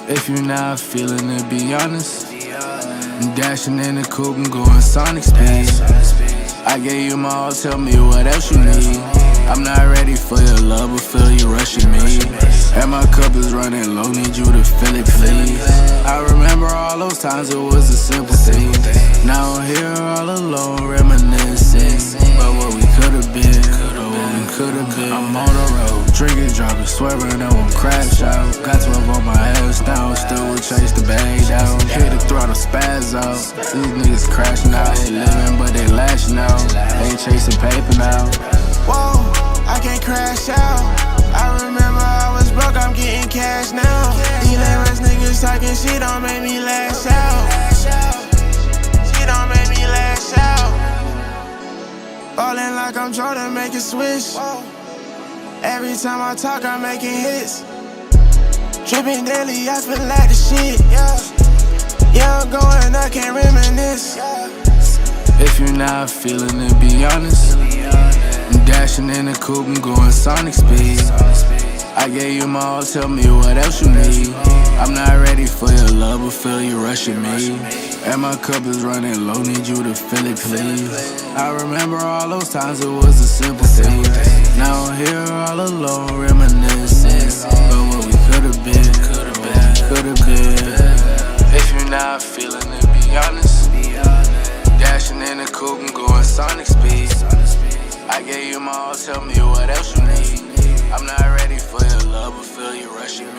If you're not feeling it, be honest. I'm dashing in the coupe and going Sonic speed. I gave you my all, tell me what else you need. I'm not ready for your love, but feel you rushing me. And my cup is running low, need you to fill it, please. I remember all those times it was a simple thing. Now I'm here all alone, reminiscing about what we could've been, I'm on the road, drinking, dropping, swerving, I won't crash out. Got 12 on my ass down, still will chase the bag down. Hit the throttle, spaz out. These niggas crashing out, they living but they lashing out. They ain't chasing paper now. Whoa, I can't crash out. I remember I was broke, I'm getting cash now. These lame-ass niggas talking shit don't make me lash out. She don't make me lash out. Ballin' like I'm Jordan, make a switch. Every time I talk, I'm making hits. Trippin' daily, I feel like the shit. Yeah, I'm going, I can't reminisce. If you're not feeling it, be honest. I'm dashing in the coupe and going Sonic speed. I gave you my all, tell me what else you need. I'm not ready for your love, but feel you rushing me. And my cup is running low, need you to fill it, please. I remember all those times it was a simple thing. Now I'm here all alone, reminiscing about what we could've been. If you're not feeling it, be honest. Dashing in the coupe and going Sonic speed. I gave you my all, tell me what else you need. I'm not ready for your love, but feel you rushing me.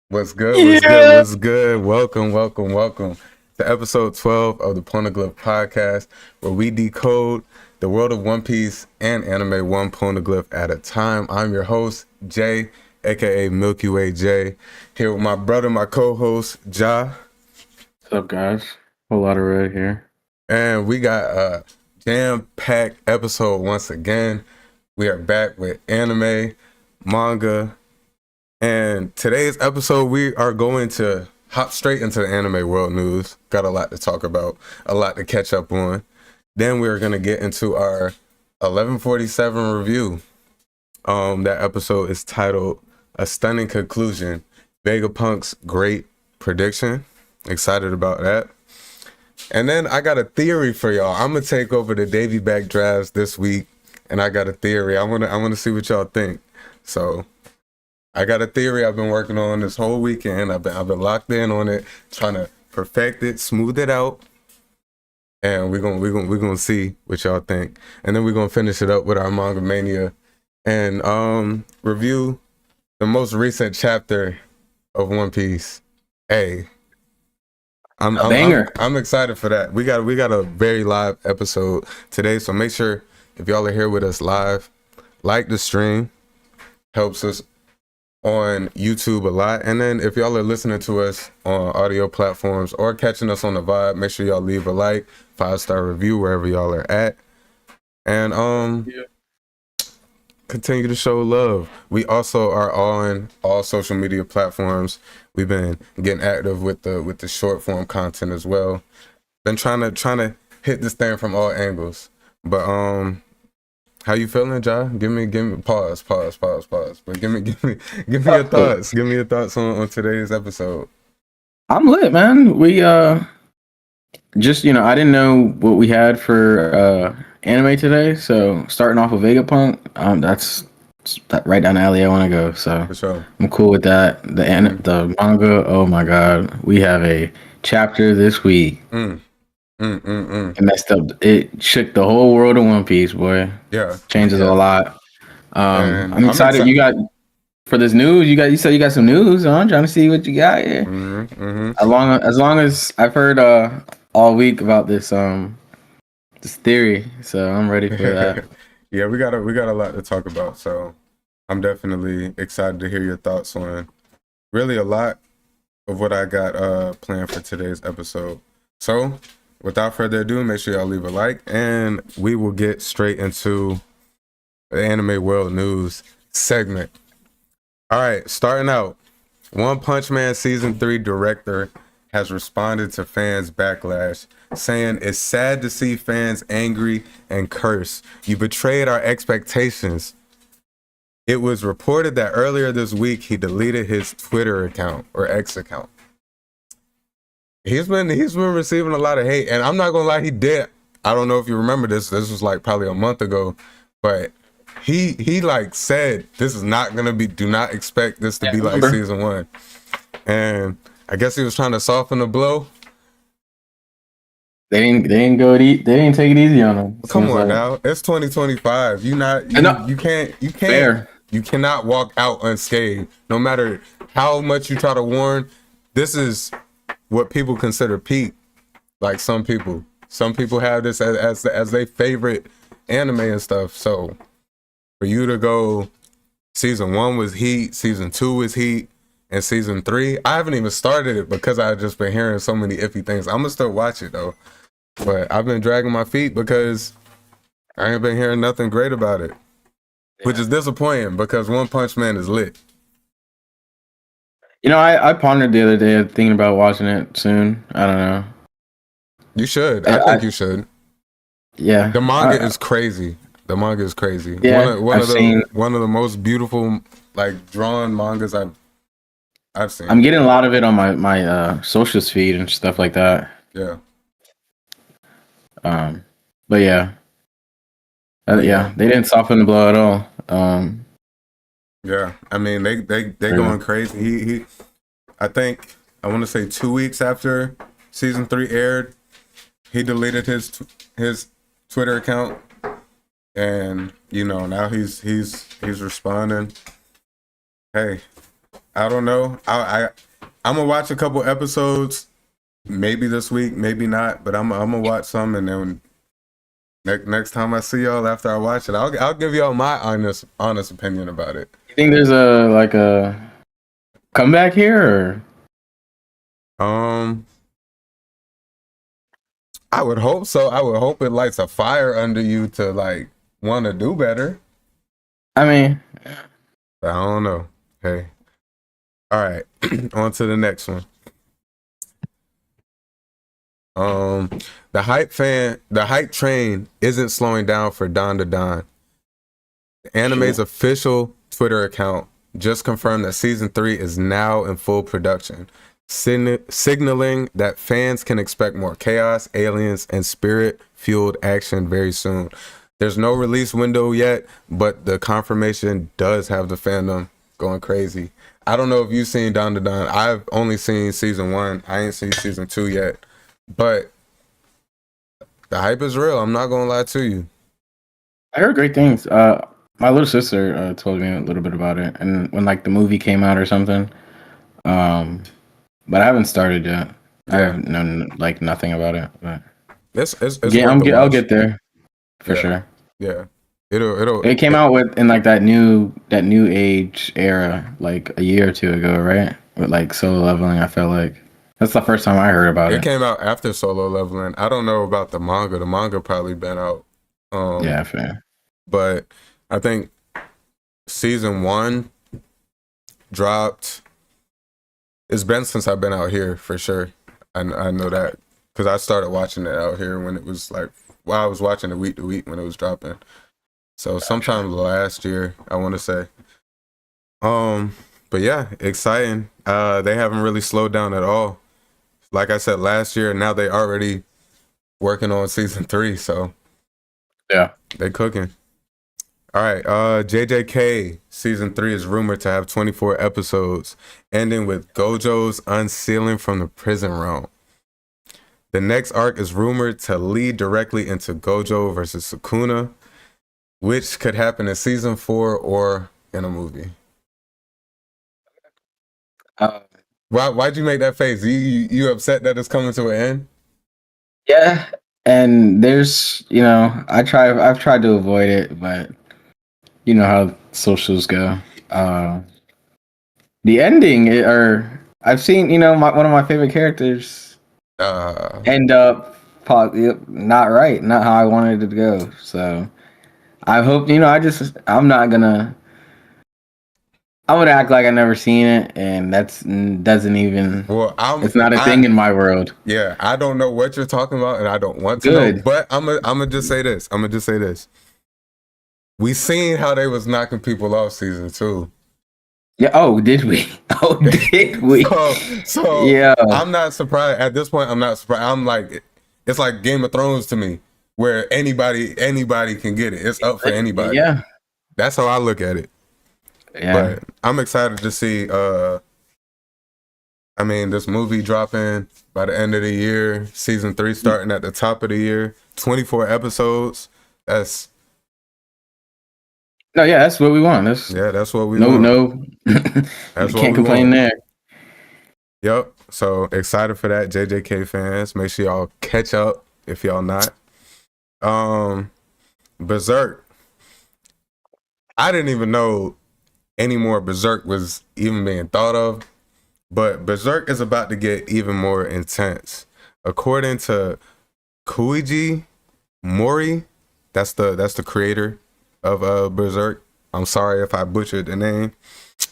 What's good? Welcome to episode 12 of the Poneglyph Podcast, where we decode the world of One Piece and anime one poneglyph at a time. I'm your host, Jay, aka Milky Way Jay, here with my brother, my co-host, Ja. What's up, guys? Whole lot of red here. And we got a jam-packed episode once again. We are back with anime, manga, and today's episode, we are going to hop straight into the anime world news. Got a lot to talk about, a lot to catch up on. Then we're going to get into our 1147 review. That episode is titled A Stunning Conclusion, Vegapunk's Great Prediction. Excited about that. And then I got a theory for y'all. I'm going to take over the Davey Back Drafts this week, and I got a theory. I want to see what y'all think. So I got a theory I've been working on this whole weekend. I've been locked in on it, trying to perfect it, smooth it out, and we're gonna see what y'all think. And then we're gonna finish it up with our Manga Mania and review the most recent chapter of One Piece. Hey, I'm excited for that. We got a very live episode today, so make sure if y'all are here with us live, like the stream, helps us on YouTube a lot. And then if y'all are listening to us on audio platforms or catching us on the vibe, make sure y'all leave a like, 5-star review wherever y'all are at, and continue to show love. We also are on all social media platforms. We've been getting active with the short form content as well. Been trying to hit this thing from all angles. But how you feeling, Ja? Give me pause. But give me your thoughts. Give me your thoughts on today's episode. I'm lit, man. We just I didn't know what we had for anime today, so starting off with Vegapunk, that's right down the alley I want to go. So For sure. I'm cool with that. The manga, oh my god, we have a chapter this week. It messed up. It shook the whole world of One Piece, boy. Yeah, changes a lot. I'm excited. You got for this news. You said you got some news. So I'm trying to see what you got here. As long as I've heard all week about this theory, so I'm ready for that. Yeah, we got a lot to talk about. So I'm definitely excited to hear your thoughts on really a lot of what I got planned for today's episode. So without further ado, make sure y'all leave a like, and we will get straight into the anime world news segment. All right, starting out, One Punch Man Season 3 director has responded to fans' backlash, saying it's sad to see fans angry and curse. You betrayed our expectations. It was reported that earlier this week he deleted his Twitter account or X account. He's been receiving a lot of hate, and I'm not gonna lie, he did. I don't know if you remember this. This was like probably a month ago, but he like said this is not gonna be. Do not expect this to be like season 1. And I guess he was trying to soften the blow. They didn't take it easy on him. Come on now, it's 2025. You can't. Fair. You cannot walk out unscathed, no matter how much you try to warn. This is what people consider peak. Like some people have this as their favorite anime and stuff. So for you to go, season 1 was heat, season 2 was heat, and season 3, I haven't even started it because I've just been hearing so many iffy things. I'm gonna still watch it though, but I've been dragging my feet because I ain't been hearing nothing great about it, which is disappointing because One Punch Man is lit. You know, I pondered the other day thinking about watching it soon. I don't know. You should. I think you should. Yeah. The manga is crazy. The manga is crazy. Yeah, one of the most beautiful like drawn mangas I've seen. I'm getting a lot of it on my socials feed and stuff like that. Yeah. But yeah. Yeah, they didn't soften the blow at all. Yeah, I mean they going crazy. He I think I want to say 2 weeks after season 3 aired, he deleted his Twitter account, and you know now he's responding. Hey, I don't know. I'm gonna watch a couple episodes, maybe this week, maybe not, but I'm gonna watch some, and then next time I see y'all after I watch it, I'll give y'all my honest opinion about it. You think there's a comeback here, or? I would hope so. I would hope it lights a fire under you to like want to do better. I mean, I don't know. Hey, all right, on to the next one. The hype train isn't slowing down for Don to Don. The anime's official Twitter account just confirmed that season 3 is now in full production, signaling that fans can expect more chaos, aliens, and spirit-fueled action very soon. There's no release window yet, but the confirmation does have the fandom going crazy. I don't know if you've seen Don to Don. I've only seen season 1. I ain't seen season 2 yet. But the hype is real. I'm not gonna lie to you. I heard great things. My little sister told me a little bit about it, and when like the movie came out or something. But I haven't started yet. Yeah. I have known like nothing about it. But yeah, I'll get there for sure. Yeah, it'll. It came out in like that new age era like a year or two ago, right? With like Solo Leveling. I felt like that's the first time I heard about it. It came out after Solo Leveling. I don't know about the manga. The manga probably been out. Yeah, fair. But I think season 1 dropped. It's been since I've been out here for sure. I know that because I started watching it out here when it was like, well, I was watching it week to week when it was dropping. So sometime last year, I want to say. But yeah, exciting. They haven't really slowed down at all. Like I said last year, now they already working on season 3. So yeah, they cooking. All right, JJK season 3 is rumored to have 24 episodes, ending with Gojo's unsealing from the prison realm. The next arc is rumored to lead directly into Gojo versus Sukuna, which could happen in season 4 or in a movie. Why'd you make that face? You upset that it's coming to an end? Yeah, and there's I've tried to avoid it, but you know how socials go. The ending, I've seen one of my favorite characters end up not right, not how I wanted it to go. So I hope I'm gonna act like I never seen it, and doesn't even. Well, it's not a thing in my world. Yeah, I don't know what you're talking about, and I don't want to know. But I'm gonna just say this. We seen how they was knocking people off season 2. Yeah. Oh, did we? Oh, did we? so yeah. I'm not surprised at this point. I'm not surprised. I'm like, it's like Game of Thrones to me, where anybody can get it. It's up for anybody. Yeah. That's how I look at it. Yeah. But I'm excited to see. This movie dropping by the end of the year. Season 3 starting at the top of the year. 24 episodes. That's what we want. That's what we want. No, that's you can't complain there. Yep. So excited for that, JJK fans. Make sure y'all catch up if y'all not. Berserk. I didn't even know any more Berserk was even being thought of, but Berserk is about to get even more intense. According to Koichi Mori, that's the creator of Berserk. I'm sorry if I butchered the name,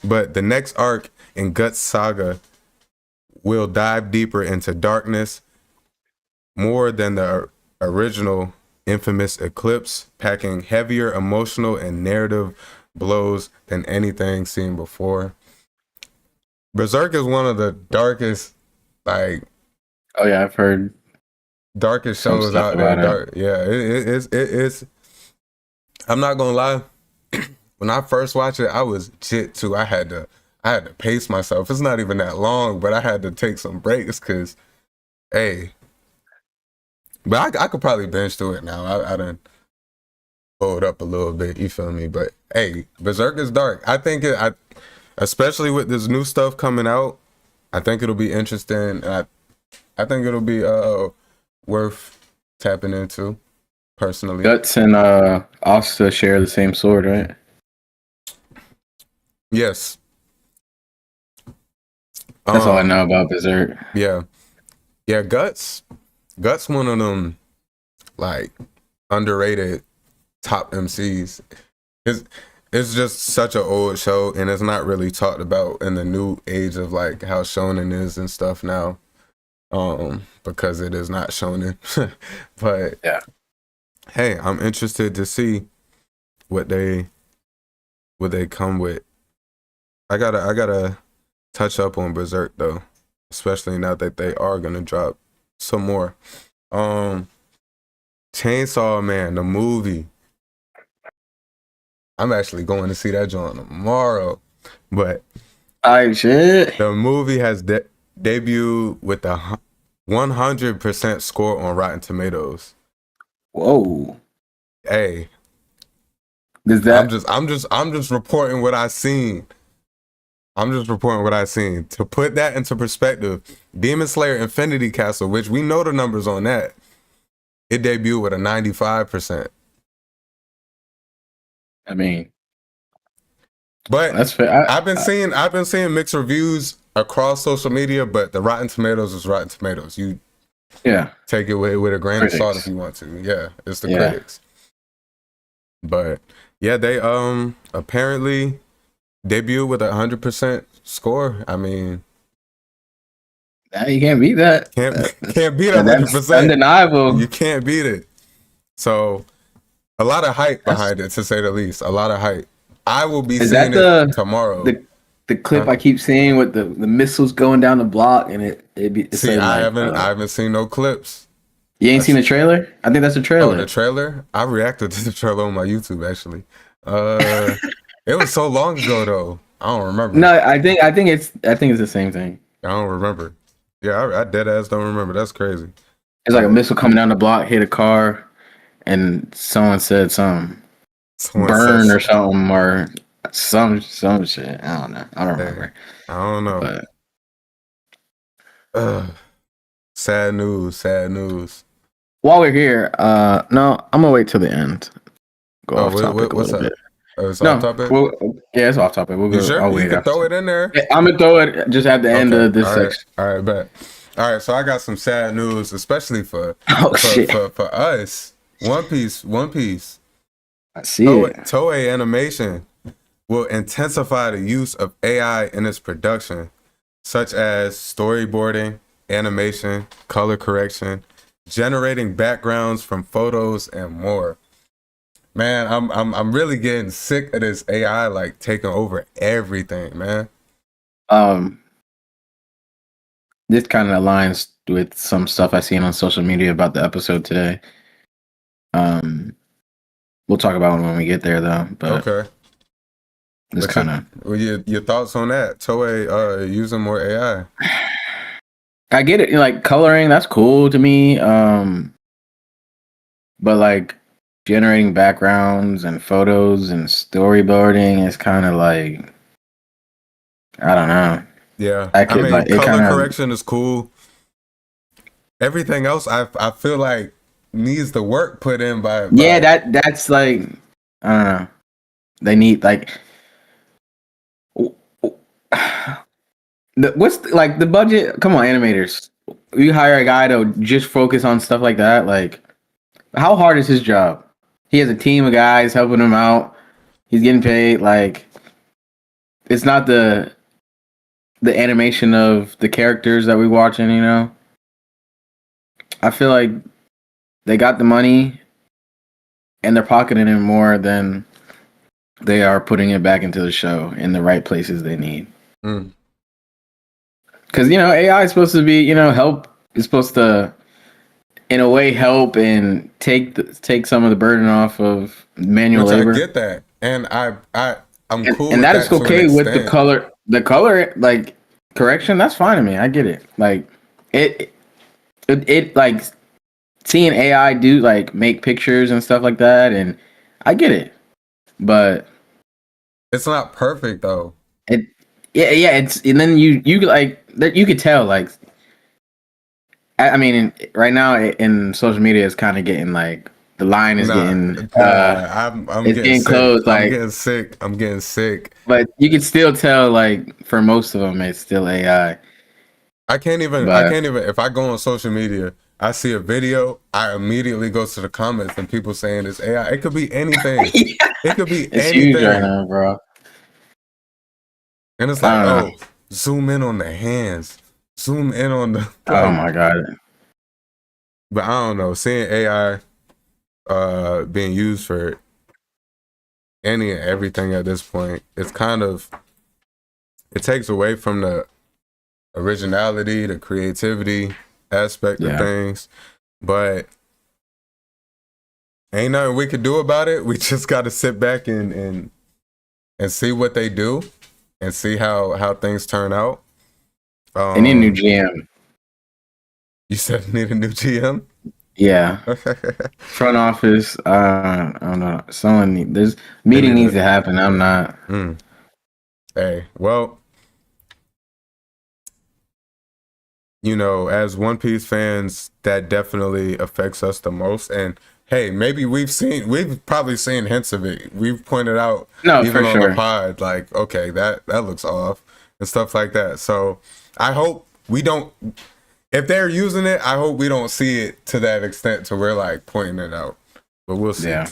but the next arc in Guts Saga will dive deeper into darkness more than the original infamous Eclipse, packing heavier emotional and narrative blows than anything seen before. Berserk is one of the darkest, I've heard darkest shows out there. It's. I'm not gonna lie. When I first watched it, I was shit too. I had to pace myself. It's not even that long, but I had to take some breaks because, hey. But I could probably binge through it now. I done pulled up a little bit. You feel me? But hey, Berserk is dark. I think especially with this new stuff coming out, I think it'll be interesting. I think it'll be worth tapping into. Personally, Guts and Asta share the same sword, right? Yes. That's all I know about Berserk. Yeah. Guts one of them underrated top MCs. It's just such an old show, and it's not really talked about in the new age of how shonen is and stuff now, because it is not shonen. But yeah. Hey, I'm interested to see what they come with. I gotta touch up on Berserk though, especially now that they are gonna drop some more. Chainsaw Man, the movie. I'm actually going to see that joint tomorrow, but shit. The movie has debuted with a 100% score on Rotten Tomatoes. Whoa. Hey. I'm just reporting what I seen. To put that into perspective, Demon Slayer Infinity Castle, which we know the numbers on that, it debuted with a 95%. But that's fair. I've been seeing mixed reviews across social media, but the Rotten Tomatoes is Rotten Tomatoes. You take it with a grain of salt if you want to. Yeah, it's the critics. But yeah, they apparently debuted with 100% score. You can't beat that. Can't beat 100%. That's undeniable. You can't beat it. So a lot of hype behind it, to say the least. A lot of hype. I will be seeing it tomorrow. The clip I keep seeing with the missiles going down the block, and it's I haven't seen no clips. You ain't seen the trailer? I think that's the trailer. Oh, the trailer? I reacted to the trailer on my YouTube actually. It was so long ago though. I don't remember. No, I think it's the same thing. I don't remember. Yeah, I dead ass don't remember. That's crazy. It's like a missile coming down the block, hit a car, and someone said something. Burn or something, or some shit. I don't know. I don't remember. I don't know. But sad news. While we're here, no, I'm gonna wait till the end. Go off topic a little bit. It's off topic? It's off topic. We'll go. You sure? You can throw it in there. I'm gonna throw it just at the end of this section. All right, bet. All right, so I got some sad news, especially for us. One Piece. I see it. Toei Animation will intensify the use of AI in its production, such as storyboarding, animation, color correction, generating backgrounds from photos, and more. Man, I'm really getting sick of this AI like taking over everything, man. This kind of aligns with some stuff I seen on social media about the episode today. We'll talk about it when we get there, though. But okay, it's kind of your thoughts on that? Toei using more AI. I get it. Like coloring, that's cool to me. But like generating backgrounds and photos and storyboarding is kind of like I don't know. Yeah, I mean, like, color correction is cool. Everything else, I feel like needs the work put in by yeah. That's like I don't know. They need like what's like the budget? Come on, animators. You hire a guy to just focus on stuff like that. Like, how hard is his job? He has a team of guys helping him out. He's getting paid. Like, it's not the animation of the characters that we're watching, you know? I feel like they got the money and they're pocketing it more than they are putting it back into the show in the right places they need. Because, you know, AI is supposed to be, you know, help. It's supposed to, in a way, help and take some of the burden off of manual labor. I get that. And I'm cool and that is okay with the color. The color, like, correction, that's fine to me. I get it. Like, it like, seeing AI do, like, make pictures and stuff like that, and I get it. But it's not perfect, though. It's, and then you like, you could tell, like, I mean, right now in social media, it's kind of getting, like, the line is getting close. Like, I'm getting sick. But you can still tell, like, for most of them, it's still AI. I can't even. If I go on social media, I see a video, I immediately go to the comments and people saying it's AI. It could be anything. Yeah. It could be anything. Huge right now, bro. And it's like, zoom in on the hands, zoom in on the. Oh my god! But I don't know. Seeing AI being used for any and everything at this point, it's kind of, it takes away from the originality, the creativity aspect of things. But ain't nothing we could do about it. We just got to sit back and see what they do and see how things turn out. They need a new GM. You said need a new GM? Yeah. Front office. I don't know. There's meeting needs to happen. I'm not. Hey, well, you know, as One Piece fans, that definitely affects us the most. And hey, maybe we've probably seen hints of it. We've pointed out even on the pod, like, okay, that looks off and stuff like that. So I hope we don't. If they're using it, I hope we don't see it to that extent to where like pointing it out. But we'll see. Yeah.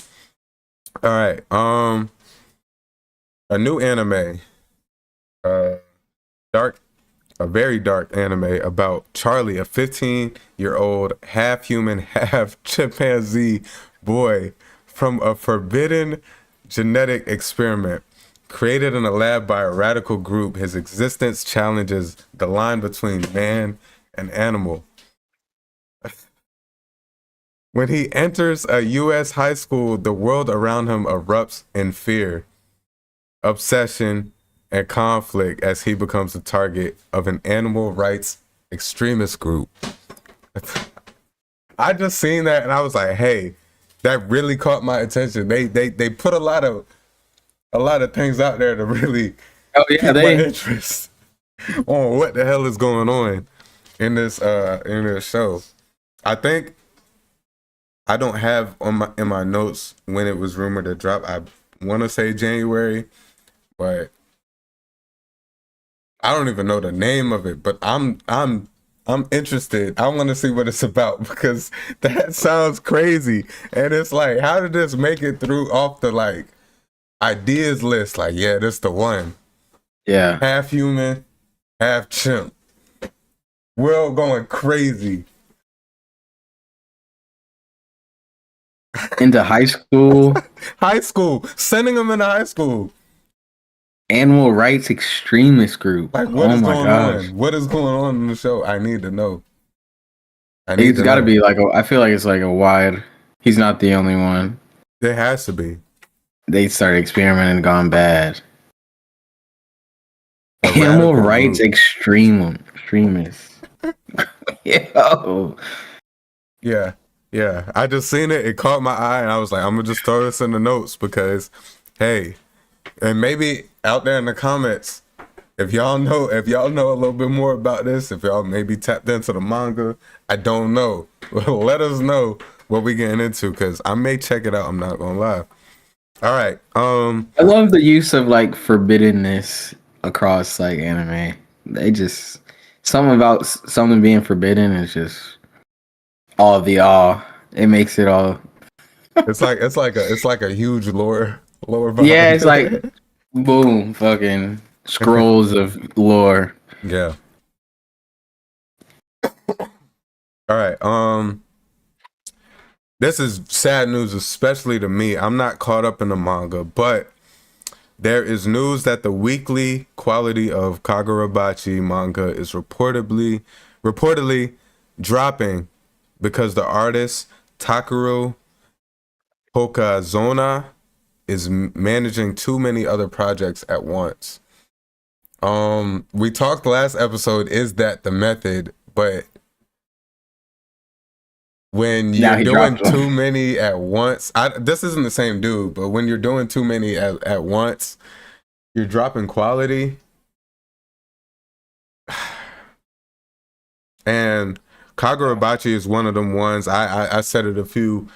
All right. A new anime. A very dark anime about Charlie, a 15-year-old half human, half chimpanzee boy from a forbidden genetic experiment. Created in a lab by a radical group, his existence challenges the line between man and animal. When he enters a U.S. high school, the world around him erupts in fear, obsession, and conflict as he becomes the target of an animal rights extremist group. I just seen that and I was like, hey, that really caught my attention. They put a lot of things out there to really keep my interest on what the hell is going on in this show. I think I don't have in my notes when it was rumored to drop. I want to say January, but I don't even know the name of it. But I'm I'm interested. I want to see what it's about because that sounds crazy. And it's like, how did this make it through off the like ideas list? Like, yeah, this the one. Yeah. Half human, half chimp. World going crazy. Into high school. High school. Sending them into high school. Animal rights extremist group. Like, what is going on? What is going on in the show? I need to know. It's got to be like, I feel like it's like a wide. He's not the only one. It has to be. They started experimenting and gone bad. Animal rights extremists. Yo. Yeah. Yeah. I just seen it. It caught my eye and I was like, I'm going to just throw this in the notes because, hey, and maybe out there in the comments, if y'all know a little bit more about this, if y'all maybe tapped into the manga, I don't know. Let us know what we getting into because I may check it out. I'm not going to lie. All right. I love the use of like forbiddenness across like anime. They just something about something being forbidden is just all the awe. It makes it all. It's like a huge lore behind. Yeah, it's like boom, fucking scrolls of lore. Yeah. All right. This is sad news, especially to me. I'm not caught up in the manga, but there is news that the weekly quality of Kagurabachi manga is reportedly dropping because the artist Takeru Hokazona is managing too many other projects at once. We talked last episode, is that the method? But when you're doing too many at once, this isn't the same dude, but when you're doing too many at once, you're dropping quality. And Kagurabachi is one of them ones. I said it a few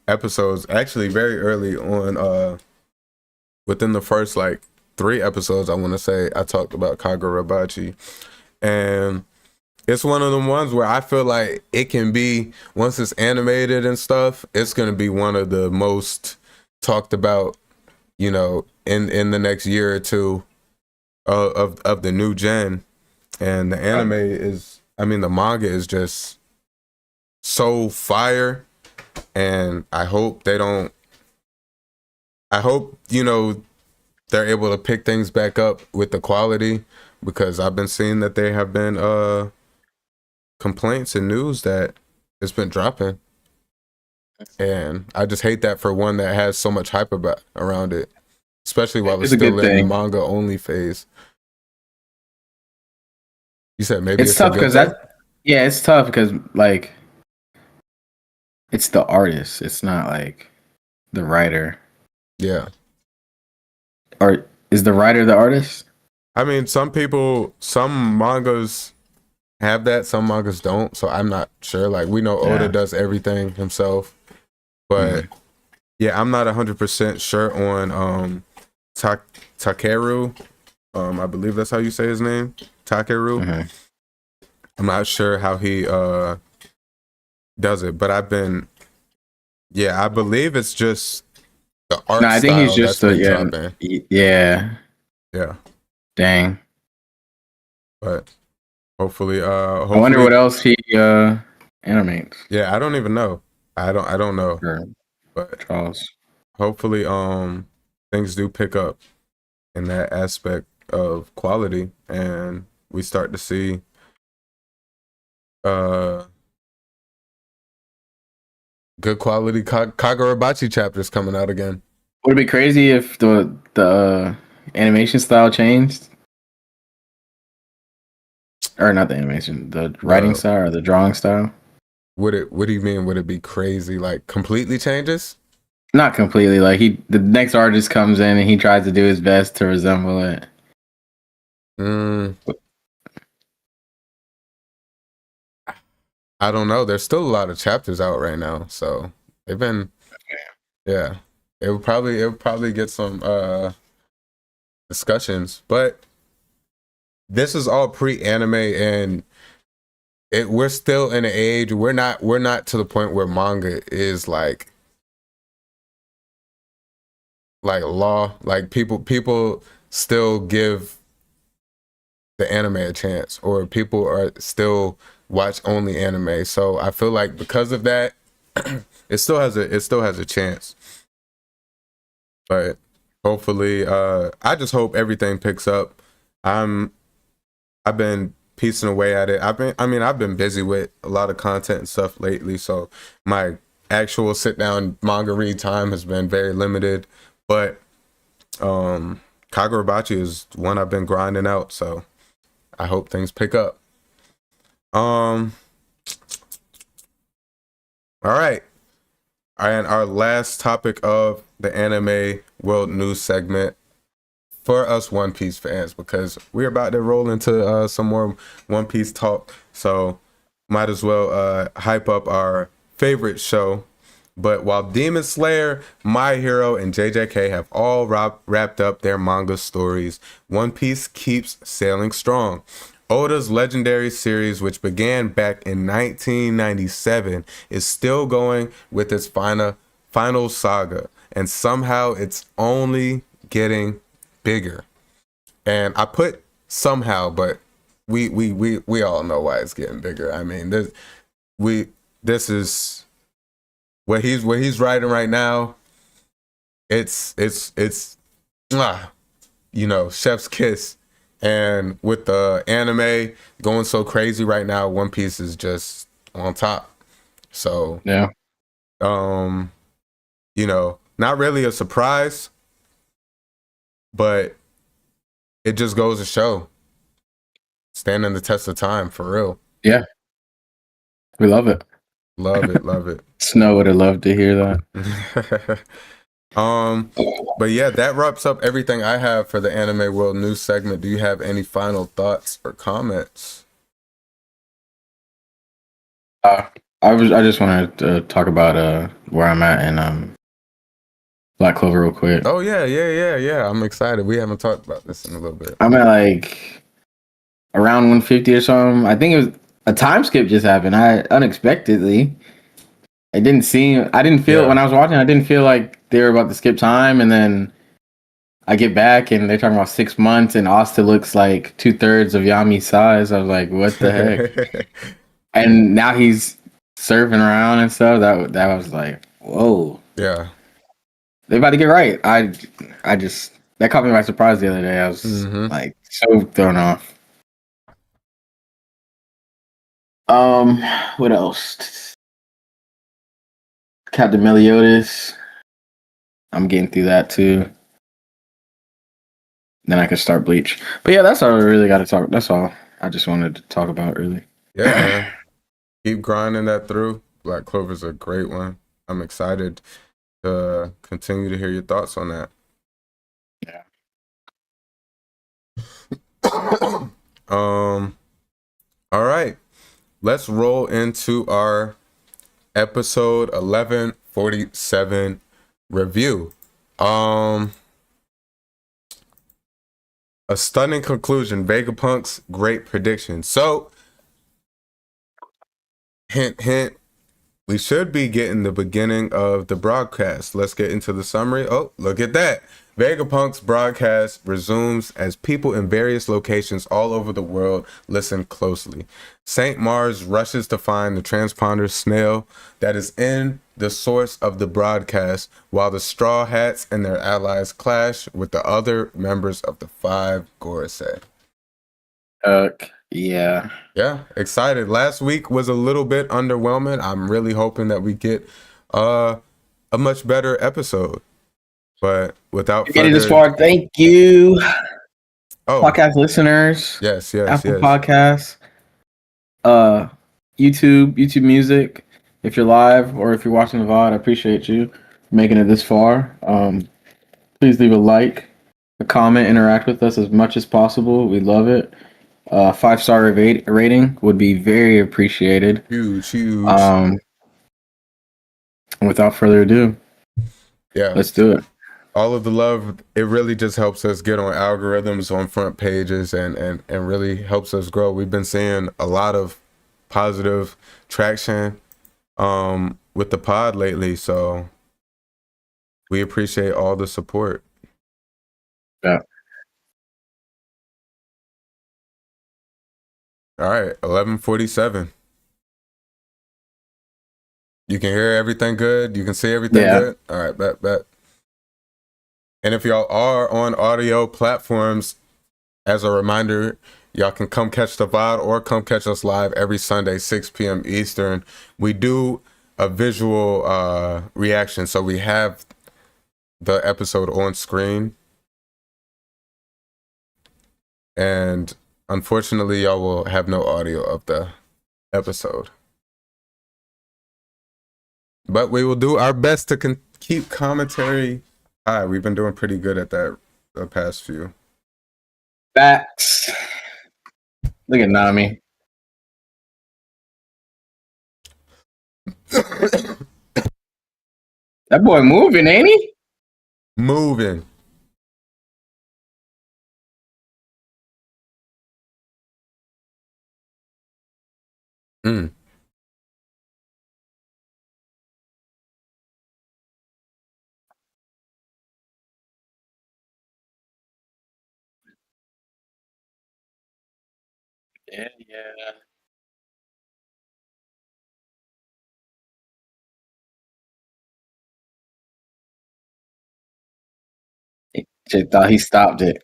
episodes, actually very early on, within the first like 3 episodes, I want to say, I talked about Kagurabachi. And it's one of them ones where I feel like it can be, once it's animated and stuff, it's going to be one of the most talked about, in the next year or two of the new gen. And the anime the manga is just so fire. And I hope they're able to pick things back up with the quality, because I've been seeing that there have been complaints and news that it's been dropping, and I just hate that for one that has so much hype around it, especially while it's still in the manga only phase. You said maybe it's tough because it's tough because like it's the artist, it's not like the writer. Yeah. Or is the writer the artist? I mean, some mangas have that, some mangas don't, so I'm not sure. Like, we know Oda does everything himself, but yeah, I'm not 100% sure on Takeru. I believe that's how you say his name, Takeru. Mm-hmm. I'm not sure how he does it, but I believe it's just the art. No, I think he's just yeah. Dang. But hopefully, I wonder what else he animates. Yeah, I don't even know. I don't know. Sure. But Charles. Hopefully, things do pick up in that aspect of quality, and we start to see good quality Kagurabachi chapters coming out again. Would it be crazy if the animation style changed? Or not the animation, the writing style or the drawing style? What do you mean? Would it be crazy? Like completely changes? Not completely. Like the next artist comes in and he tries to do his best to resemble it. I don't know. There's still a lot of chapters out right now, so they've been. Yeah, it would probably get some discussions, but this is all pre-anime, and we're still in an age, we're not to the point where manga is like law. Like people still give the anime a chance, or people are still watch only anime. So I feel like because of that, it still has a chance. But hopefully, I just hope everything picks up. I've been piecing away at it. I've been busy with a lot of content and stuff lately, so my actual sit down manga read time has been very limited. But Kagurabachi is one I've been grinding out, so I hope things pick up. All right. And our last topic of the anime world news segment for us One Piece fans, because we're about to roll into some more One Piece talk, so might as well hype up our favorite show. But while Demon Slayer, My Hero, and JJK have all wrapped up their manga stories, One Piece keeps sailing strong. Oda's legendary series, which began back in 1997, is still going with its final saga, and somehow it's only getting bigger. And I put somehow, but we all know why it's getting bigger. I mean, this is what he's writing right now. It's chef's kiss. And with the anime going so crazy right now, One Piece is just on top. So yeah, not really a surprise, but it just goes to show, standing the test of time for real. Yeah, we love it. Love it. Snow would have loved to hear that. But yeah, that wraps up everything I have for the anime world news segment. Do you have any final thoughts or comments? I just wanted to talk about where I'm at in Black Clover real quick. Oh yeah. I'm excited. We haven't talked about this in a little bit. I'm at like around 150 or something. I think it was a time skip just happened. Unexpectedly. I didn't feel when I was watching, I didn't feel like they were about to skip time, and then I get back and they're talking about 6 months and Asta looks like 2/3 of Yami's size. I was like, what the heck? And now he's surfing around and stuff. That was like, whoa. Yeah. They about to get right. I just that caught me by surprise the other day. I was like so thrown off. What else? Captain Meliodas. I'm getting through that too. Then I can start Bleach. But yeah, that's all I really got to talk. That's all I just wanted to talk about, really. Yeah, man. Keep grinding that through. Black Clover's a great one. I'm excited to continue to hear your thoughts on that. Yeah. All right. Let's roll into our episode 1147 review. A stunning conclusion. Vegapunk's great prediction. So, hint, we should be getting the beginning of the broadcast. Let's get into the summary. Oh, look at that. Vegapunk's broadcast resumes as people in various locations all over the world listen closely. St. Mars rushes to find the transponder snail that is in the source of the broadcast, while the Straw Hats and their allies clash with the other members of the Five Gorosei. Yeah. Yeah, excited. Last week was a little bit underwhelming. I'm really hoping that we get a much better episode. But without getting this far, thank you. Podcast listeners. Yes. Apple Podcasts. YouTube Music. If you're live or if you're watching the VOD, I appreciate you making it this far. Please leave a like, a comment, interact with us as much as possible. We love it. 5-star rating would be very appreciated. Huge. Without further ado, let's do it. All of the love, it really just helps us get on algorithms, on front pages, and really helps us grow. We've been seeing a lot of positive traction with the pod lately. So we appreciate all the support. Yeah. All right, 11:47. You can hear everything good? You can see everything good? All right, bet. And if y'all are on audio platforms, as a reminder, y'all can come catch the VOD or come catch us live every Sunday, 6 p.m. Eastern. We do a visual reaction, so we have the episode on screen. And unfortunately, y'all will have no audio of the episode. But we will do our best to keep commentary high. We've been doing pretty good at that the past few. Facts. Look at Nami. That boy moving, ain't he? Moving. Mm. Yeah. He thought he stopped it.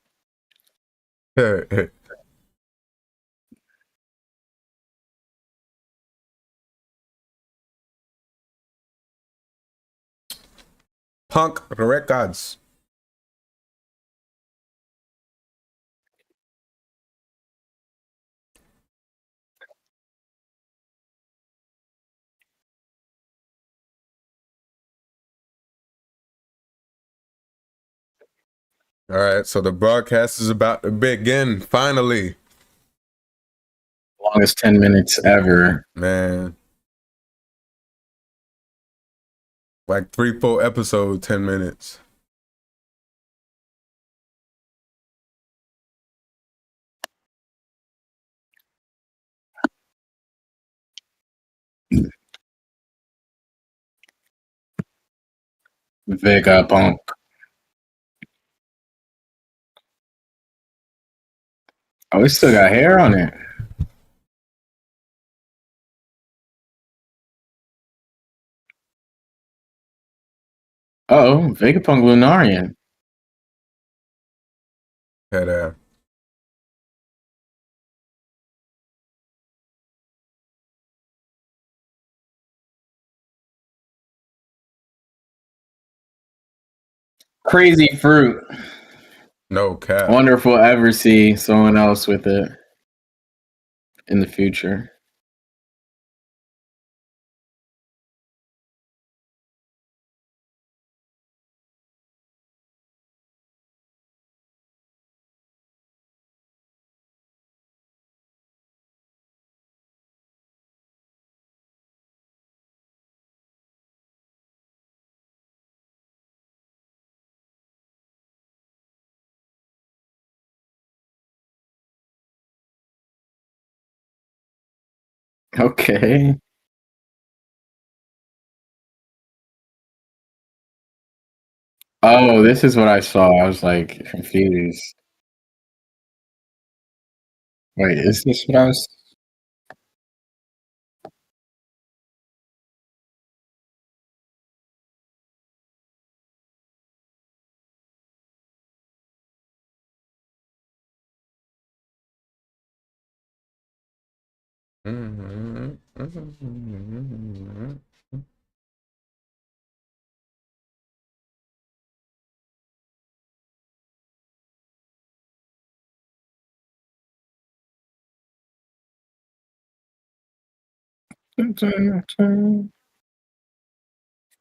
Punk Records. All right, so the broadcast is about to begin, finally. Longest 10 minutes ever. Man. Like 3 full episodes, 10 minutes. Vegapunk. Oh, it still got hair on it. Oh, Vegapunk Lunarian. Had Crazy fruit. no cap. I wonder if we'll ever see someone else with it in the future. Okay. Oh, this is what I saw. I was like confused. Wait, is this what I was?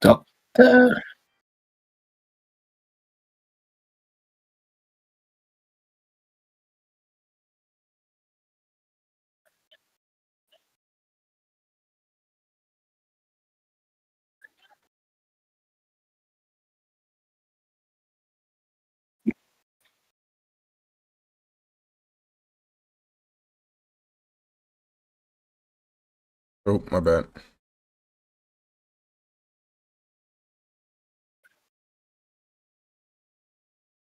Doctor. Oh, my bad.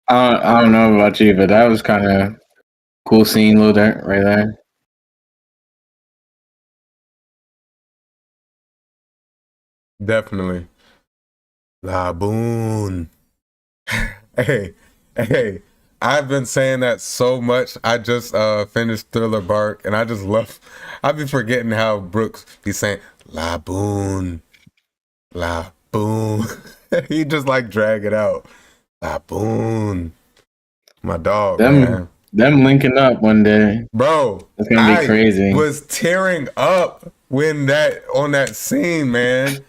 I don't know about you, but that was kind of cool scene, little there, right there. Definitely. La Boon. Hey, hey. I've been saying that so much. I just finished Thriller Bark, and I just love. I be forgetting how Brooks be saying La Boon, La Boon. He just like drag it out. La Boon. My dog, man. Them linking up one day, Bro, it's gonna be crazy. I was tearing up when that on that scene, man.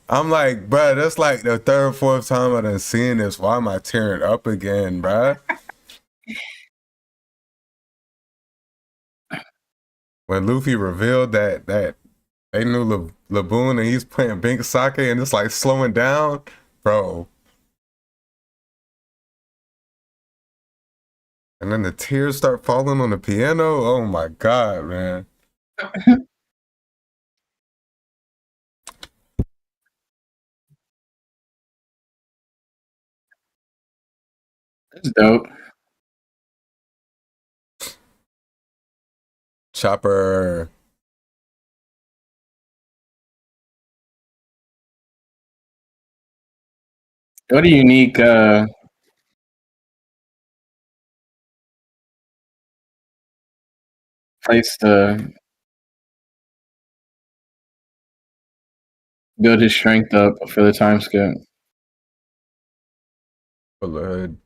I'm like, bro, that's like the third, fourth time I done seen this. Why am I tearing up again, bro? When Luffy revealed that they knew Laboon and he's playing Bink Sake and it's like slowing down, bro. And then the tears start falling on the piano. Oh my god, man. That's dope. Chopper. What a unique place to build his strength up for the time skip. Blood.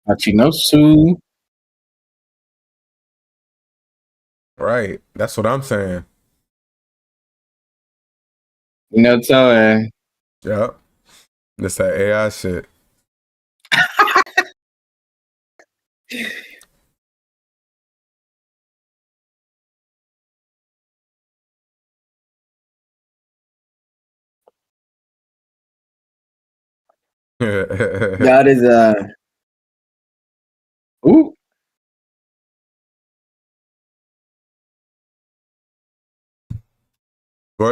Hachinosu. Right. That's what I'm saying. You know, so Yep. It's that AI shit. that is ooh.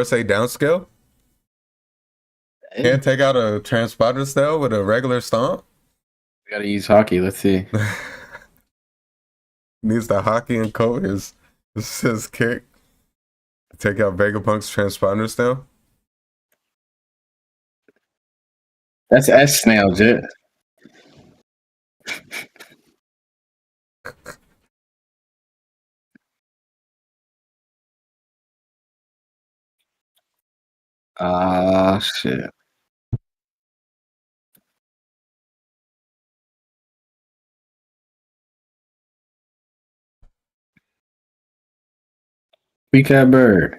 Say downscale? Can't take out a transponder cell with a regular stomp? We gotta use hockey. Let's see. Needs the hockey and coat his kick. Take out Vegapunk's transponder cell. That's S snail, Jit. Ah, shit. We cat bird.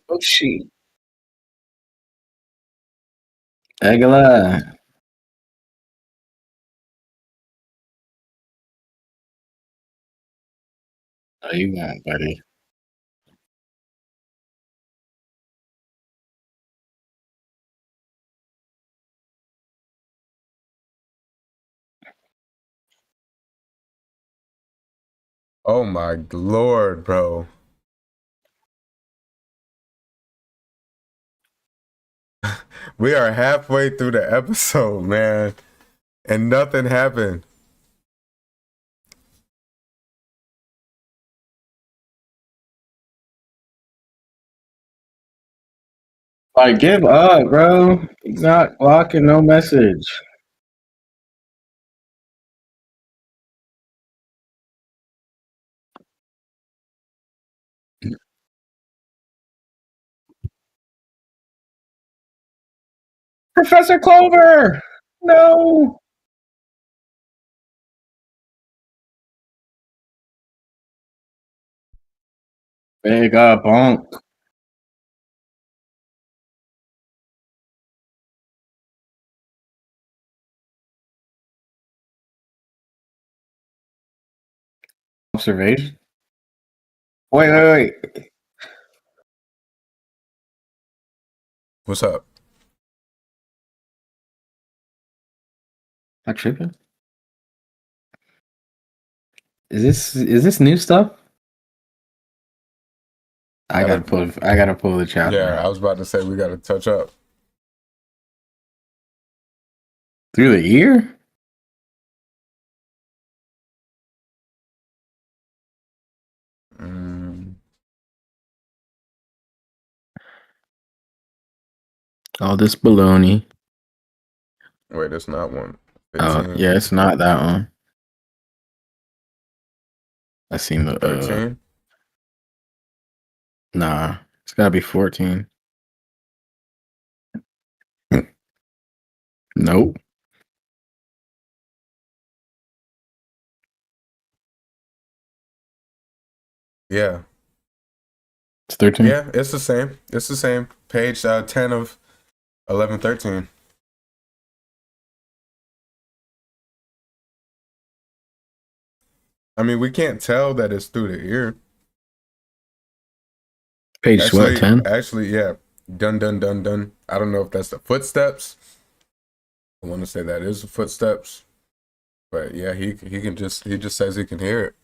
Oh shit. Agala. Oh, you got, buddy. Oh my lord, bro. We are halfway through the episode, man. And nothing happened. Like, give up, bro. He's not blocking no message. Professor Clover. No. Big up, punk. Observation. Wait. What's up? Not tripping. Is this new stuff? I gotta pull the chapter. Yeah, I was about to say we gotta touch up. Through the ear? Oh, this baloney. Wait, it's not one. 15. Yeah, it's not that one. I seen the 13. Nah, it's gotta be 14. Nope. Yeah. It's 13. Yeah, it's the same. It's the same. Page 10 of 1113. I mean, we can't tell that it's through the ear. Page what, 10? Actually, yeah. Dun. I don't know if that's the footsteps. I want to say that is the footsteps. But yeah, he just says he can hear it.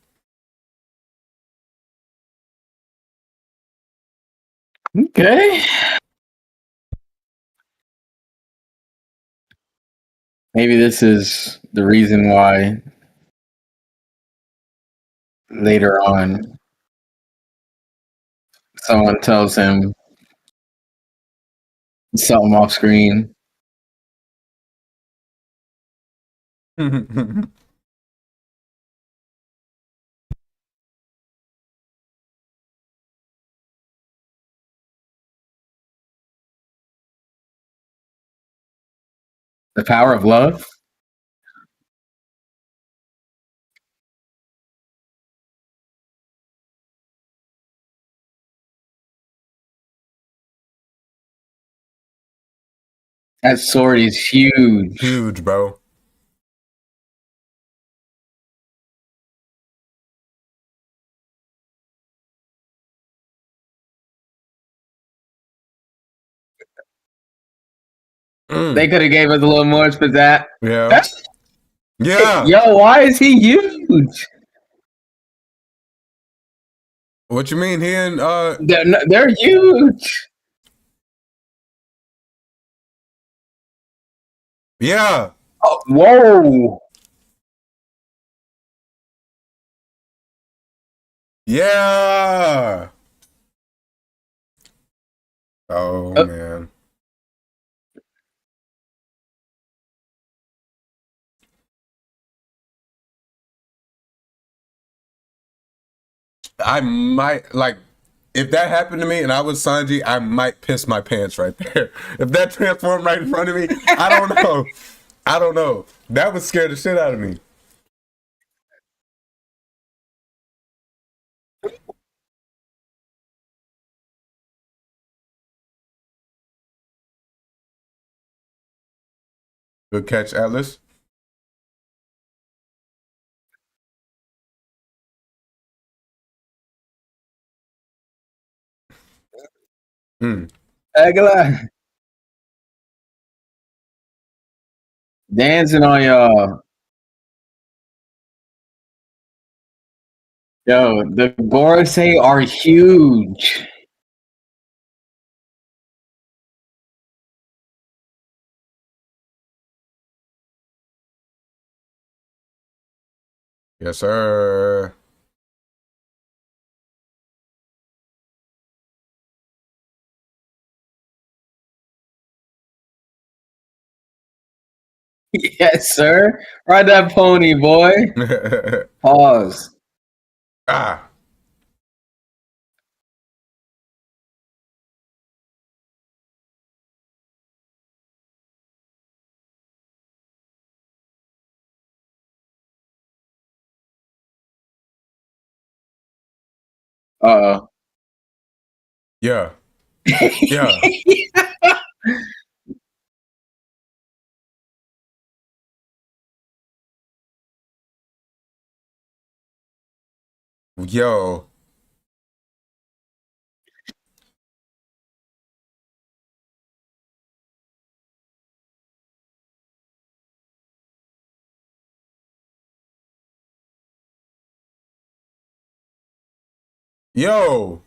Okay. Maybe this is the reason why later on someone tells him something off screen. The power of love? That sword is huge. Huge, bro. They could have gave us a little more for that. Yeah. Yeah. Yo, why is he huge? What you mean? He and They're huge. yeah. Oh, whoa. Yeah. Oh man. I might like if that happened to me and I was Sanji, I might piss my pants right there. If that transformed right in front of me, I don't know. I don't know. That would scare the shit out of me. Good catch, Atlas. Agala. Dancing on y'all. Yo, the Gorosei are huge. Yes, sir. Yes, sir. Ride that pony, boy. Pause. Ah. Yeah. Yeah. Yo. Yo.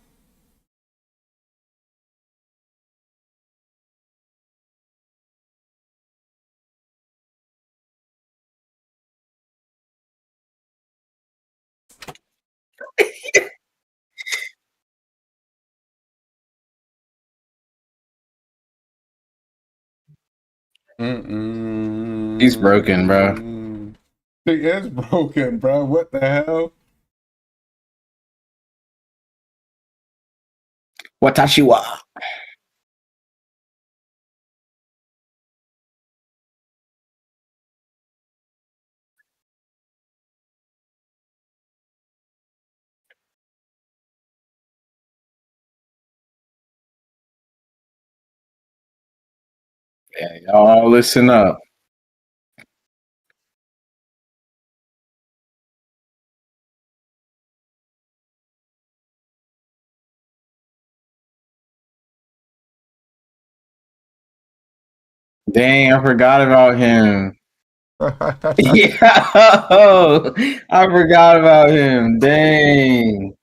He's broken, bro. He is broken, bro. What the hell? Watashi wa. Yeah, y'all listen up. Dang, I forgot about him. Yeah, I forgot about him. Dang.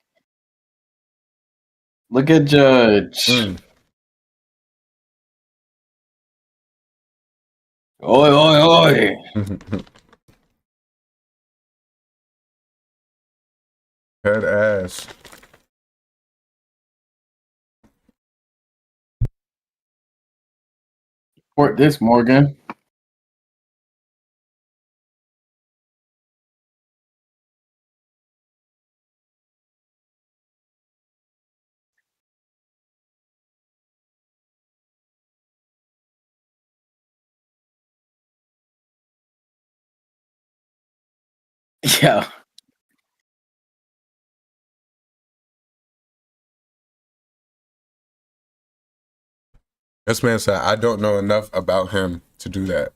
Look at Judge. Oi, oi, oi. Head ass. Support this, Morgan. Yeah. This man said, I don't know enough about him to do that.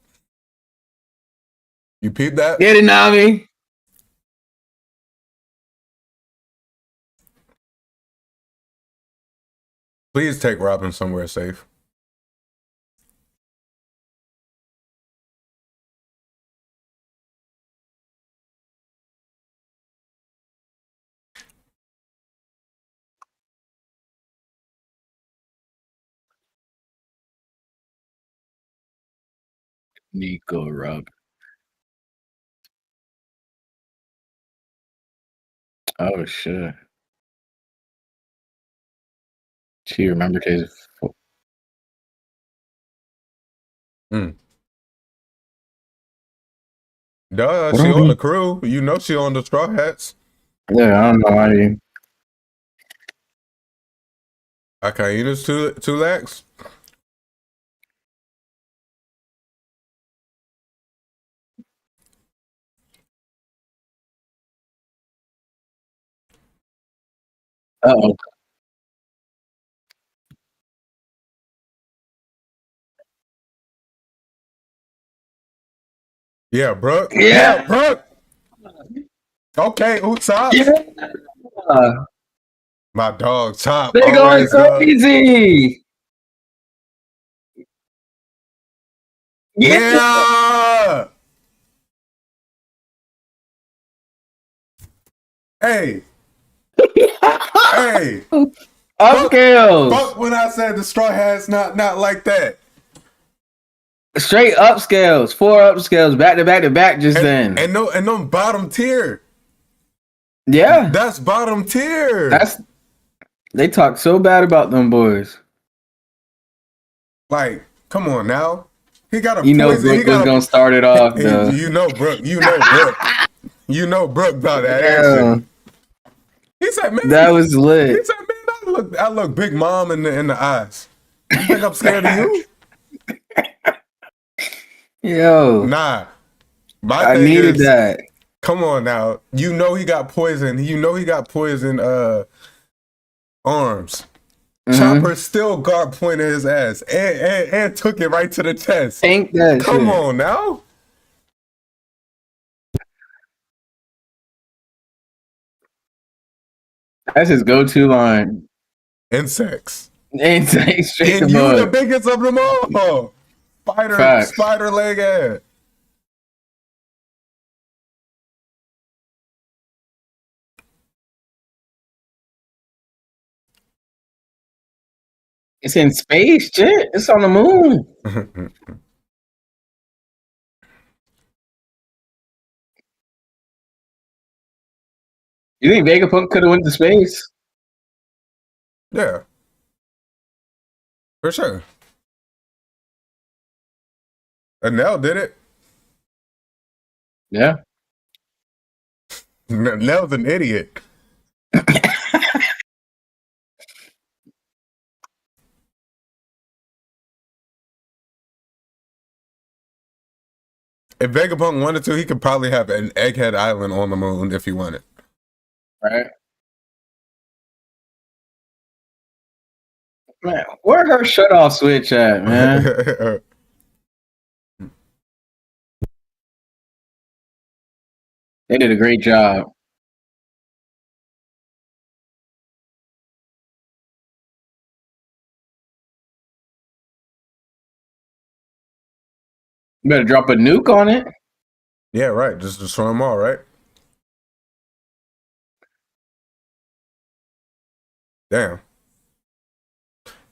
You peep that? Get it, Nami. Please take Robin somewhere safe. Nico Rub. Oh shit. She remembered his. Duh, she on the crew. You know she on the Straw Hats. Yeah, I don't know why you. Akaina's two lax. Uh-oh. Yeah, Brook. Yeah. Brook. Okay, Usopp. Yeah. My dog, Top. They going crazy. Yeah. Hey. Hey. Upscales. Fuck when I said the Straw Hats not like that. Straight upscales. 4 upscales back to back to back just then. And no bottom tier. Yeah. That's bottom tier. They talk so bad about them boys. Like, come on now. He got a poison. Brook was gonna start it off though. You know Brook. You know Brook about that action. He said, man, that was lit. He said, man, I look Big Mom in the eyes. You think I'm scared of you? Yo. Nah. I needed that. Come on now. You know he got poison. You know he got poison arms. Chopper still guard pointed his ass and took it right to the chest. Ain't that Come shit. on now. That's his go-to line. Insects. Insects straight And to you bug. the biggest of them all. Spider leg ass. It's in space, shit. It's on the moon. You think Vegapunk could have went to space? Yeah. For sure. And Nell did it. Yeah. Nell's an idiot. If Vegapunk wanted to, he could probably have an Egghead Island on the moon if he wanted. Right. Man, where her shut off switch at, man? They did a great job. You better drop a nuke on it. Yeah, right. Just destroy them all, right? Damn.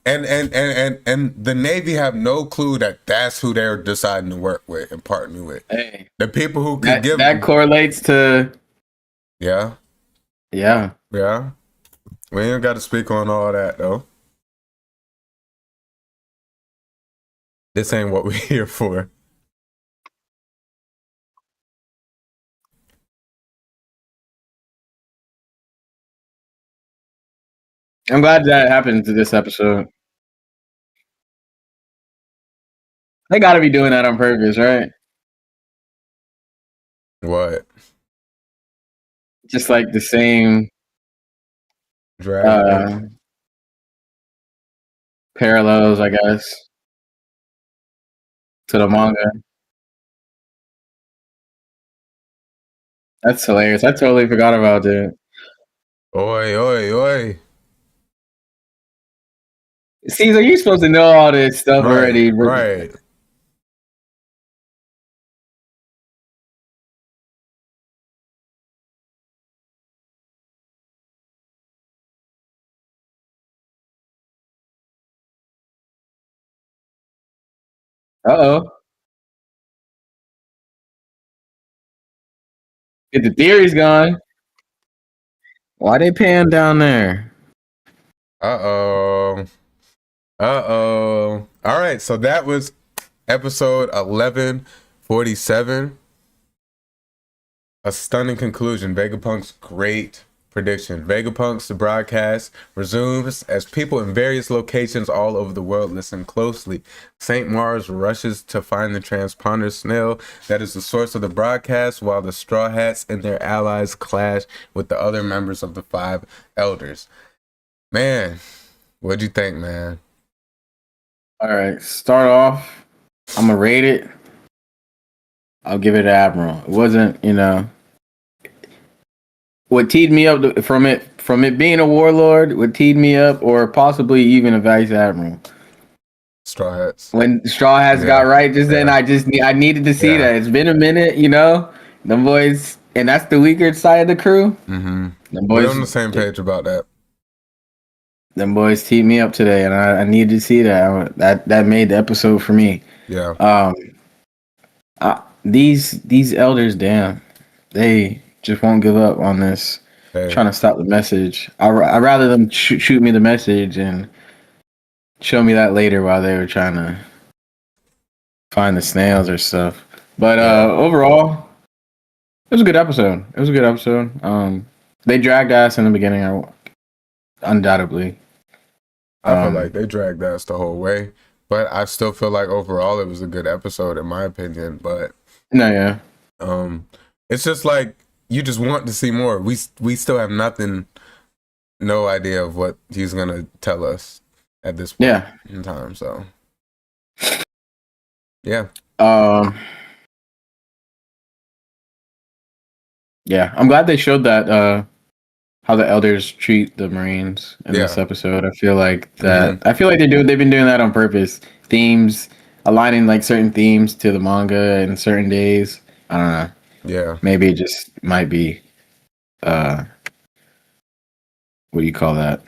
And the Navy have no clue that that's who they're deciding to work with and partner with. Hey, The people who could give that correlates to yeah. Yeah. We ain't got to speak on all that though. This ain't what we're here for. I'm glad that happened to this episode. They got to be doing that on purpose, right? What? Just like the same parallels, I guess, to the manga. That's hilarious. I totally forgot about it. Oi. Caesar, you're supposed to know all this stuff already. Right. Uh-oh. Get the theories gone. Why they paying down there? Uh-oh. All right, so that was episode 1147. A stunning conclusion. Vegapunk's great prediction. Vegapunk's broadcast resumes as people in various locations all over the world listen closely. St. Mars rushes to find the transponder snail that is the source of the broadcast, while the Straw Hats and their allies clash with the other members of the 5 elders. Man, what'd you think, man? All right, start off. I'm gonna rate it. I'll give it Admiral. It wasn't, what teed me up from it being a warlord. What teed me up, or possibly even a vice admiral. Straw Hats. When Straw Hats got right, then I needed to see that. It's been a minute, Them boys, and that's the weaker side of the crew. Mm-hmm. Them boys, we're on the same page about that. Them boys teed me up today, and I needed to see that. That made the episode for me. Yeah. These elders, damn, they just won't give up on this. Hey. Trying to stop the message. I'd rather them shoot me the message and show me that later while they were trying to find the snails or stuff. But overall, it was a good episode. They dragged ass in the beginning, undoubtedly. I feel like they dragged us the whole way, but I still feel like overall it was a good episode in my opinion. But it's just like you just want to see more. We still have nothing no idea of what he's gonna tell us at this point in time. So yeah. Yeah, I'm glad they showed that how the elders treat the Marines in this episode. I feel like that. I feel like they've been doing that on purpose. Themes, aligning like certain themes to the manga in certain days. I don't know. Yeah. Maybe it just might be what do you call that?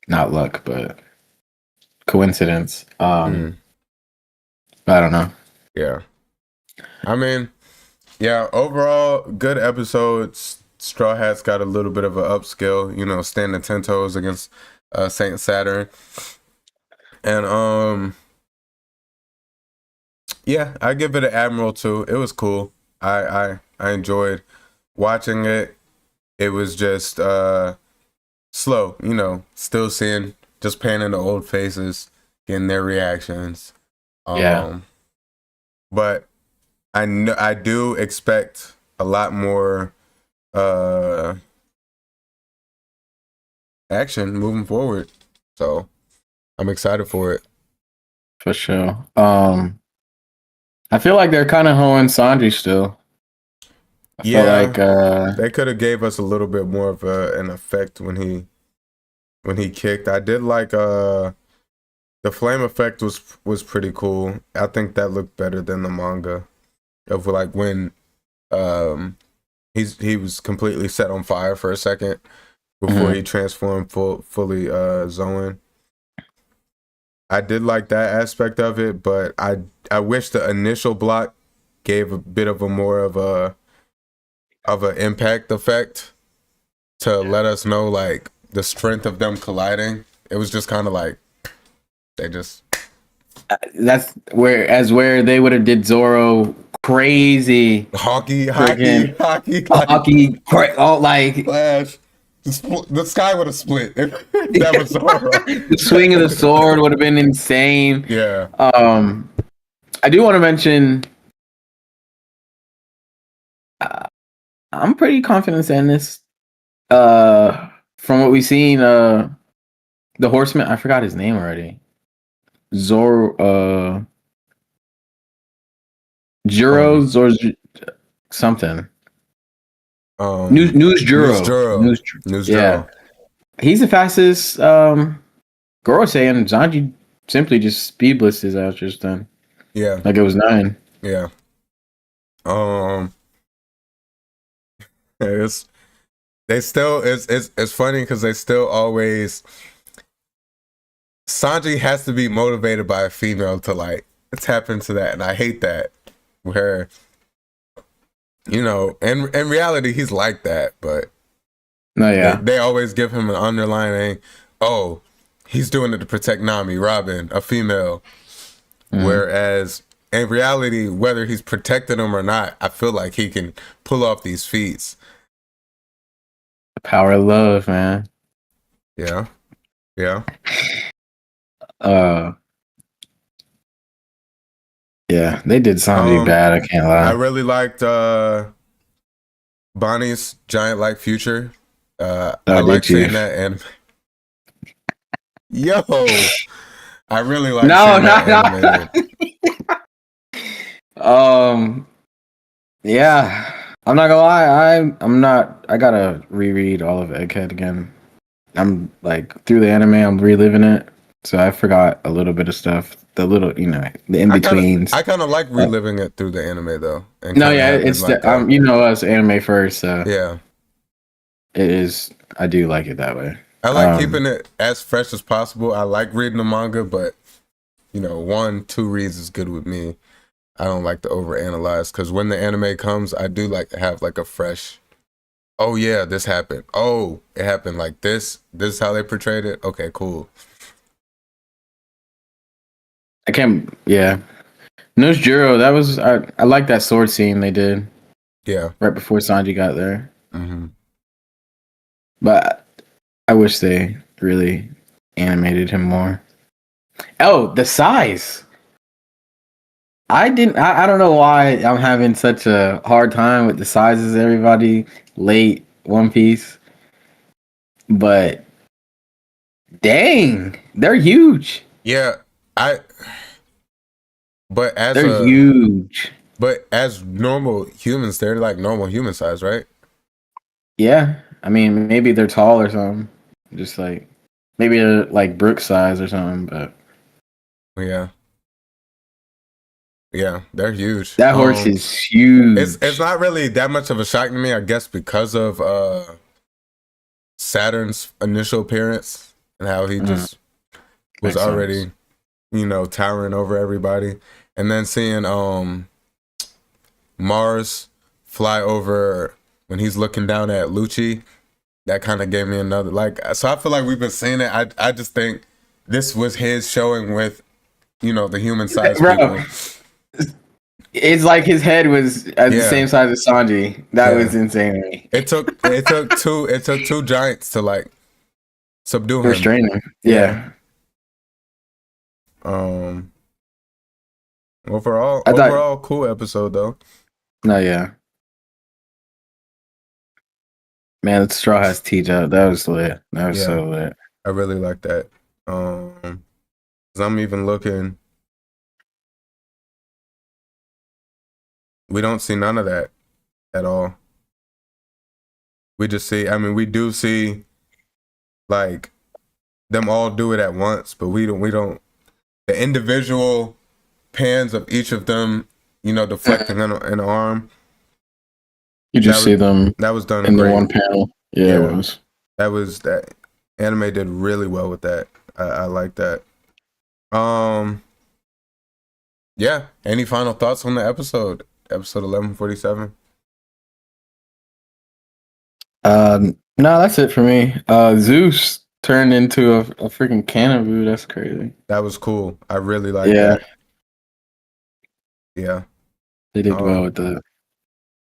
Not luck, but coincidence. But I don't know. Yeah. I mean, yeah, overall, good episodes. Straw Hats got a little bit of an upskill, standing 10 toes against Saint Saturn. And yeah, I give it an Admiral too. It was cool. I enjoyed watching it. It was just slow, still seeing, just panning the old faces, getting their reactions. But I do expect a lot more action moving forward. So I'm excited for it. For sure. I feel like they're kind of hoeing Sanji still. I feel like they could have gave us a little bit more of an effect when he kicked. I did like the flame effect was pretty cool. I think that looked better than the manga. Of like when he was completely set on fire for a second before he transformed fully Zoan. I did like that aspect of it, but I wish the initial block gave a bit of a more of an impact effect to let us know like the strength of them colliding. It was just kind of like they just that's where they would have did Zoro crazy hockey, all like Flash. The sky would have split if that was Zoro. The swing of the sword would have been insane. Yeah. I do want to mention I'm pretty confident saying this. From what we've seen, the Horseman, I forgot his name already. Juro, something. News Juro. Yeah. He's the fastest Gorosei, and Sanji simply just speed blitzed his ass just then. Yeah. Like it was 9. Yeah. It's funny because they still always Sanji has to be motivated by a female to like tap into that, and I hate that. Where in reality he's like that, but they always give him an underlining. Oh, he's doing it to protect Nami, Robin, a female. Whereas in reality, whether he's protecting them or not, I feel like he can pull off these feats. The power of love, man. Yeah. Yeah, they did something bad. I can't lie. I really liked Bonnie's giant like future. I like seeing that anime. Yo, I really like seeing that anime. Yeah, I'm not gonna lie. I'm not. I gotta reread all of Egghead again. I'm like through the anime. I'm reliving it, so I forgot a little bit of stuff. The little, the in betweens. I kind of like reliving it through the anime though. No, yeah, it's like us anime first. Yeah, it is. I do like it that way. I like keeping it as fresh as possible. I like reading the manga, but 1-2 reads is good with me. I don't like to overanalyze because when the anime comes, I do like to have like a fresh. Oh yeah, this happened. Oh, it happened like this. This is how they portrayed it. Okay, cool. I can't. Yeah, News Juro. That was. I like that sword scene they did. Yeah. Right before Sanji got there. Mm-hmm. But I wish they really animated him more. Oh, the size. I don't know why I'm having such a hard time with the sizes. Everybody late One Piece. but dang, they're huge. Yeah, They're huge. But as normal humans, they're like normal human size, right? Yeah, I mean, maybe they're tall or something. Just like maybe they're like Brook size or something. But yeah, they're huge. That horse is huge. It's not really that much of a shock to me, I guess, because of Saturn's initial appearance and how he just was Makes already, sense. Towering over everybody, and then seeing Mars fly over when he's looking down at Lucci, that kind of gave me another so I feel like we've been seeing it. I just think this was his showing with the human size people. It's like his head was at the same size as Sanji. That was insane. It took two giants to like subdue him. Restrain him. Yeah. Overall cool episode though. No, yeah. Man, the Straw Hats teach out. That was lit. That was so lit. I really like that. 'Cause I'm even looking. We don't see none of that at all. We just see. I mean, we do see like them all do it at once, but we don't. The individual pans of each of them, deflecting an arm. You just see them. That was done in great. the one panel. Yeah, it was. That anime did really well with that. I like that. Yeah. Any final thoughts on the episode? Episode 1147. No, that's it for me. Zeus turned into a freaking canniboo. That's crazy. That was cool. I really like that. Yeah. They did well with that.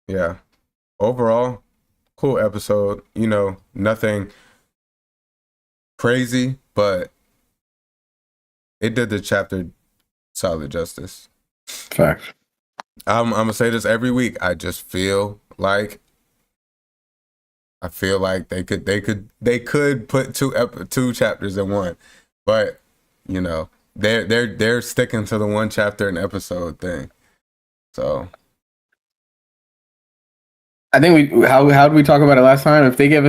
Yeah. Overall, cool episode. Nothing crazy, but it did the chapter solid justice. Fact. I'm gonna say this every week. I just feel like they could put two chapters in one, but they're sticking to the one chapter and episode thing. So I think how did we talk about it last time? If they gave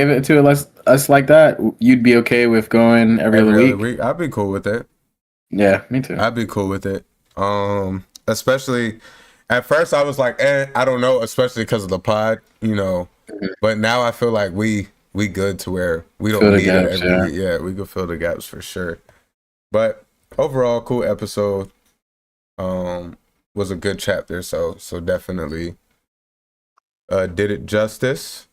it to us like that, you'd be okay with going every other week? I'd be cool with it. Yeah, me too. I'd be cool with it. Especially at first I was like, I don't know, especially because of the pod, But now I feel like we good to where we don't need it every week. Yeah, we could fill the gaps for sure. But overall, cool episode. Was a good chapter, so definitely did it justice.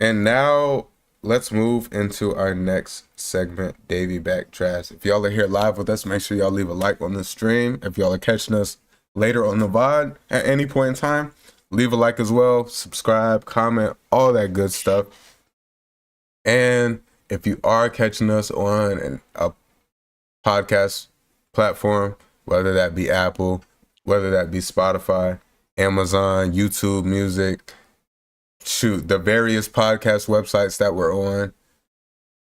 And now let's move into our next segment, Davey Back Drafts. If y'all are here live with us, make sure y'all leave a like on the stream. If y'all are catching us later on the VOD at any point in time, leave a like as well, subscribe, comment, all that good stuff. And if you are catching us on a podcast platform, whether that be Apple, whether that be Spotify, Amazon, YouTube Music, the various podcast websites that we're on,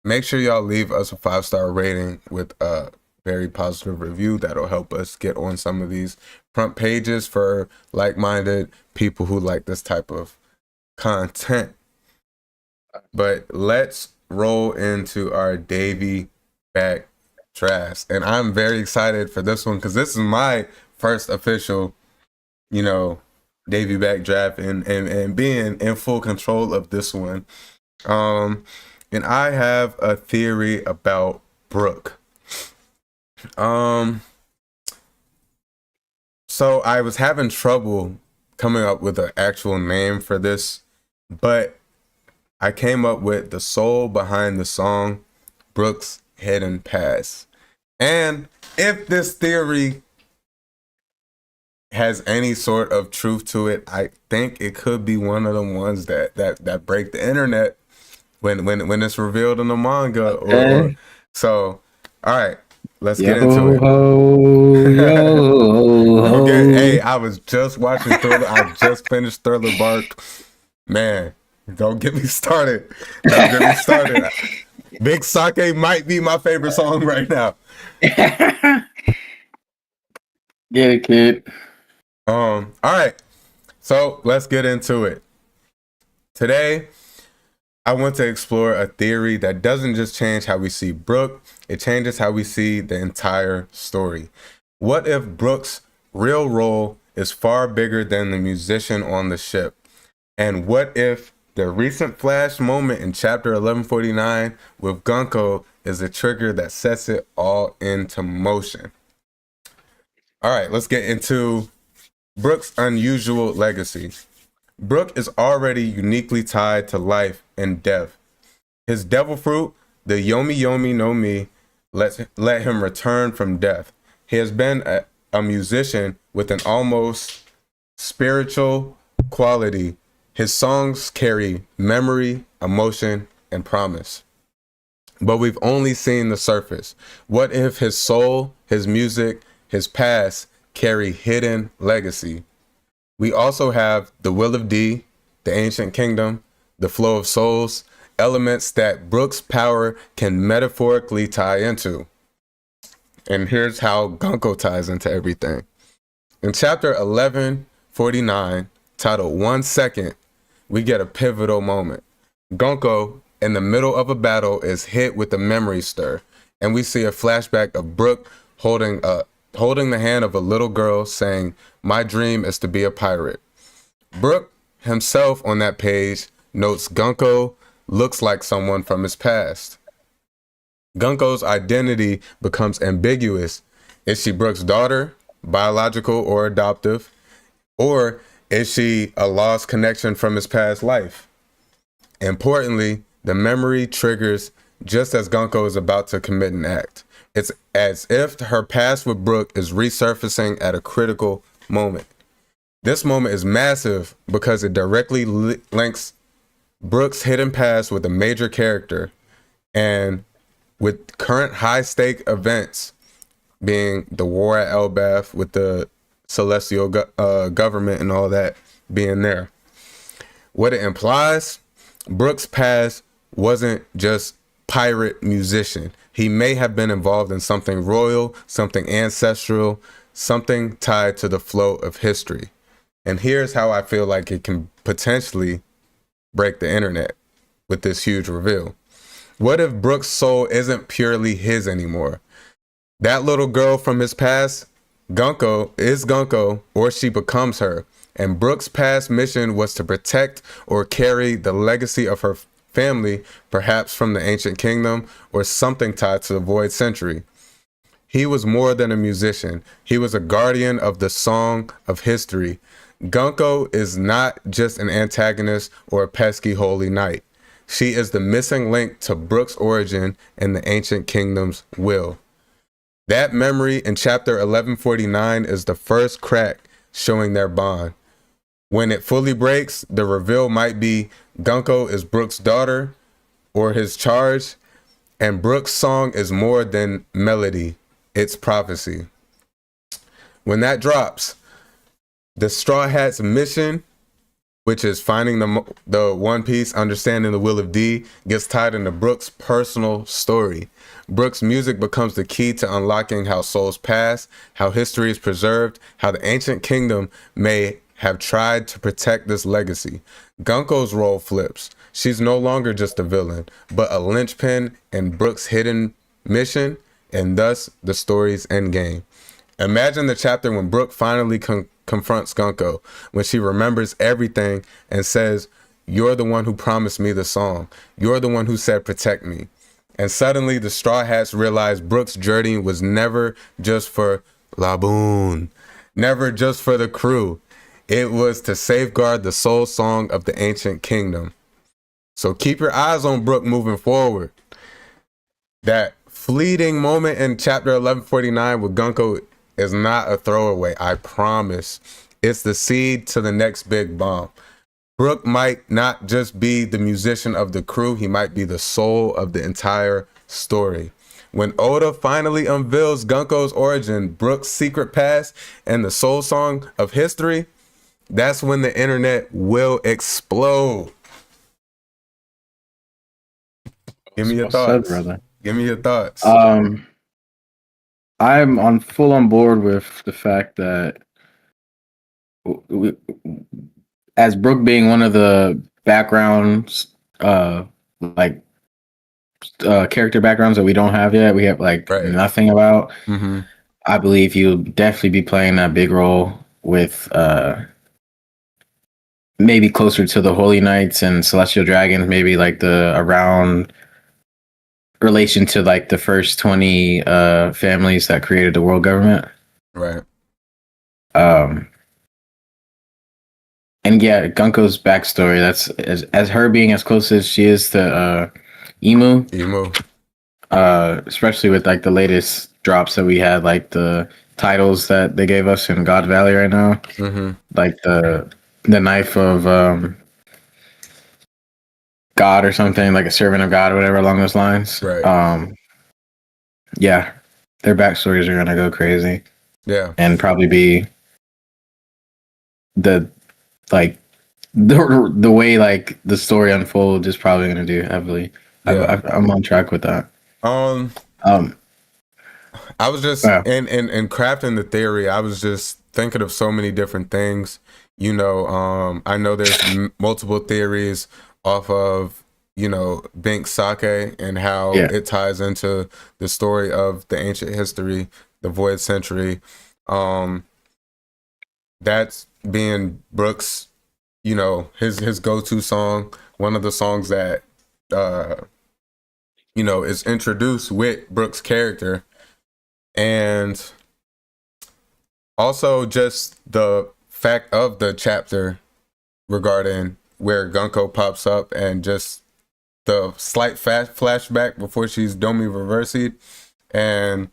make sure y'all leave us a 5-star rating with a very positive review. That'll help us get on some of these front pages for like-minded people who like this type of content. But let's roll into our Davey Back Drafts. And I'm very excited for this one because this is my first official, Davey Back Draft and being in full control of this one. And I have a theory about Brook. So I was having trouble coming up with an actual name for this, but I came up with the soul behind the song, Brook's Hidden Past. And if this theory has any sort of truth to it, I think it could be one of the ones that break the internet when it's revealed in the manga. Okay. So, all right, let's get into it. Hey, I was just watching Thriller. I just finished Thriller Bark. Man, Don't get me started. Don't get me started. Big Sake might be my favorite song right now. Get it, kid. All right. So let's get into it. Today, I want to explore a theory that doesn't just change how we see Brook, it changes how we see the entire story. What if Brook's real role is far bigger than the musician on the ship? And what if the recent flash moment in chapter 1149 with Gunko is the trigger that sets it all into motion? All right, let's get into Brook's unusual legacy. Brook is already uniquely tied to life and death. His devil fruit, the Yomi Yomi no Mi, let him return from death. He has been a musician with an almost spiritual quality. His songs carry memory, emotion, and promise. But we've only seen the surface. What if his soul, his music, his past carry hidden legacy? We also have the Will of D, the Ancient Kingdom, the Flow of Souls, elements that Brook's power can metaphorically tie into. And here's how Gunko ties into everything. In chapter 1149, titled 1 Second, we get a pivotal moment. Gunko, in the middle of a battle, is hit with a memory stir, and we see a flashback of Brook holding the hand of a little girl saying, "My dream is to be a pirate." Brook himself on that page notes Gunko looks like someone from his past. Gunko's identity becomes ambiguous. Is she Brook's daughter, biological or adoptive? Or is she a lost connection from his past life? Importantly, the memory triggers just as Gunko is about to commit an act. It's as if her past with Brook is resurfacing at a critical moment. This moment is massive because it directly links Brook's hidden past with a major character, and with current high-stake events being the war at Elbaf with the celestial government and all that being there. What it implies, Brook's past wasn't just pirate musician. He may have been involved in something royal, something ancestral, something tied to the flow of history. And here's how I feel like it can potentially break the internet with this huge reveal. What if Brook's soul isn't purely his anymore? That little girl from his past, Gunko, is Gunko, or she becomes her. And Brook's past mission was to protect or carry the legacy of her family, perhaps from the Ancient Kingdom or something tied to the Void Century. He was more than a musician. He was a guardian of the song of history. Gunko is not just an antagonist or a pesky holy knight. She is the missing link to Brook's origin and the Ancient Kingdom's will. That memory in chapter 1149 is the first crack showing their bond. When it fully breaks, the reveal might be Gunko is Brook's daughter or his charge, and Brook's song is more than melody, it's prophecy. When that drops, the Straw Hat's mission, which is finding the One Piece, understanding the Will of D, gets tied into Brook's personal story. Brook's music becomes the key to unlocking how souls pass, how history is preserved, how the Ancient Kingdom may have tried to protect this legacy. Gunko's role flips. She's no longer just a villain, but a linchpin in Brook's hidden mission, and thus the story's endgame. Imagine the chapter when Brook finally confronts Gunko, when she remembers everything and says, "You're the one who promised me the song. You're the one who said protect me." And suddenly the Straw Hats realize Brook's journey was never just for Laboon, never just for the crew. It was to safeguard the soul song of the Ancient Kingdom. So keep your eyes on Brook moving forward. That fleeting moment in chapter 1149 with Gunko is not a throwaway, I promise. It's the seed to the next big bomb. Brook might not just be the musician of the crew, he might be the soul of the entire story. When Oda finally unveils Gunko's origin, Brook's secret past, and the soul song of history, that's when the internet will explode. Give me your Well said, thoughts, brother. Give me your thoughts. I'm on board with the fact that we, as Brook being one of the backgrounds, like character backgrounds that we don't have yet, we have like nothing about. Mm-hmm. I believe he'll definitely be playing that big role with maybe closer to the Holy Knights and Celestial Dragons, maybe like the around relation to like the first 20 families that created the world government. Right. And yeah, Gunko's backstory, that's as her being as close as she is to Emu. Especially with like the latest drops that we had, like the titles that they gave us in God Valley right now. Mm-hmm. Like the knife of God or something, like a servant of God or whatever along those lines. Right. Yeah, their backstories are gonna go crazy. Yeah. And probably be the way like the story unfolds is probably gonna do heavily. Yeah. I'm on track with that. I was just in crafting the theory. I was just thinking of so many different things. You know, I know there's multiple theories off of, you know, Bink Sake and how it ties into the story of the ancient history, the Void Century. That's being Brook's, you know, his go-to song, one of the songs that you know, is introduced with Brook's character. And also just the fact of the chapter regarding where Gunko pops up and just the slight flashback before she's Domi Reversied, and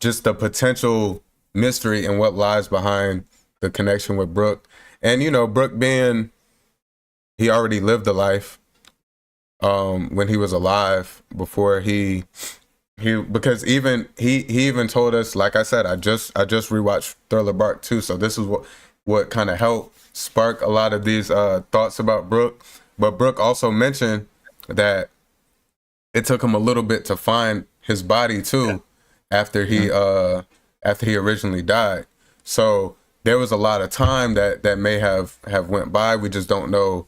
just the potential mystery and what lies behind the connection with Brook. And, you know, Brook being, he already lived a life when he was alive before he because even he even told us, like I said, I just rewatched Thriller Bark 2, so this is what kind of helped spark a lot of these thoughts about Brook. But Brook also mentioned that it took him a little bit to find his body too, after he originally died. So there was a lot of time that may have went by. We just don't know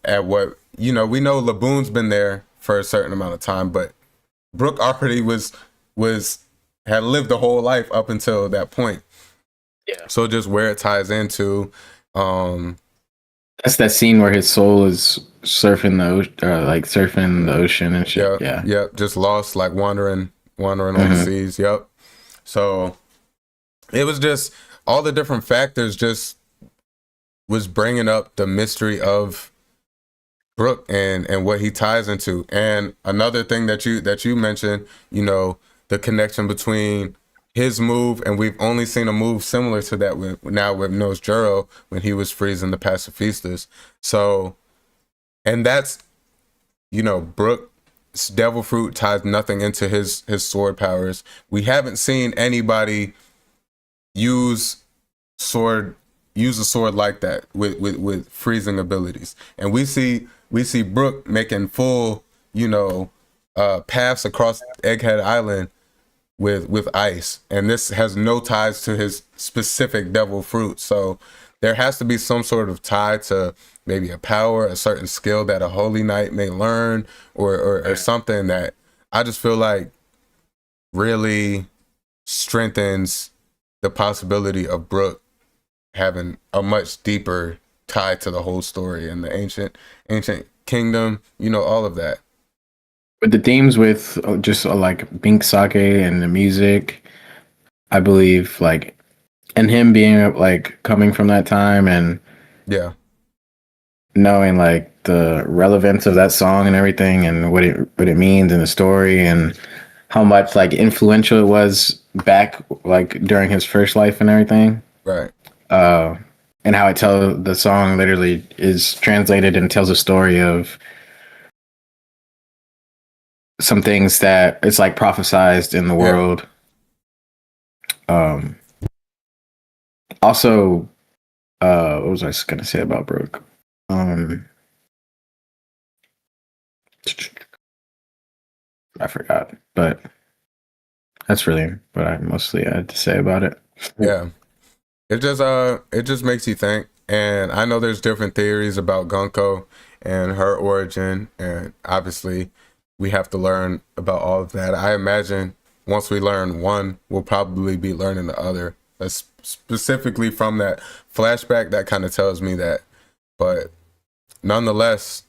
at what, you know, we know Laboon's been there for a certain amount of time, but Brook already had lived the whole life up until that point. Yeah. So just where it ties into, that's that scene where his soul is surfing the ocean and shit. Yep. Just lost, like wandering on the seas. Yep. So it was just all the different factors just was bringing up the mystery of Brook and what he ties into. And another thing that you mentioned, you know, the connection between his move, and we've only seen a move similar to that with Nose Juro when he was freezing the pacifistas. So, and that's, you know, Brook's Devil Fruit ties nothing into his sword powers. We haven't seen anybody use a sword like that with freezing abilities, and we see Brook making full, you know, paths across Egghead Island with ice, and this has no ties to his specific devil fruit. So there has to be some sort of tie to maybe a power, a certain skill that a holy knight may learn, or something that I just feel like really strengthens the possibility of Brook having a much deeper tie to the whole story and the ancient kingdom, you know, all of that. But the themes with just like Bink Sake and the music, I believe, like, and him being like coming from that time and knowing like the relevance of that song and everything and what it means in the story and how much like influential it was back like during his first life and everything. Right. And how the song literally is translated and tells a story of some things that it's like prophesized in the world. Also, what was I going to say about Brook? I forgot, but that's really what I mostly had to say about it. Yeah, it just makes you think. And I know there's different theories about Gunko and her origin, and obviously we have to learn about all of that. I imagine once we learn one, we'll probably be learning the other. That's specifically from that flashback that kind of tells me that. But nonetheless,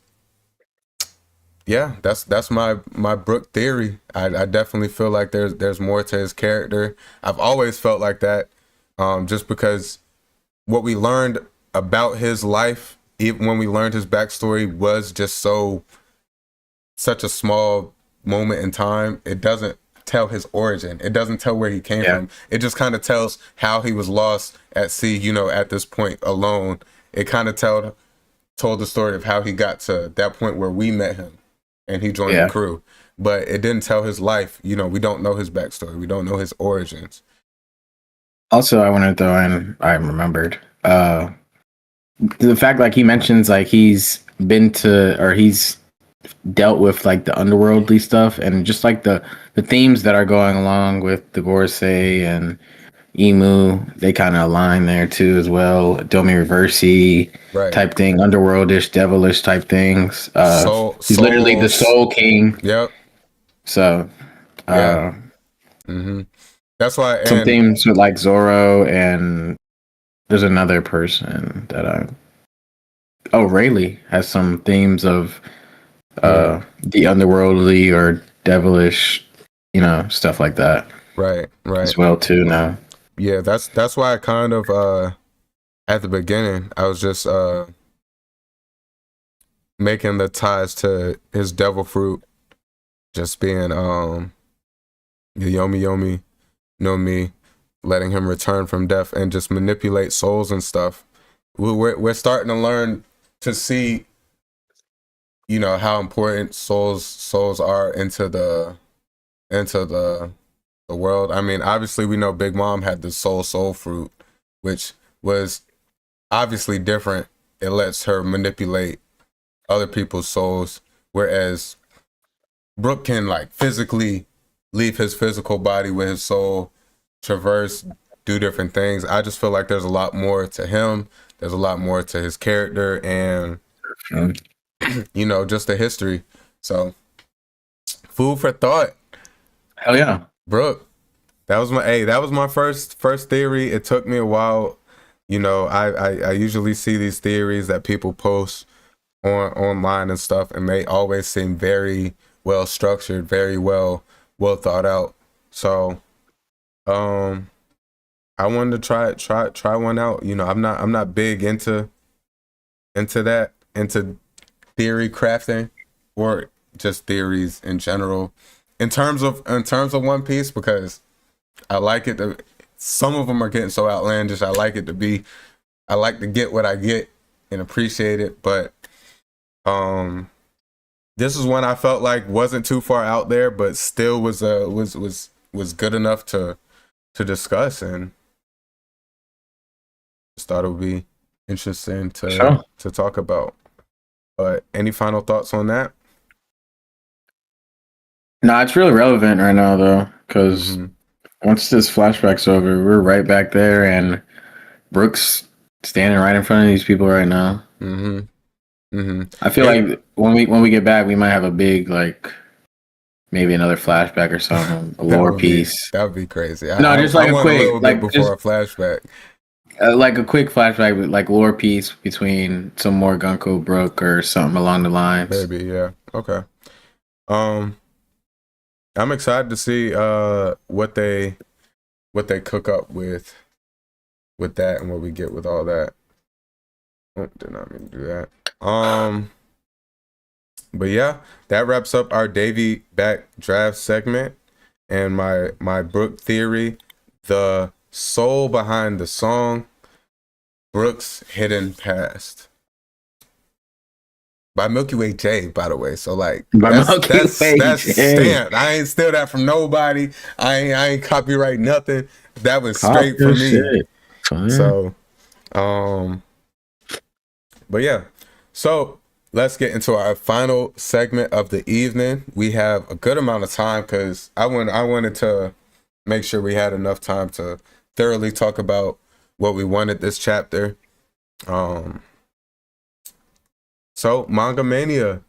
yeah, that's my Brook theory. I definitely feel like there's more to his character. I've always felt like that, just because what we learned about his life, even when we learned his backstory, was just such a small moment in time. It doesn't tell his origin. It doesn't tell where he came from. It just kind of tells how he was lost at sea, at this point alone. It kind of told the story of how he got to that point where we met him and he joined the crew. But it didn't tell his life. We don't know his backstory. We don't know his origins. Also, I want to throw in, I remembered, the fact, like, he mentions, like, he's dealt with, like, the underworldly stuff, and just, like, the themes that are going along with the Gorosei and Emu, they kind of align there, too, as well. Domi Reversi type thing, underworldish, devilish type things. He's literally the Soul King. Yep. So, that's why some themes with, like, Zoro, and there's another person that Rayleigh has some themes of the underworldly or devilish, stuff like that. Right. As well too now. Yeah, that's why I kind of at the beginning I was just making the ties to his devil fruit just being the Yomi Yomi no Mi, letting him return from death and just manipulate souls and stuff. We're starting to learn to see, how important souls are into the world. I mean, obviously we know Big Mom had the soul fruit, which was obviously different. It lets her manipulate other people's souls, whereas Brook can, like, physically leave his physical body with his soul, traverse, do different things. I just feel like there's a lot more to him. There's a lot more to his character and, just the history. So, food for thought. Hell yeah. Brook. That was my first theory. It took me a while. I usually see these theories that people post online and stuff, and they always seem very well structured, very well thought out. So, I wanted to try one out. I'm not big into theory crafting or just theories in general. In terms of One Piece, because I like it to, some of them are getting so outlandish. I like to get what I get and appreciate it, but this is one I felt like wasn't too far out there, but still was good enough to discuss, and just thought it would be interesting to talk about. But any final thoughts on that? No, it's really relevant right now, though, because once this flashback's over, we're right back there, and Brook's standing right in front of these people right now. I feel like when we get back, we might have a big, like, maybe another flashback or something, a lore piece. That would be crazy. Just like a quick, like, before a flashback. Like a quick flashback with, like, lore piece between some more Gunko Brook or something along the lines. Maybe, yeah. Okay. I'm excited to see what they cook up with that and what we get with all that. Oh, did not mean to do that. But yeah, that wraps up our Davey Back Drafts segment and my Brook theory, the soul behind the song, Brook's hidden past. By Milky Way J, by the way. So, like, that's stamped. I ain't steal that from nobody. I ain't copyright nothing. That was straight from me. So, but yeah. So let's get into our final segment of the evening. We have a good amount of time because I wanted to make sure we had enough time to thoroughly talk about what we wanted this chapter. So Manga Mania,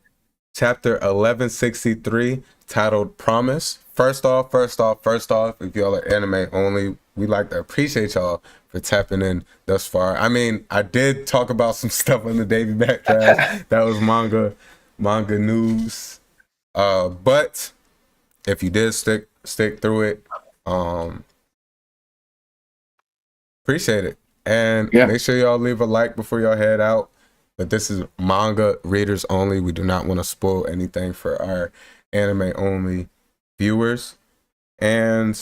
chapter 1163, titled Promise. First off, if y'all are anime only, we like to appreciate y'all for tapping in thus far. I mean, I did talk about some stuff on the Davey Back Drafts. That was manga news. But if you did stick through it, appreciate it. And make sure y'all leave a like before y'all head out. But this is manga readers only. We do not want to spoil anything for our anime only viewers. And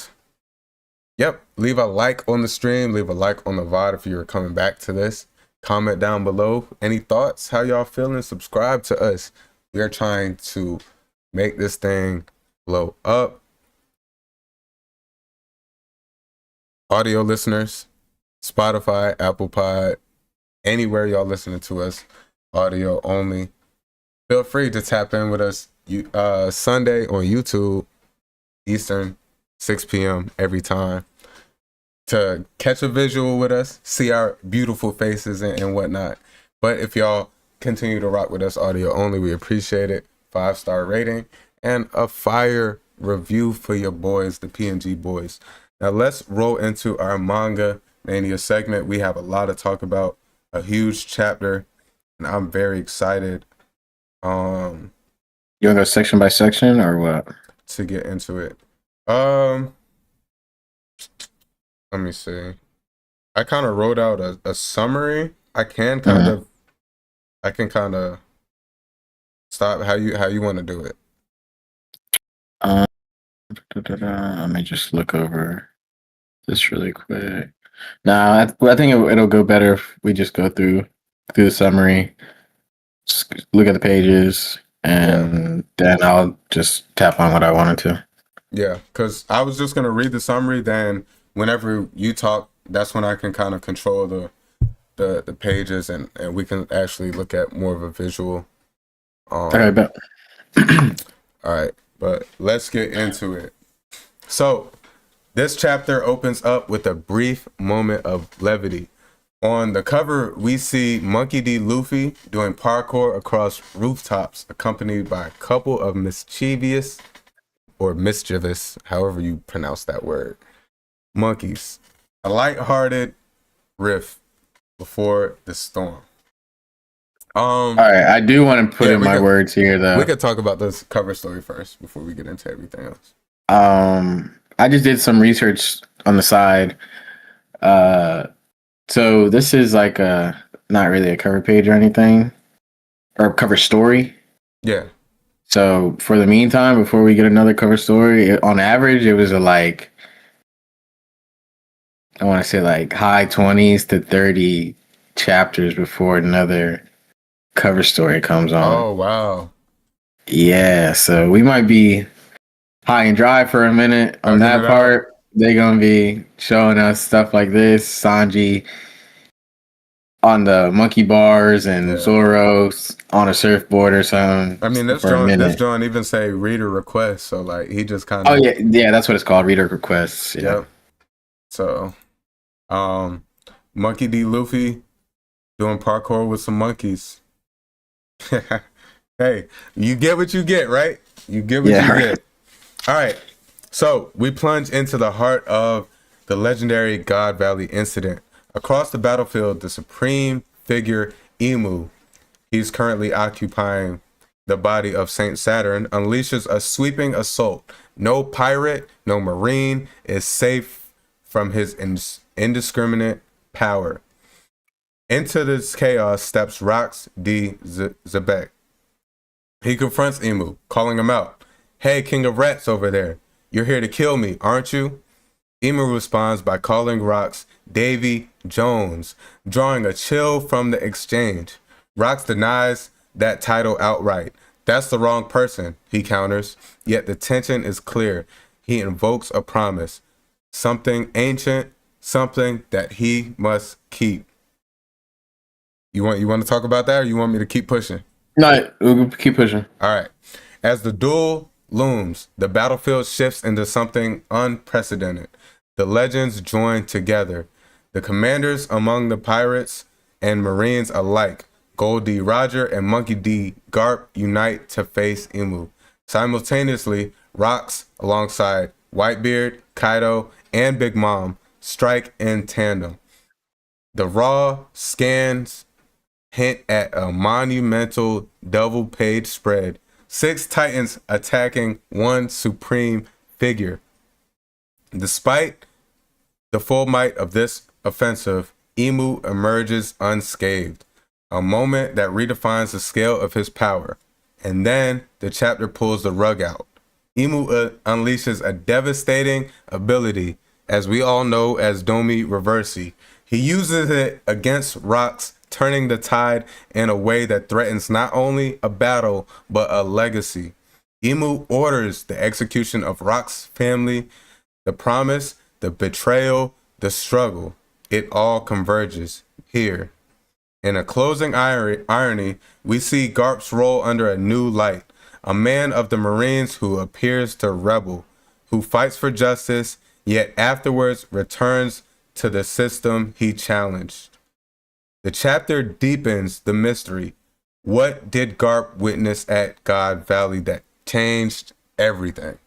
leave a like on the stream, leave a like on the VOD if you're coming back to this. Comment down below any thoughts, how y'all feeling. Subscribe to us. We are trying to make this thing blow up. Audio listeners, Spotify, Apple Pod, anywhere y'all listening to us, audio only, feel free to tap in with us Sunday on YouTube, Eastern, 6 p.m. every time, to catch a visual with us, see our beautiful faces and whatnot. But if y'all continue to rock with us audio only, we appreciate it. 5-star rating and a fire review for your boys, the PNG boys. Now let's roll into our Manga Mania segment. We have a lot to talk about, a huge chapter, and I'm very excited. You want to go section by section or what? To get into it. Let me see. I kind of wrote out a summary. I can kind of stop how you want to do it. Let me just look over this really quick. Nah, I think it'll go better if we just go through the summary, just look at the pages, and then I'll just tap on what I wanted to. Yeah, because I was just going to read the summary, then whenever you talk, that's when I can kind of control the pages, and we can actually look at more of a visual. Okay, bet. All right, but let's get into it. So this chapter opens up with a brief moment of levity. On the cover, we see Monkey D. Luffy doing parkour across rooftops, accompanied by a couple of mischievous, however you pronounce that word, monkeys. A lighthearted riff before the storm. All right, I do want to put in my words here, though. We could talk about this cover story first before we get into everything else. I just did some research on the side. So this is like not really a cover page or anything, or cover story. Yeah. So for the meantime, before we get another cover story, on average, it was I want to say like high 20s to 30 chapters before another cover story comes on. Oh, wow. Yeah, so we might be high and dry for a minute on that part. They're going to be showing us stuff like this. Sanji on the monkey bars and Zoro on a surfboard or something. I mean, this John even say reader request. So like he just kind of. Oh yeah, that's what it's called, reader requests. Yeah. Yep. So, Monkey D. Luffy doing parkour with some monkeys. Hey, you get what you get, right? You get what you get. All right. So we plunge into the heart of the legendary God Valley incident. Across the battlefield, the supreme figure Emu, he's currently occupying the body of Saint Saturn, unleashes a sweeping assault. No pirate, no marine is safe from his indiscriminate power. Into this chaos steps Rox D. Zebek. He confronts Emu, calling him out. Hey, King of Rats over there. You're here to kill me, aren't you? Emu responds by calling Rox Davy Jones, drawing a chill from the exchange. Rox denies that title outright. That's the wrong person, he counters. Yet the tension is clear. He invokes a promise. Something ancient, something that he must keep. You want to talk about that, or you want me to keep pushing? No, we'll keep pushing. All right. As the duel looms, the battlefield shifts into something unprecedented. The legends join together. The commanders among the pirates and marines alike, Gold D. Roger and Monkey D. Garp, unite to face Imu. Simultaneously, Rocks, alongside Whitebeard, Kaido, and Big Mom, strike in tandem. The raw scans hint at a monumental double-page spread. 6 titans attacking one supreme figure. Despite the full might of this offensive, Imu emerges unscathed, a moment that redefines the scale of his power. And then the chapter pulls the rug out. Imu unleashes a devastating ability, as we all know as Domi Reversi. He uses it against Rocks, turning the tide in a way that threatens not only a battle, but a legacy. Imu orders the execution of Rock's family, the promise, the betrayal, the struggle. It all converges here. In a closing irony, we see Garp's role under a new light. A man of the Marines who appears to rebel, who fights for justice, yet afterwards returns to the system he challenged. The chapter deepens the mystery. What did Garp witness at God Valley that changed everything?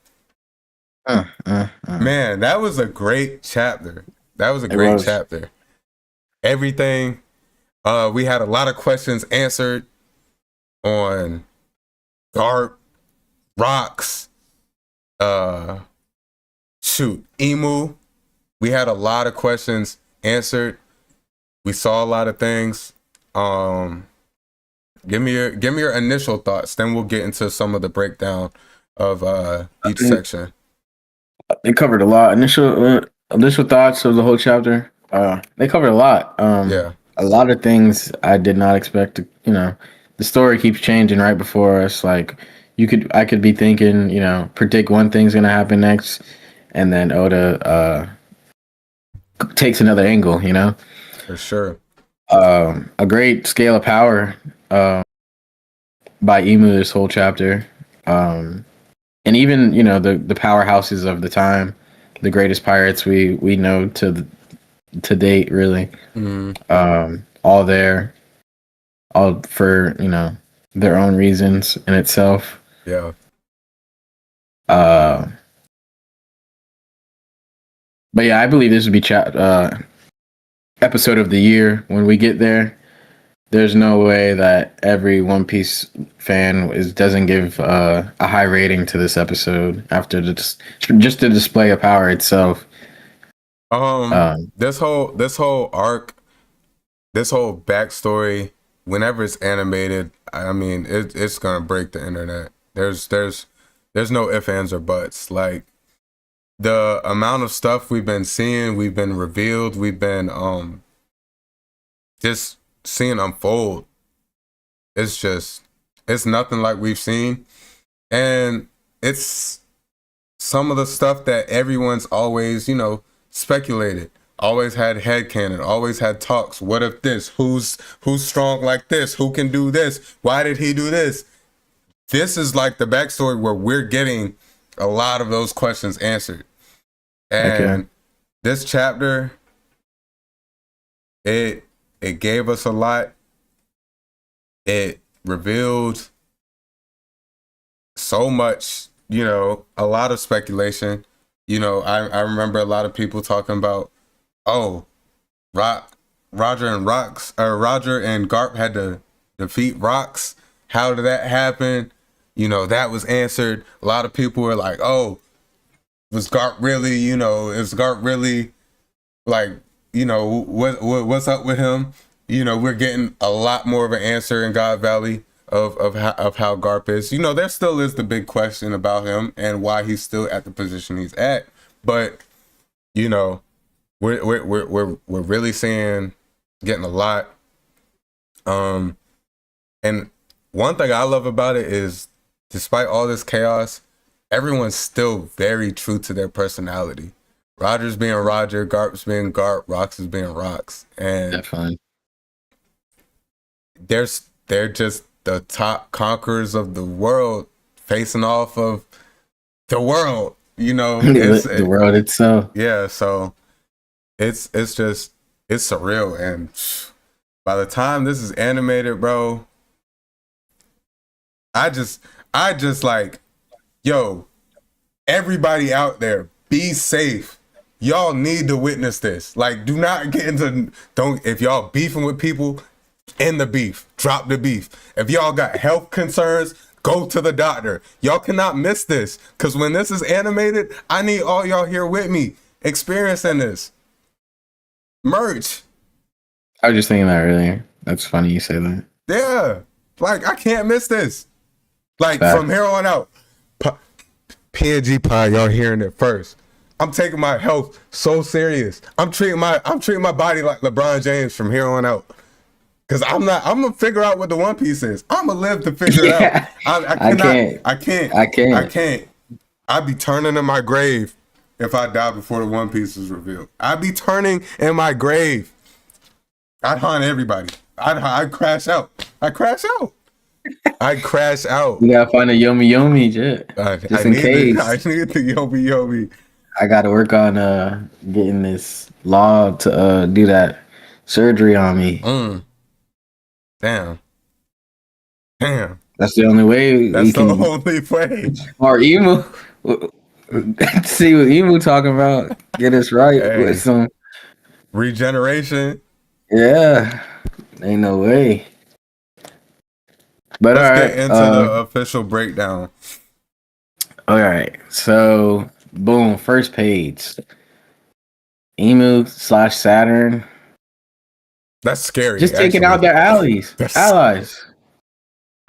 Man, that was a great chapter. That was a great chapter. Everything. We had a lot of questions answered on Garp, Rocks, Imu. We had a lot of questions answered. We saw a lot of things. Give me your initial thoughts. Then we'll get into some of the breakdown of each section. They covered a lot. Initial thoughts of the whole chapter. They covered a lot. Yeah. A lot of things I did not expect to. The story keeps changing right before us. Like I could be thinking, predict one thing's gonna happen next, and then Oda takes another angle. For sure. A great scale of power by Imu this whole chapter. And even, the powerhouses of the time, the greatest pirates we know to date, really. All there, all for, their own reasons in itself. Yeah. But yeah, I believe this would be episode of the year when we get there. There's no way that every One Piece fan doesn't give a high rating to this episode after just the display of power itself. This whole arc, this whole backstory, whenever it's animated, I mean, it's gonna break the internet. There's no ifs, ands, or buts. Like the amount of stuff we've been seeing, we've been revealed, we've been just seeing unfold. It's nothing like we've seen. And it's some of the stuff that everyone's always, speculated, always had headcanon, always had talks. What if this? Who's strong like this? Who can do this? Why did he do this? This is like the backstory where we're getting a lot of those questions answered. And this chapter, it gave us a lot. It revealed so much, a lot of speculation. I remember a lot of people talking about, Roger and Garp had to defeat Rocks. How did that happen? That was answered. A lot of people were like, was Garp really, is Garp really like, what's up with him? We're getting a lot more of an answer in God Valley of how Garp is. There still is the big question about him and why he's still at the position he's at. But, we're really getting a lot. And one thing I love about it is, despite all this chaos, everyone's still very true to their personality. Roger's being Roger, Garp's being Garp, Rocks is being Rocks. And definitely. they're just the top conquerors of the world facing off of the world, you know, the world itself. Yeah, so it's surreal, and by the time this is animated, bro, I just like, yo, everybody out there, be safe. Y'all need to witness this. Like, do not get into, if y'all beefing with people, end the beef, drop the beef. If y'all got health concerns, go to the doctor. Y'all cannot miss this, because when this is animated, I need all y'all here with me experiencing this. Merch. I was just thinking that earlier. That's funny you say that. Yeah. Like, I can't miss this. Like, from here on out, PNG Pod, y'all hearing it first. I'm taking my health so serious. I'm treating my body like LeBron James from here on out. Cause I'm gonna figure out what the One Piece is. I'm gonna live to figure it out. I can't. I'd be turning in my grave if I die before the One Piece is revealed. I'd be turning in my grave. I'd haunt everybody. I'd crash out. I'd crash out. You gotta find a Yomi Yomi, just in case. I need the Yomi Yomi. I gotta work on getting this law to do that surgery on me. Damn. That's the only way. That's the only way. Or Emu. See what Emu talking about. Get us right with some regeneration. Yeah. Ain't no way. But let's get into the official breakdown. All right. So, boom. First page. Emu/Saturn. That's scary. Just taking out their allies.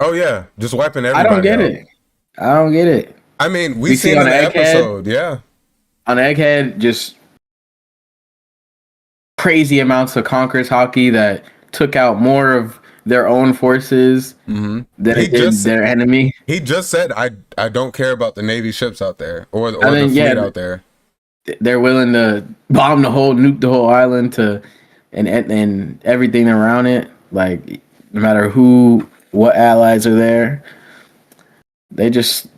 Oh yeah, just wiping everybody. I don't get it. I mean, we seen on the episode, yeah. On Egghead, just crazy amounts of Conqueror's Haki that took out more of their own forces than it did their enemy. He just said, "I don't care about the Navy ships out there or the fleet out there." They're willing to nuke the whole island and everything around it. Like, no matter what allies are there, they just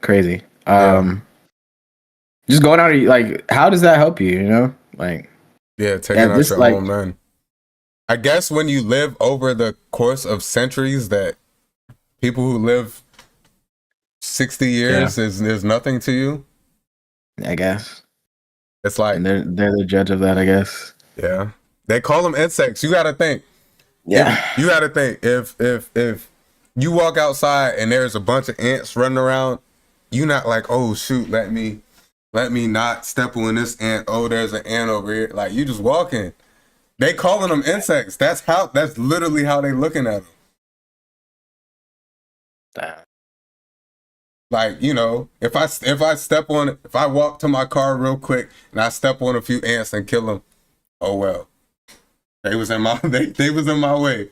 crazy. Just going out, like, how does that help you? You know, like, taking out your own men. I guess when you live over the course of centuries, that people who live 60 years is nothing to you. I guess it's like, and they're the judge of that, I guess. Yeah, they call them insects. You got to think. Yeah, you got to think. If you walk outside and there's a bunch of ants running around, you not like, oh shoot, let me not step on this ant. Oh, there's an ant over here. Like, you just walking. They calling them insects. That's literally how they looking at them. Damn. Like, you know, if I walk to my car real quick and I step on a few ants and kill them, oh well. They was in my way.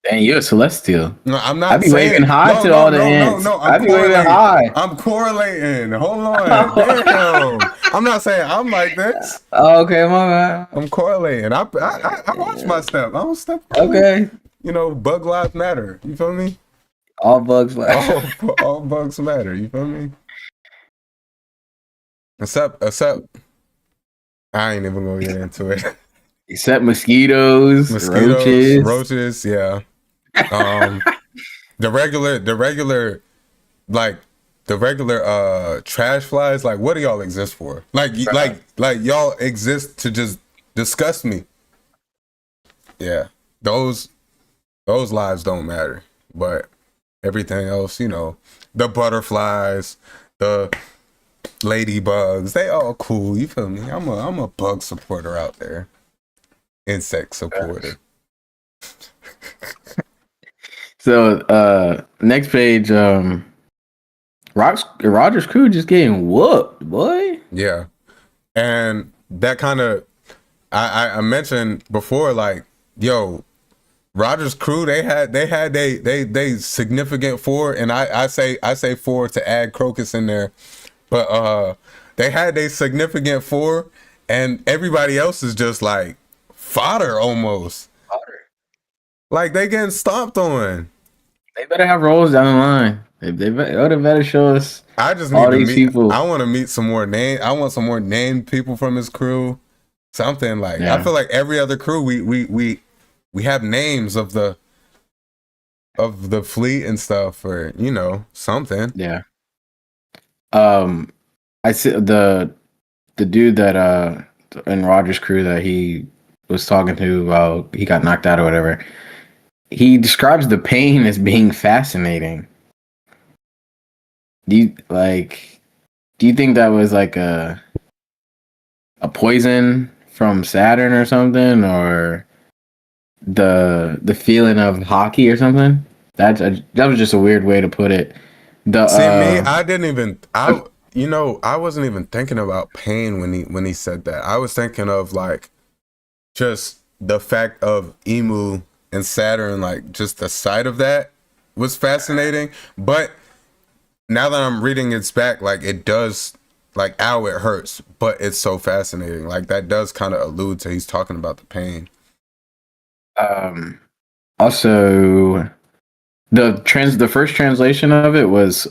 Dang, you're a celestial. No, I'm not. I'd be waving high to all the ants. I'd be waving high. I'm correlating. Hold on. Damn. I'm not saying I'm like this. Oh, okay, my bad. I'm correlating. I watch my step. I don't step. Okay. You know, bug lives matter. You feel me? All bugs matter. All bugs matter. You feel me? Except, I ain't even gonna get into it. Except mosquitoes, roaches. Yeah. The regular trash flies. Like, what do y'all exist for? Like y'all exist to just disgust me. Yeah, those lives don't matter, but everything else, you know, the butterflies, the ladybugs, they all cool. You feel me? I'm a bug supporter out there, insect supporter. So next page, Roger's crew just getting whooped, boy. Yeah, and that kind of I mentioned before, like, yo, Roger's crew, they significant four, and I say four to add Crocus in there, but they had a significant four, and everybody else is just like fodder almost. Like they getting stomped on. They better have roles down the line. They better show us. I just all need to these meet. People. I want to meet some more I want some more named people from his crew. Something like I feel like every other crew we have names of the fleet and stuff, or something. Yeah. I see the dude that in Roger's crew that he was talking to while he got knocked out or whatever. He describes the pain as being fascinating. Do you think that was like a poison from Saturn or something, or the feeling of hockey or something? That was just a weird way to put it. I didn't even. I wasn't even thinking about pain when he said that. I was thinking of like just the fact of Emu and Saturn, like just the sight of that was fascinating. But now that I'm reading it's back, like it does, like ow, it hurts, but it's so fascinating. Like that does kind of allude to he's talking about the pain. Also, the first translation of it was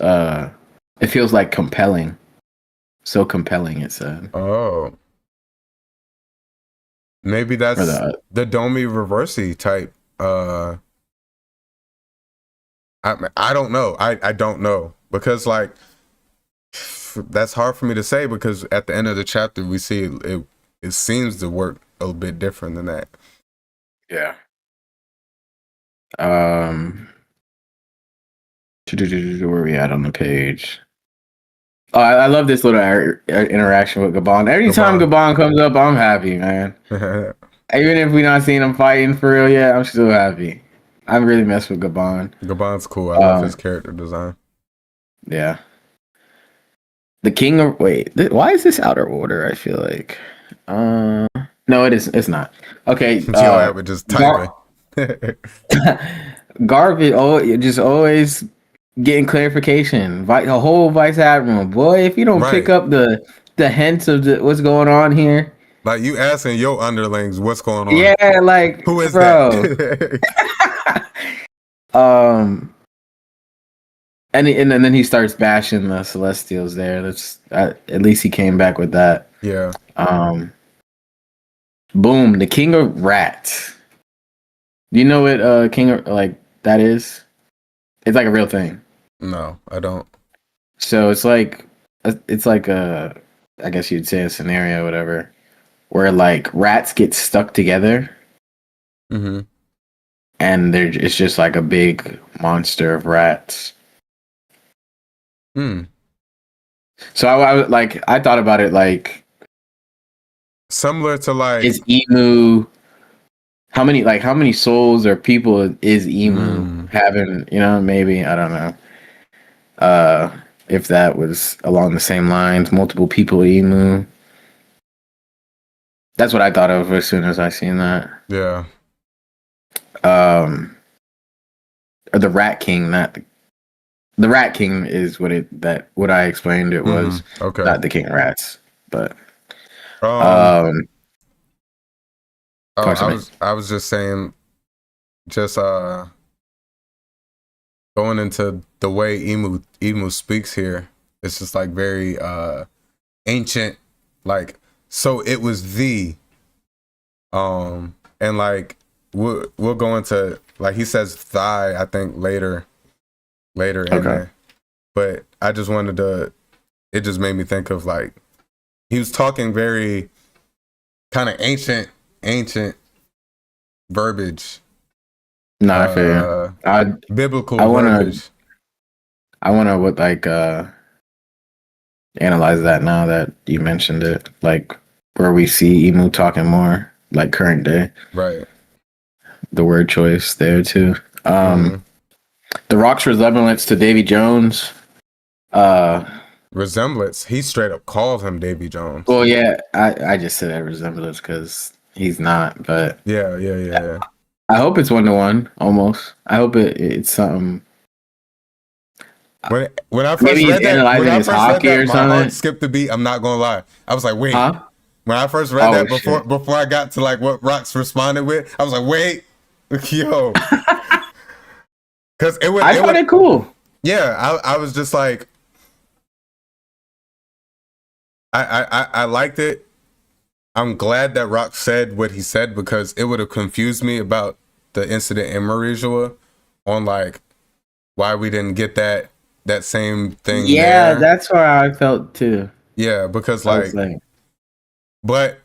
it feels like compelling. So compelling, it said. Oh. Maybe that's the Domi Reversi type. I don't know. I don't know. Because like that's hard for me to say, because at the end of the chapter we see it seems to work a little bit different than that. Yeah. Where are we at on the page? Oh, I love this little interaction with Gabon. Every time Gabon comes up, I'm happy, man. Even if we're not seeing him fighting for real yet, I'm still happy. I really mess with Gabon. Gabon's cool. I love his character design. Yeah. The king of why is this out of order? I feel like no, it is. It's not. Okay. I would just type it. Garbage. Oh, just always getting clarification. The whole vice admiral, boy. If you don't pick up the hints of what's going on here, like you asking your underlings what's going on. Yeah, like who is that? And then he starts bashing the Celestials there. That's at least he came back with that. Yeah. Boom, the King of Rats. Do you know what King of that is? It's like a real thing. No, I don't. So it's like a, I guess you'd say a scenario, whatever, where like rats get stuck together. Mm-hmm. And it's just like a big monster of rats. So I thought about it like similar to like is Emu. How many souls or people is Emu having? Maybe I don't know. If that was along the same lines, multiple people Emu. That's what I thought of as soon as I seen that. Yeah. Or the Rat King, the Rat King is what I explained it was. Okay. Not the King of Rats, but I was just saying, just going into the way Emu speaks here, it's just like very ancient, like, so it was and like we'll go into, like, he says thy, I think later in there, but I just wanted to, it just made me think of like he was talking very kind of ancient verbiage. No, I feel biblical verbiage. I want to analyze that now that you mentioned it, like where we see Emu talking more like current day. Right. The word choice there too. The Rock's resemblance to Davy Jones. Resemblance. He straight up called him Davy Jones. Well, yeah, I just said that resemblance because he's not, but yeah. I hope it's 1-to-1 almost. I hope it's something. When I first read that, my heart skipped a beat. I'm not gonna lie. I was like, wait. Huh? When I first read that before I got to like what Rox responded with, I was like, wait. Yo. Because I found it cool. Yeah, I was just like, I liked it. I'm glad that Rock said what he said because it would have confused me about the incident in Marijua on like why we didn't get that same thing. Yeah, that's where I felt too. Yeah, because but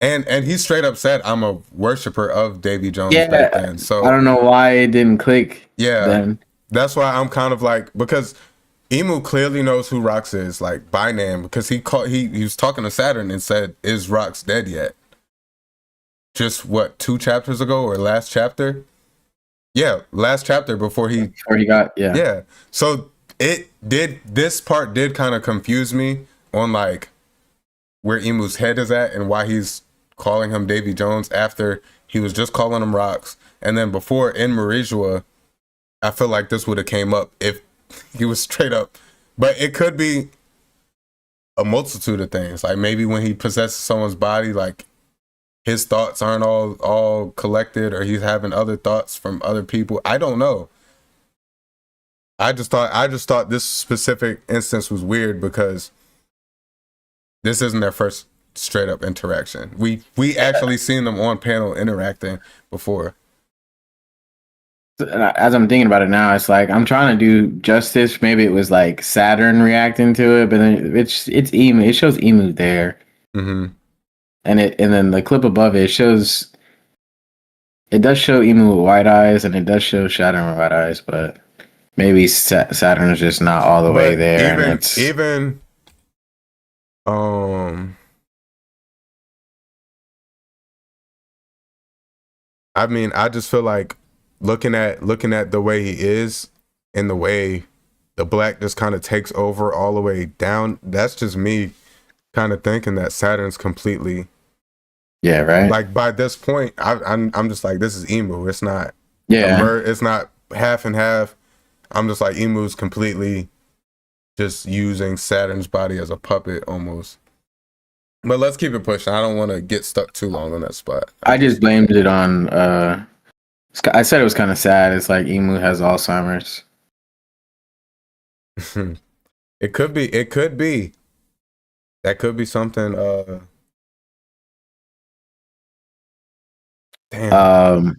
and he straight up said I'm a worshiper of Davy Jones back then. So I don't know why it didn't click. Yeah, then. That's why I'm kind of like, because Emu clearly knows who Rox is, like by name, because he was talking to Saturn and said, "Is Rox dead yet?" Just what, 2 chapters ago or last chapter? Yeah, last chapter before he got Yeah. So this part did kind of confuse me on like where Emu's head is at and why he's calling him Davy Jones after he was just calling him Rox. And then before in Marijua, I feel like this would have came up if he was straight up. But it could be a multitude of things. Like maybe when he possesses someone's body, like his thoughts aren't all collected, or he's having other thoughts from other people. I don't know. I just thought this specific instance was weird because this isn't their first straight up interaction. We actually seen them on panel interacting before. As I'm thinking about it now, it's like I'm trying to do justice. Maybe it was like Saturn reacting to it, but then it's Emu. It shows Emu there, and then the clip above it shows. It does show Emu with white eyes, and it does show Saturn with white eyes, but maybe Saturn is just not all the way there. I mean, I just feel like looking at the way he is and the way the black just kind of takes over all the way down, that's just me kind of thinking that Saturn's completely, yeah, right. Like by this point, I'm just like, this is Emu. It's not, it's not half and half. I'm just like, Emu's completely just using Saturn's body as a puppet almost. But let's keep it pushing. I don't want to get stuck too long on that spot. I just blamed it on. I said it was kind of sad. It's like Emu has Alzheimer's. It could be. That could be something. Damn.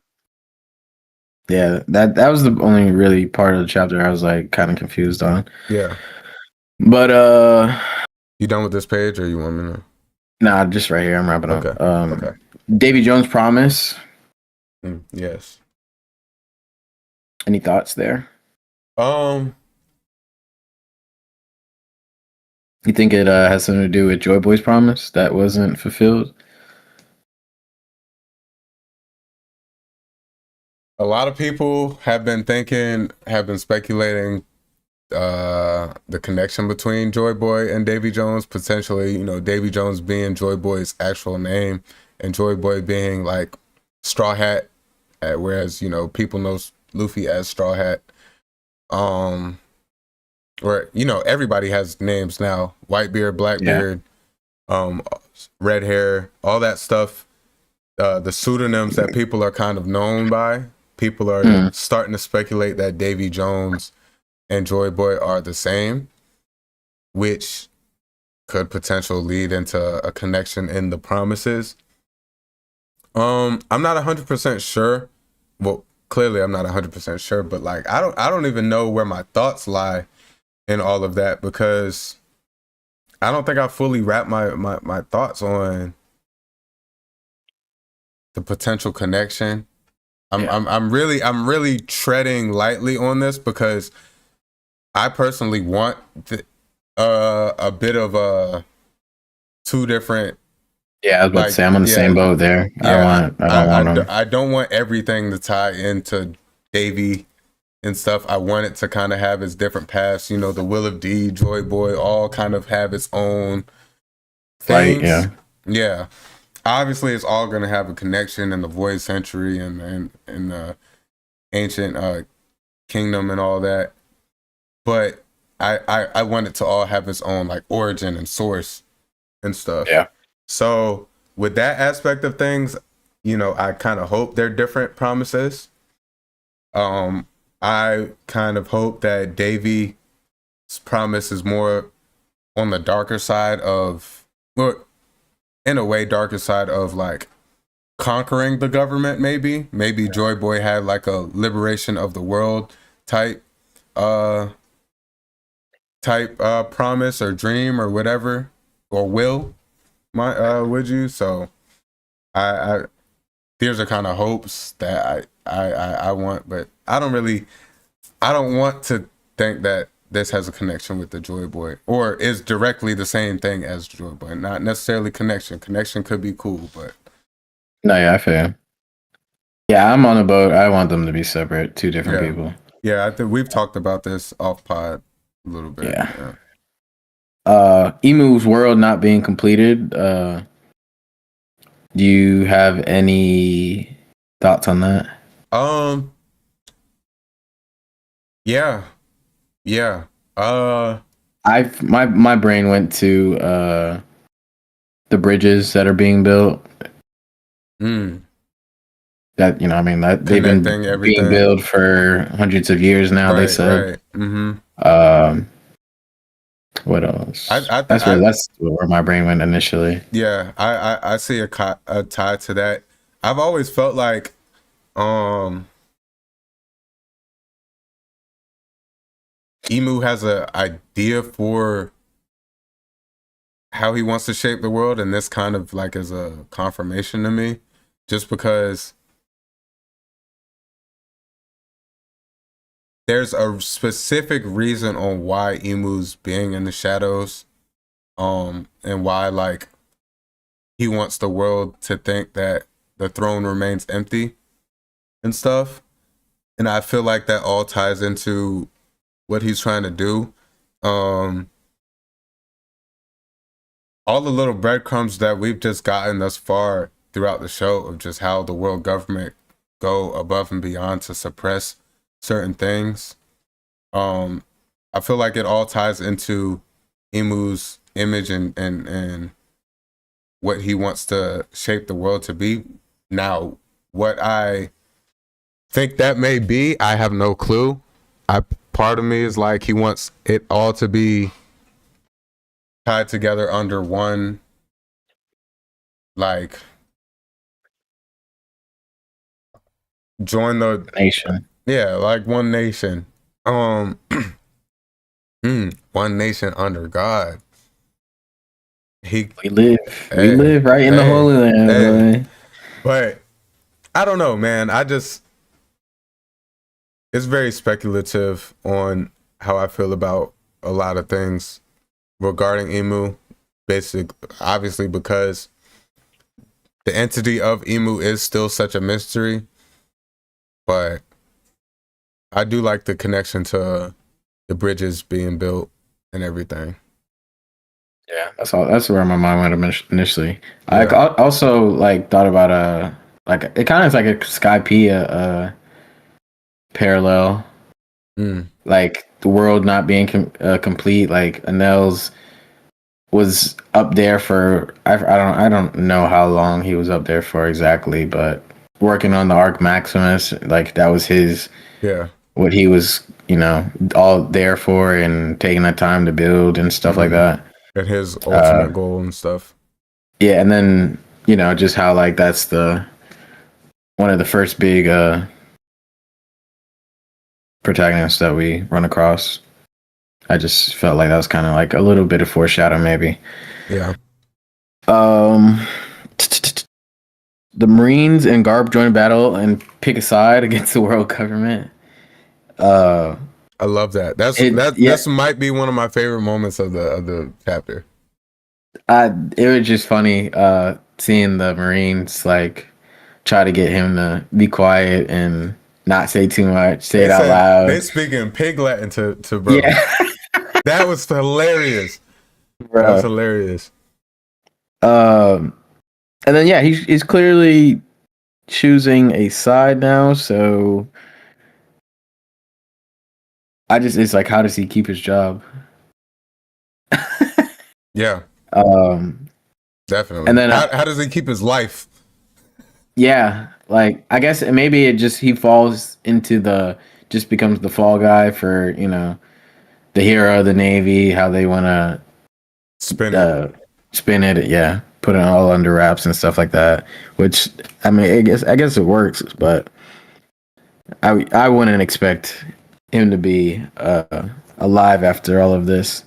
Yeah, that was the only really part of the chapter I was like kind of confused on. Yeah. But you done with this page, or you want me to? Nah, just right here. I'm wrapping up. Okay. Davy Jones' promise. Yes. Any thoughts there? You think it has something to do with Joy Boy's promise that wasn't fulfilled? A lot of people have been speculating the connection between Joy Boy and Davy Jones, potentially, Davy Jones being Joy Boy's actual name and Joy Boy being like Straw Hat, whereas people know Luffy as Straw Hat. Or everybody has names now: Whitebeard, Blackbeard, red hair, all that stuff. The pseudonyms that people are kind of known by. People are starting to speculate that Davy Jones and Joy Boy are the same, which could potentially lead into a connection in the promises. I'm not 100% sure. Well, clearly I'm not 100% sure, but like I don't even know where my thoughts lie in all of that, because I don't think I fully wrapped my thoughts on the potential connection. I'm really treading lightly on this because I personally want a bit of two different. Yeah, I was about to say I'm on the same boat there. Yeah, I don't want everything to tie into Davy and stuff. I want it to kind of have its different paths. The Will of D, Joy Boy, all kind of have its own things. Right, yeah. Obviously, it's all going to have a connection in the Void Century and the ancient kingdom and all that. But I want it to all have its own like origin and source and stuff. Yeah. So with that aspect of things, I kind of hope they're different promises. I kind of hope that Davey's promise is more on the darker side of, or in a way, darker side of like conquering the government. Maybe Joy Boy had like a liberation of the world type promise or dream or whatever, or would you? So I these are kind of hopes that I want, but I don't want to think that this has a connection with the Joy Boy or is directly the same thing as Joy Boy. Not necessarily connection. Connection could be cool, but no, yeah, I feel. Yeah, I'm on the boat. I want them to be separate, two different people. Yeah, I think we've talked about this off pod a little bit. Yeah. Emu's world not being completed. Do you have any thoughts on that? Yeah. My brain went to the bridges that are being built. That that they've been being built for hundreds of years now. Right, they said. Right. What else? That's where my brain went initially. Yeah, I see a tie to that. I've always felt like Emu has an idea for how he wants to shape the world, and this kind of like is a confirmation to me, just because there's a specific reason on why Emu's being in the shadows, and why like he wants the world to think that the throne remains empty and stuff. And I feel like that all ties into what he's trying to do. All the little breadcrumbs that we've just gotten thus far throughout the show of just how the world government go above and beyond to suppress certain things. I feel like it all ties into Emu's image and what he wants to shape the world to be. Now, what I think that may be, I have no clue. Part of me is like he wants it all to be tied together under one, like, join the nation. Yeah, like one nation. One nation under God. We live right in the Holy Land. But I don't know, man. It's very speculative on how I feel about a lot of things regarding Emu. Obviously, because the entity of Emu is still such a mystery. But I do like the connection to the bridges being built and everything. Yeah, that's where my mind went initially. Yeah. I also like thought about it kind of is like a Skypiea parallel, like the world not being complete. Like Anel's was up there for I don't know how long he was up there for exactly, but working on the Arc Maximus, like that was his what he was all there for, and taking that time to build and stuff like that. And his ultimate goal and stuff. Yeah, and then just how like that's one of the first big protagonists that we run across. I just felt like that was kind of like a little bit of foreshadow, maybe. Yeah. The Marines and Garb join battle and pick a side against the world government. I love that. This might be one of my favorite moments of the chapter. It was just funny seeing the Marines like try to get him to be quiet and not say too much, say it out loud. They speak in pig Latin to Brook. Yeah. That was hilarious. Bro. That was hilarious. And then he's clearly choosing a side now, so it's like, how does he keep his job? Yeah. Definitely. And then how does he keep his life? Yeah, like I guess maybe he falls into just becomes the fall guy for the hero of the Navy, how they want to spin it, yeah, put it all under wraps and stuff like that. Which I mean, I guess it works, but I wouldn't expect him to be alive after all of this.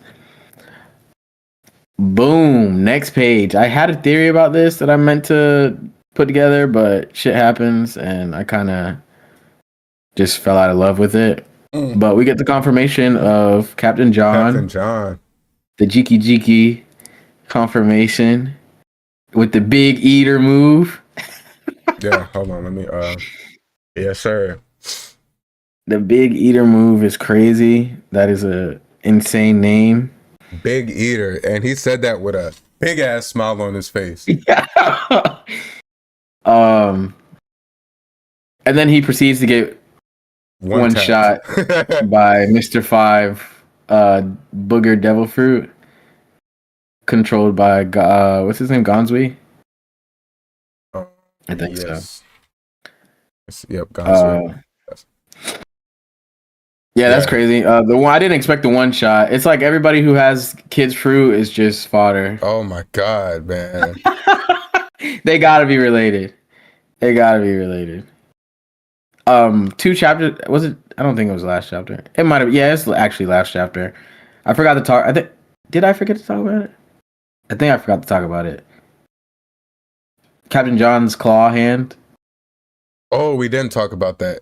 Boom. Next page. I had a theory about this that I meant to put together, but shit happens, and I kind of just fell out of love with it. But we get the confirmation of Captain John. The Jiki Jiki confirmation with the big eater move. Yeah, hold on. Let me. Yeah, sure. The big eater move is crazy. That is a insane name. Big eater, and he said that with a big ass smile on his face. Yeah. And then he proceeds to get one shot by Mr. Five, Booger Devil Fruit, controlled by what's his name, Gonzui? I think so. Yep, Gonzui. Yeah, that's crazy. The one I didn't expect the one shot. It's like everybody who has kids fruit is just fodder. Oh my god, man! They gotta be related. They gotta be related. 2 chapters. Was it? I don't think it was last chapter. It might have. Yeah, it's actually last chapter. I forgot to talk. Did I forget to talk about it? I think I forgot to talk about it. Captain John's claw hand. Oh, we didn't talk about that.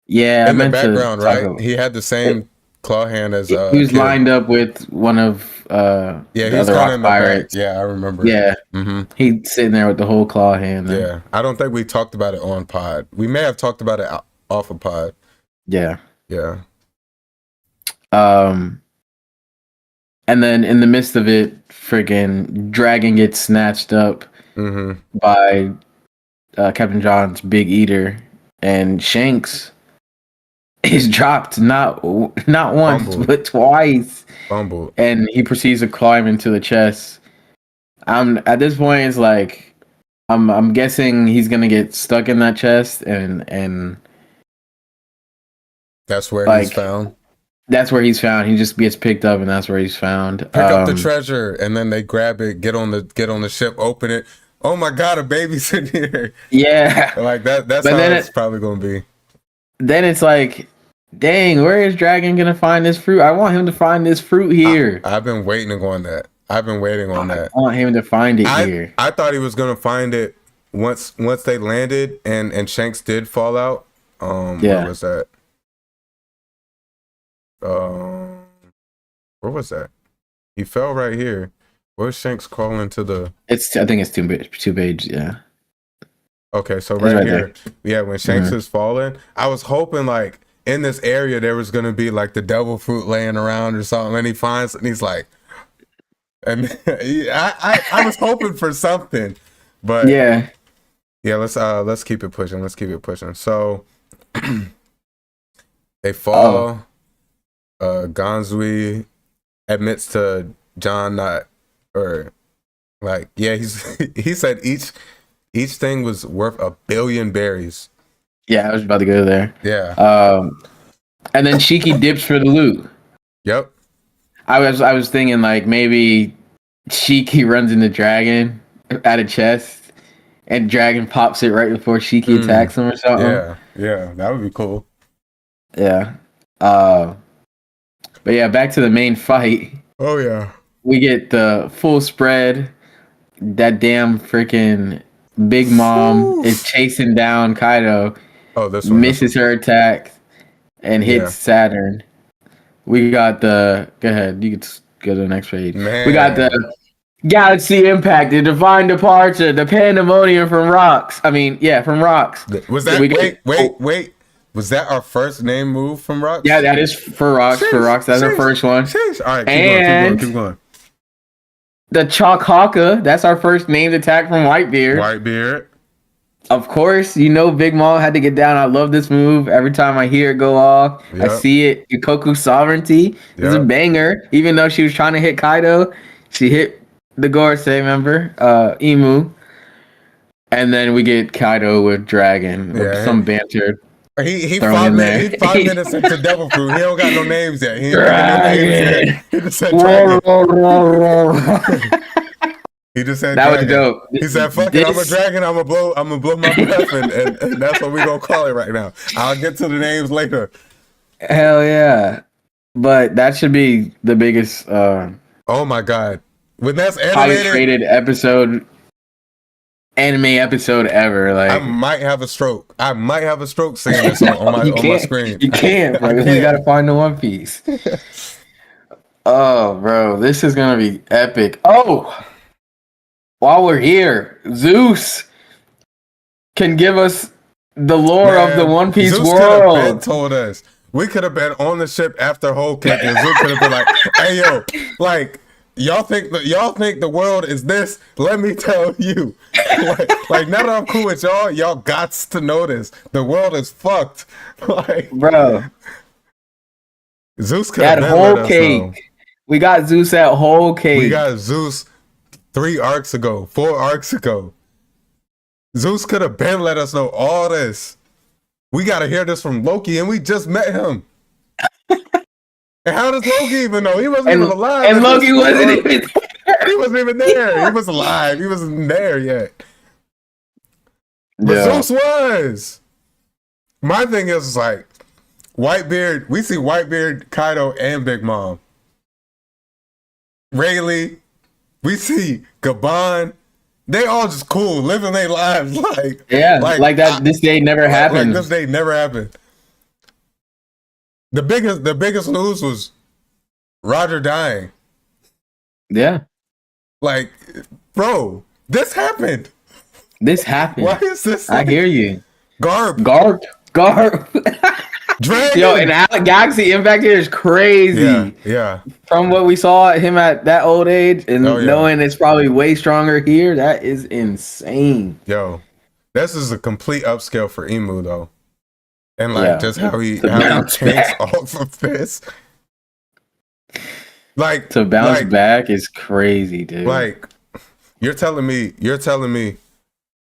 Yeah, in the background, right? He had the same claw hand as he was lined up with one of the other rock pirates. Yeah, I remember. Yeah, he's sitting there with the whole claw hand. Yeah, I don't think we talked about it on pod. We may have talked about it off of pod. Yeah. And then in the midst of it, freaking dragon gets snatched up by Captain John's big eater, and Shanks is dropped not once Bumbled. but twice. Bumbled. And he proceeds to climb into the chest. At this point, it's like I'm guessing he's gonna get stuck in that chest, and that's where he's found. That's where he's found. He just gets picked up, and that's where he's found. Pick up the treasure, and then they grab it, get on the ship, open it. Oh my god, a baby's in here. Yeah, like that. That's how it's probably gonna be. Then it's like, dang, where is Dragon gonna find this fruit? I want him to find this fruit here. I've been waiting on that. I want him to find it here. I thought he was gonna find it once they landed and Shanks did fall out. Where was that? Where was that? He fell right here. Where's Shanks crawling to the? I think it's two pages. Yeah. Okay, so right here, yeah, when Shanks is falling, I was hoping like in this area there was gonna be like the devil fruit laying around or something, and he finds it and he's like, and I was hoping for something, but yeah, let's keep it pushing. So they fall. Gonzui admits to John he said each thing was worth 1 billion berries. Yeah, I was about to go there. Yeah. And then Shiki dips for the loot. Yep. I was thinking like maybe Shiki runs into Dragon at a chest, and Dragon pops it right before Shiki attacks him or something. Yeah, that would be cool. Yeah. But yeah, back to the main fight. Oh yeah. We get the full spread. That damn freaking Big Mom is chasing down Kaido. Oh, this one misses her attack and hits Saturn. We got the. Go ahead. You can go to the next page. Man. We got the Galaxy Impact, the Divine Departure, the Pandemonium from Rocks. From Rocks. Was that? Wait. Was that our first name move from Rocks? Yeah, that is for Rocks. That's our first one. All right, keep going. The Chalk Hawka, that's our first named attack from Whitebeard. Of course, Big Mom had to get down. I love this move. Every time I hear it go off, I see it. Ikoku Sovereignty is a banger. Even though she was trying to hit Kaido, she hit the Gorosei member, Emu. And then we get Kaido with Dragon. Some banter. He 5 minutes into Devil Fruit. He don't got no names yet. He ain't got no names yet. He just said Dragon. He just said that dragon. Was dope. He said, "Fuck it, I'm a dragon. I'm gonna blow my breath, and that's what we gonna call it right now. I'll get to the names later." Hell yeah! But that should be the biggest. Oh my god! When that's animated, highest rated anime episode ever. Like I might have a stroke. Seeing this on my screen. You can't, bro. You gotta find the One Piece. Oh, bro, this is gonna be epic. Oh. While we're here, Zeus can give us the lore of the One Piece Zeus world. Could have told us. We could have been on the ship after Whole Cake, and Zeus could have been like, "Hey, yo, like y'all think the world is this? Let me tell you. like now that I'm cool with y'all gots to know this. The world is fucked. Like, bro, Zeus could have Whole Cake. We got Zeus at Whole Cake. We got Zeus 4 arcs ago. Zeus could have been let us know all this. We got to hear this from Loki, and we just met him. And how does Loki even know? He wasn't even alive. And Loki wasn't even there. He wasn't even there. He was alive. He wasn't there yet. But Zeus was. My thing is like, Whitebeard, we see Whitebeard, Kaido, and Big Mom. Rayleigh, we see Gabon. They all just cool, living their lives like that. This day never happened. Like this day never happened. The biggest news was Roger dying. Yeah. Like, bro, this happened. Why is this? I hear you. Garb. Dragon. Yo, and Alec Galaxy Impact here is crazy. Yeah. From what we saw him at that old age and knowing it's probably way stronger here, that is insane. Yo, this is a complete upscale for Emu though. And like just how he takes off of this. Like to bounce back is crazy, dude. Like you're telling me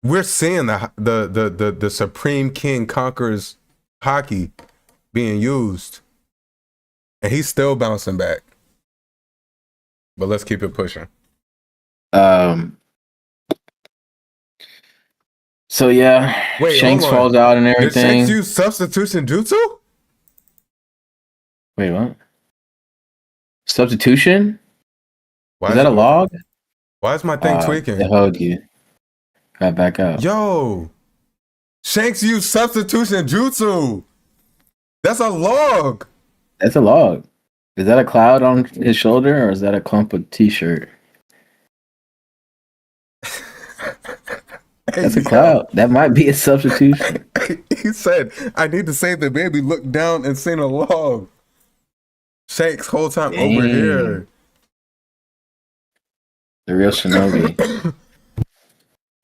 we're seeing the Supreme King Conquerors hockey being used, and he's still bouncing back. But let's keep it pushing. So yeah, Shanks falls out and everything. Did Shanks use substitution jutsu? Wait, what? Substitution? Is that a log? Why is my thing tweaking? It hold you. Got back up. Yo, Shanks used substitution jutsu. That's a log. That's a log. Is that a cloud on his shoulder or is that a clump of t-shirt? That's a cloud. That might be a substitution. He said, I need to save the baby. Look down and seen a log. Shanks whole time over here. The real Shinobi.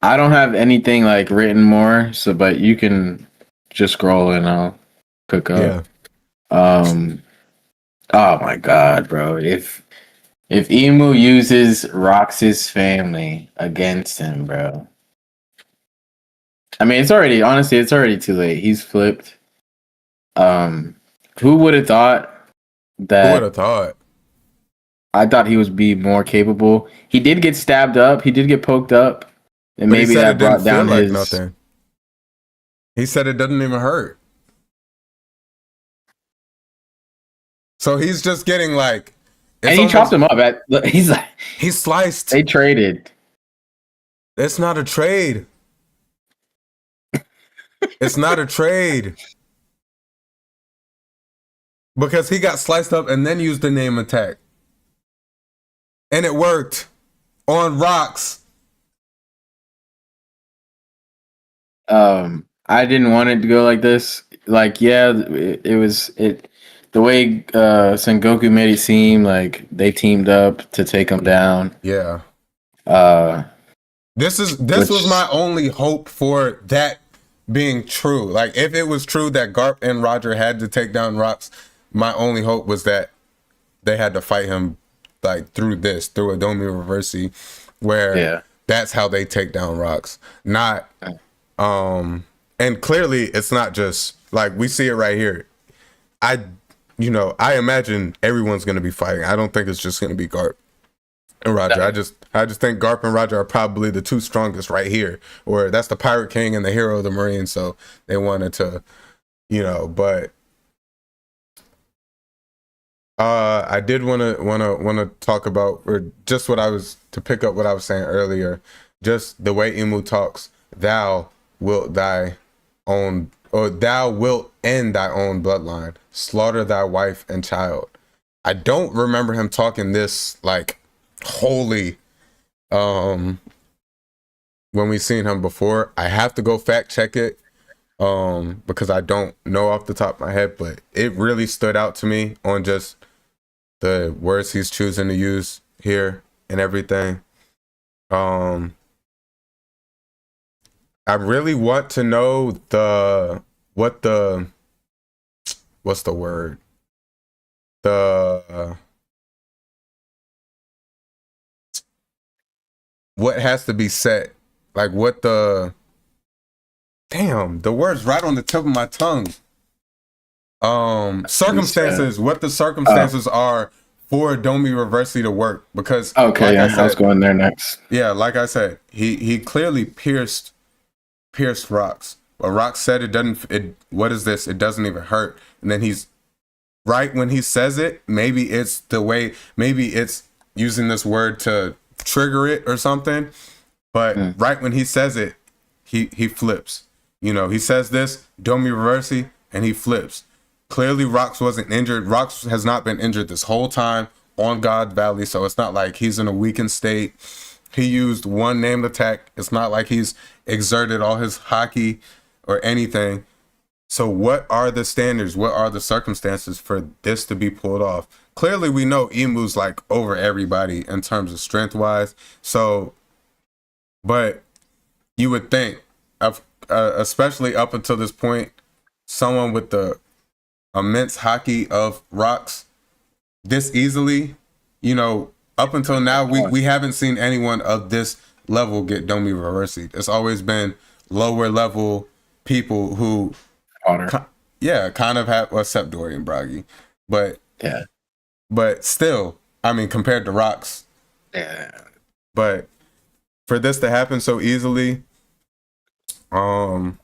I don't have anything like written more, but you can just scroll and I'll cook up. Yeah. Oh my god, bro. If Emu uses Rox's family against him, bro. I mean, it's already too late. He's flipped. Who would have thought that? Who would have thought? I thought he would be more capable. He did get stabbed up. He did get poked up. And but maybe that brought down his... nothing. He said it doesn't even hurt. So he's just getting like... And he chopped him up. He sliced. They traded. It's not a trade. It's not a trade. Because he got sliced up and then used the name attack. And it worked. On rocks. I didn't want it to go like this. Like, yeah, it was the way Sengoku made it seem like they teamed up to take him down. Yeah. This was my only hope for that being true. Like, if it was true that Garp and Roger had to take down rocks, my only hope was that they had to fight him like through a Domi Reversi, where that's how they take down rocks. Not and clearly it's not just like we see it right here. I imagine everyone's gonna be fighting. I don't think it's just gonna be Garp and Roger. I just think Garp and Roger are probably the two strongest right here. Or that's the Pirate King and the hero of the Marine, so they wanted to, but I did want to talk about, or just to pick up what I was saying earlier, just the way Imu talks. Thou wilt end thy own bloodline, slaughter thy wife and child. I don't remember him talking this like holy when we seen him before. I have to go fact check it because I don't know off the top of my head, but it really stood out to me on just the words he's choosing to use here and everything. I really want to know what's the word? What has to be set? Like what the word's right on the tip of my tongue. Circumstances, what the circumstances are for Domi Reversi to work, because I was going there next. Yeah, like I said, he clearly pierced rocks. But Rock said what is this? It doesn't even hurt. And then he's right when he says it, maybe it's using this word to trigger it or something. But right when he says it, he flips. He says this, Domi Reversi, and he flips. Clearly Rox wasn't injured. Rox has not been injured this whole time on God Valley, so it's not like he's in a weakened state. He used one named attack. It's not like he's exerted all his hockey or anything. So what are the standards? What are the circumstances for this to be pulled off? Clearly we know Imu's like over everybody in terms of strength-wise. So, but you would think, especially up until this point, someone with the immense hockey of Rox this easily, up until now, we haven't seen anyone of this level get Domi Reversi. It's always been lower level people who, kind of have, except Dorian Bragi, but still, I mean, compared to Rox, but for this to happen so easily, and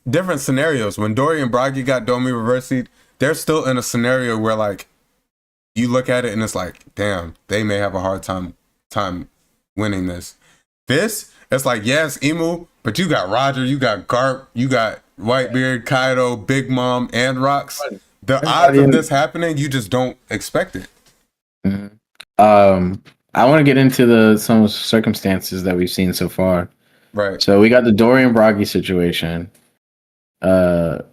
different scenarios. When Dorian Bragi got Domi Reversi, they're still in a scenario where like you look at it and it's like, damn, they may have a hard time winning this. This, it's like, yes, Imu, but you got Roger, you got Garp, you got Whitebeard, Kaido, Big Mom, and Rox. The odds of this happening, you just don't expect it. Mm-hmm. I want to get into some circumstances that we've seen so far. Right. So we got the Dorian Bragi situation. Bragi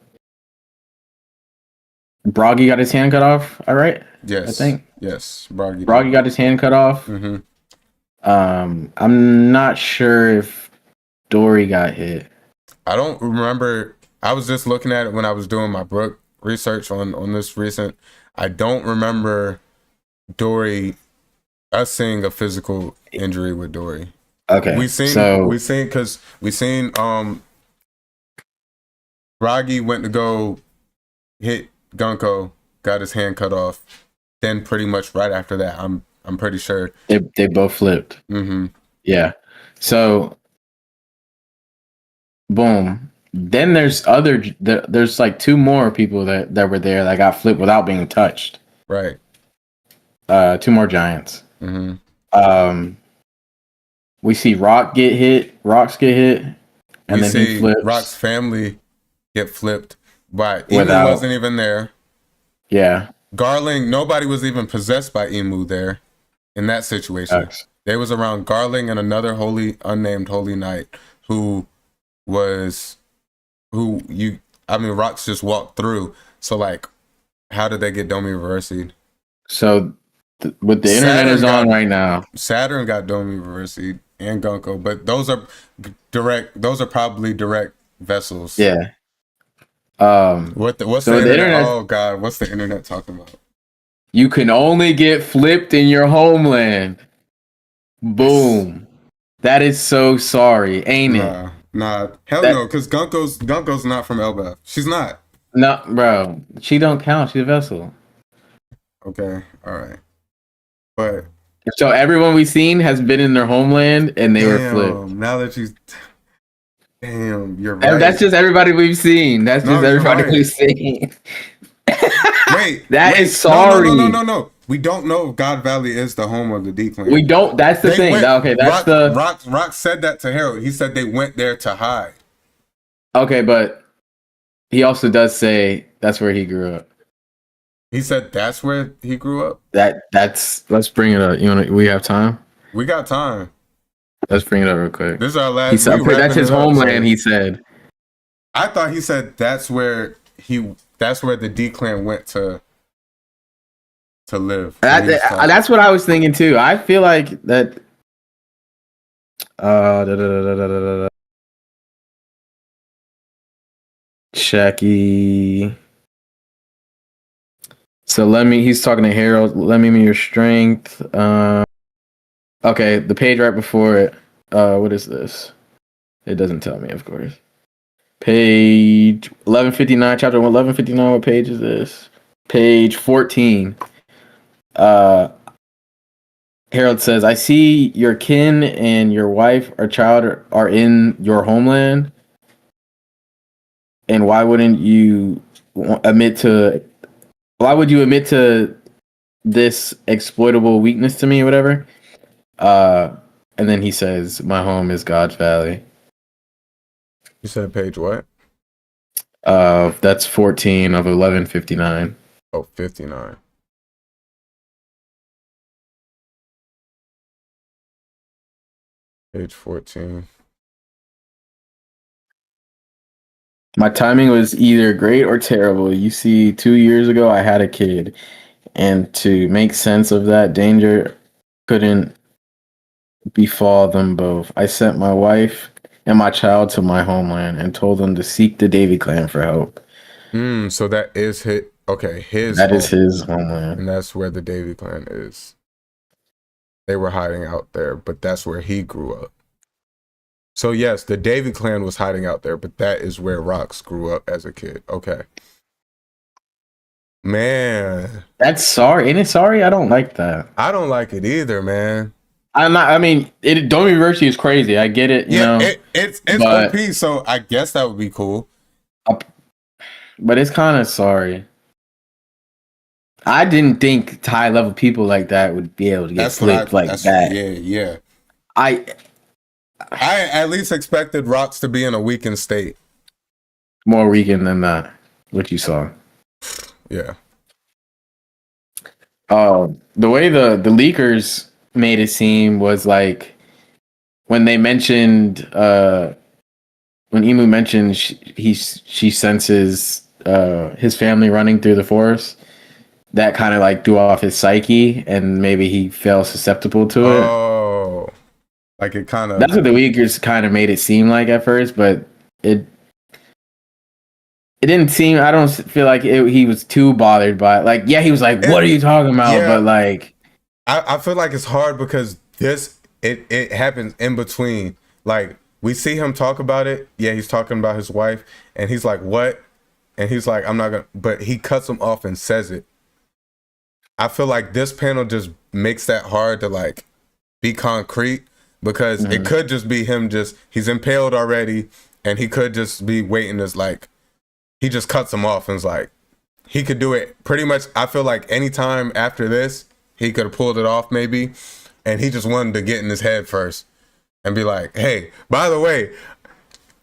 got his hand cut off. All right. Yes. I think. Yes. Bragi got his hand cut off. Mm-hmm. I'm not sure if Dory got hit. I don't remember. I was just looking at it when I was doing my Brook research on this recent. I don't remember us seeing a physical injury with Dory. Okay. We seen Bragi went to go hit Gunko, got his hand cut off. Then pretty much right after that, I'm pretty sure they both flipped. Mm-hmm. Yeah. So, boom. Then there's like two more people that were there that got flipped without being touched. Right. Two more giants. Mm-hmm. We see Rox get hit, and then he flips. Rock's family get flipped, but Emu wasn't even there. Yeah. Garling, nobody was even possessed by Emu there in that situation. Yes. They was around Garling and another unnamed holy knight Rox just walked through. So like, how did they get Domi Reversi'd? So what the internet is on right now. Saturn got Domi Reversi'd and Gunko, but those are probably direct vessels. Yeah. What's the internet? Oh God, what's the internet talking about? You can only get flipped in your homeland. Boom. That is so sorry, ain't it? Nah, hell no, because Gunko's not from Elbaf. She's not. No, bro, she don't count. She's a vessel. Okay, all right, but so everyone we've seen has been in their homeland, and they were flipped. Now that you, damn, you're right. And that's just everybody we've seen. That's just everybody we've seen. Wait, is sorry. No. We don't know if God Valley is the home of the D clan. We don't. That's the thing. Okay, that's Rock said that to Harold. He said they went there to hide. Okay, but he also does say that's where he grew up. He said that's where he grew up. That's. Let's bring it up. We have time. We got time. Let's bring it up real quick. This is our last. He said, that's his homeland. He said. I thought he said that's where the D clan went to live. That's what I was thinking too. I feel like that. Shacky. So he's talking to Harold. Let me your strength. Okay, the page right before it. What is this? It doesn't tell me, of course. Page 1159, chapter 1159. What page is this? Page 14. Harold says, I see your kin and your wife or child are in your homeland. And why would you admit to this exploitable weakness to me or whatever? And then he says, my home is God's Valley. You said page what? That's 14 of 1159. Oh, 59. Page 14. My timing was either great or terrible. You see, 2 years ago, I had a kid. And to make sense of that danger, couldn't befall them both. I sent my wife and my child to my homeland and told them to seek the Davey clan for help. So that is his. Okay, That is his homeland. And that's where the Davey clan is. They were hiding out there, but that's where he grew up. So yes, the Davey clan was hiding out there, but that is where Rox grew up as a kid. Okay. Man. That's sorry. Ain't it sorry? I don't like that. I don't like it either, man. Domi University is crazy. I get it. You know, it's OP, so I guess that would be cool. But it's kind of sorry. I didn't think high level people like that would be able to get flipped like that. Yeah. I at least expected Rox to be in a weakened state. More weakened than that. What you saw. Yeah. The way the leakers made it seem was like when they mentioned when Emu mentioned she senses his family running through the forest. That kind of like threw off his psyche, and maybe he felt susceptible to it. Oh, like it kind of. That's what the leakers kind of made it seem like at first, but it didn't seem. I don't feel like he was too bothered by it. Like, yeah, he was like, "What are you talking about?" Yeah, but like, I feel like it's hard because it happens in between. Like we see him talk about it. Yeah, he's talking about his wife, and he's like, "What?" And he's like, "I'm not gonna." But he cuts him off and says it. I feel like this panel just makes that hard to like be concrete because it could just be him he's impaled already and he could just be waiting as like he just cuts him off and is like he could do it pretty much. I feel like anytime after this he could have pulled it off maybe, and he just wanted to get in his head first and be like, hey, by the way,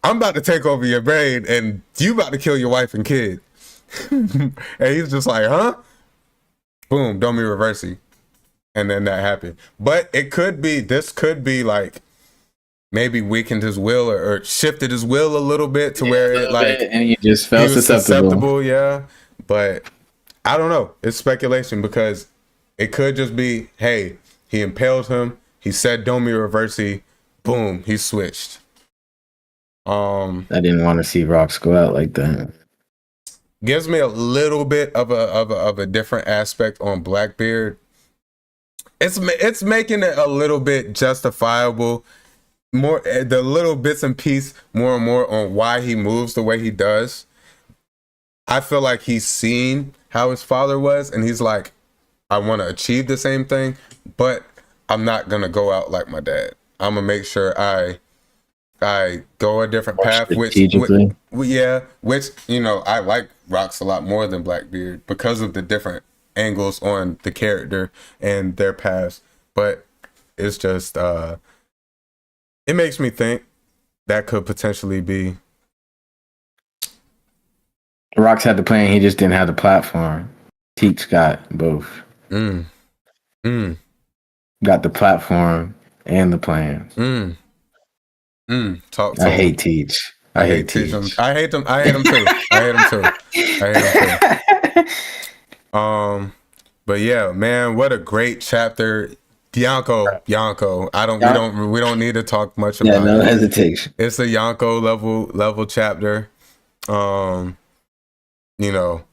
I'm about to take over your brain and you about to kill your wife and kid. And he's just like, huh? Boom, Domi Reversi. And then that happened. But this could be like maybe weakened his will or shifted his will a little bit to where it like and he just felt susceptible. Yeah. But I don't know. It's speculation because it could just be, hey, he impaled him. He said Domi Reversi. Boom, he switched. I didn't want to see Rox go out like that. Gives me a little bit of a different aspect on Blackbeard. It's making it a little bit justifiable more the little bits and piece more and more on why he moves the way he does. I feel like he's seen how his father was, and he's like, I want to achieve the same thing, but I'm not gonna go out like my dad. I'm gonna make sure I go a different path, which you know, I like Rocks a lot more than Blackbeard because of the different angles on the character and their paths. But it's just it makes me think that could potentially be. Rocks had the plan, he just didn't have the platform. Teach got both. Got the platform and the plan. Talk. I hate Teach. I hate Teach. I hate him. I hate him too. I hate him too. But yeah, man, what a great chapter. Yonko. We don't need to talk much about it. No hesitation. It's a Yonko level chapter. You know,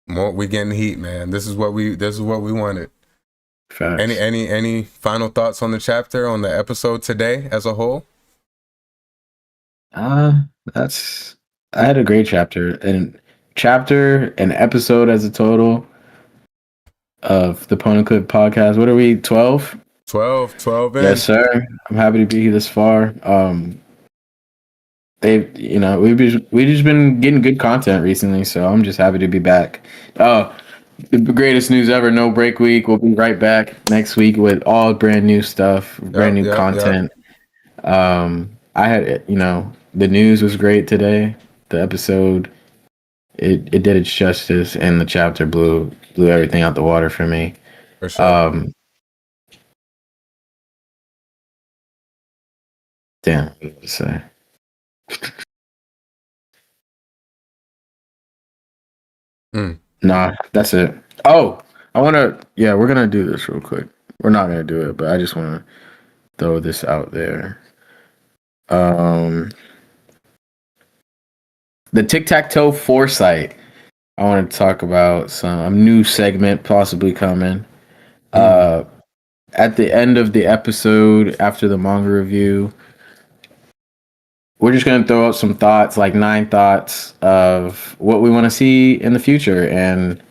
more we getting heat, man. This is what we wanted. Facts. Any final thoughts on the chapter, on the episode today as a whole? I had a great chapter, an episode as a total of the Poneglyph podcast. What are we, 12? 12 in. Yes, sir. I'm happy to be here this far. We've just been getting good content recently, so I'm just happy to be back. The greatest news ever, no break week. We'll be right back next week with all brand new stuff, brand new content. I had, the news was great today. The episode, it did its justice, and the chapter blew everything out the water for me. For sure. Damn, what did I say? Nah, that's it. Oh, we're gonna do this real quick. We're not gonna do it, but I just want to throw this out there. The tic-tac-toe foresight. I want to talk about some new segment possibly coming. At the end of the episode, after the manga review, we're just going to throw out some thoughts, like 9 thoughts of what we want to see in the future. And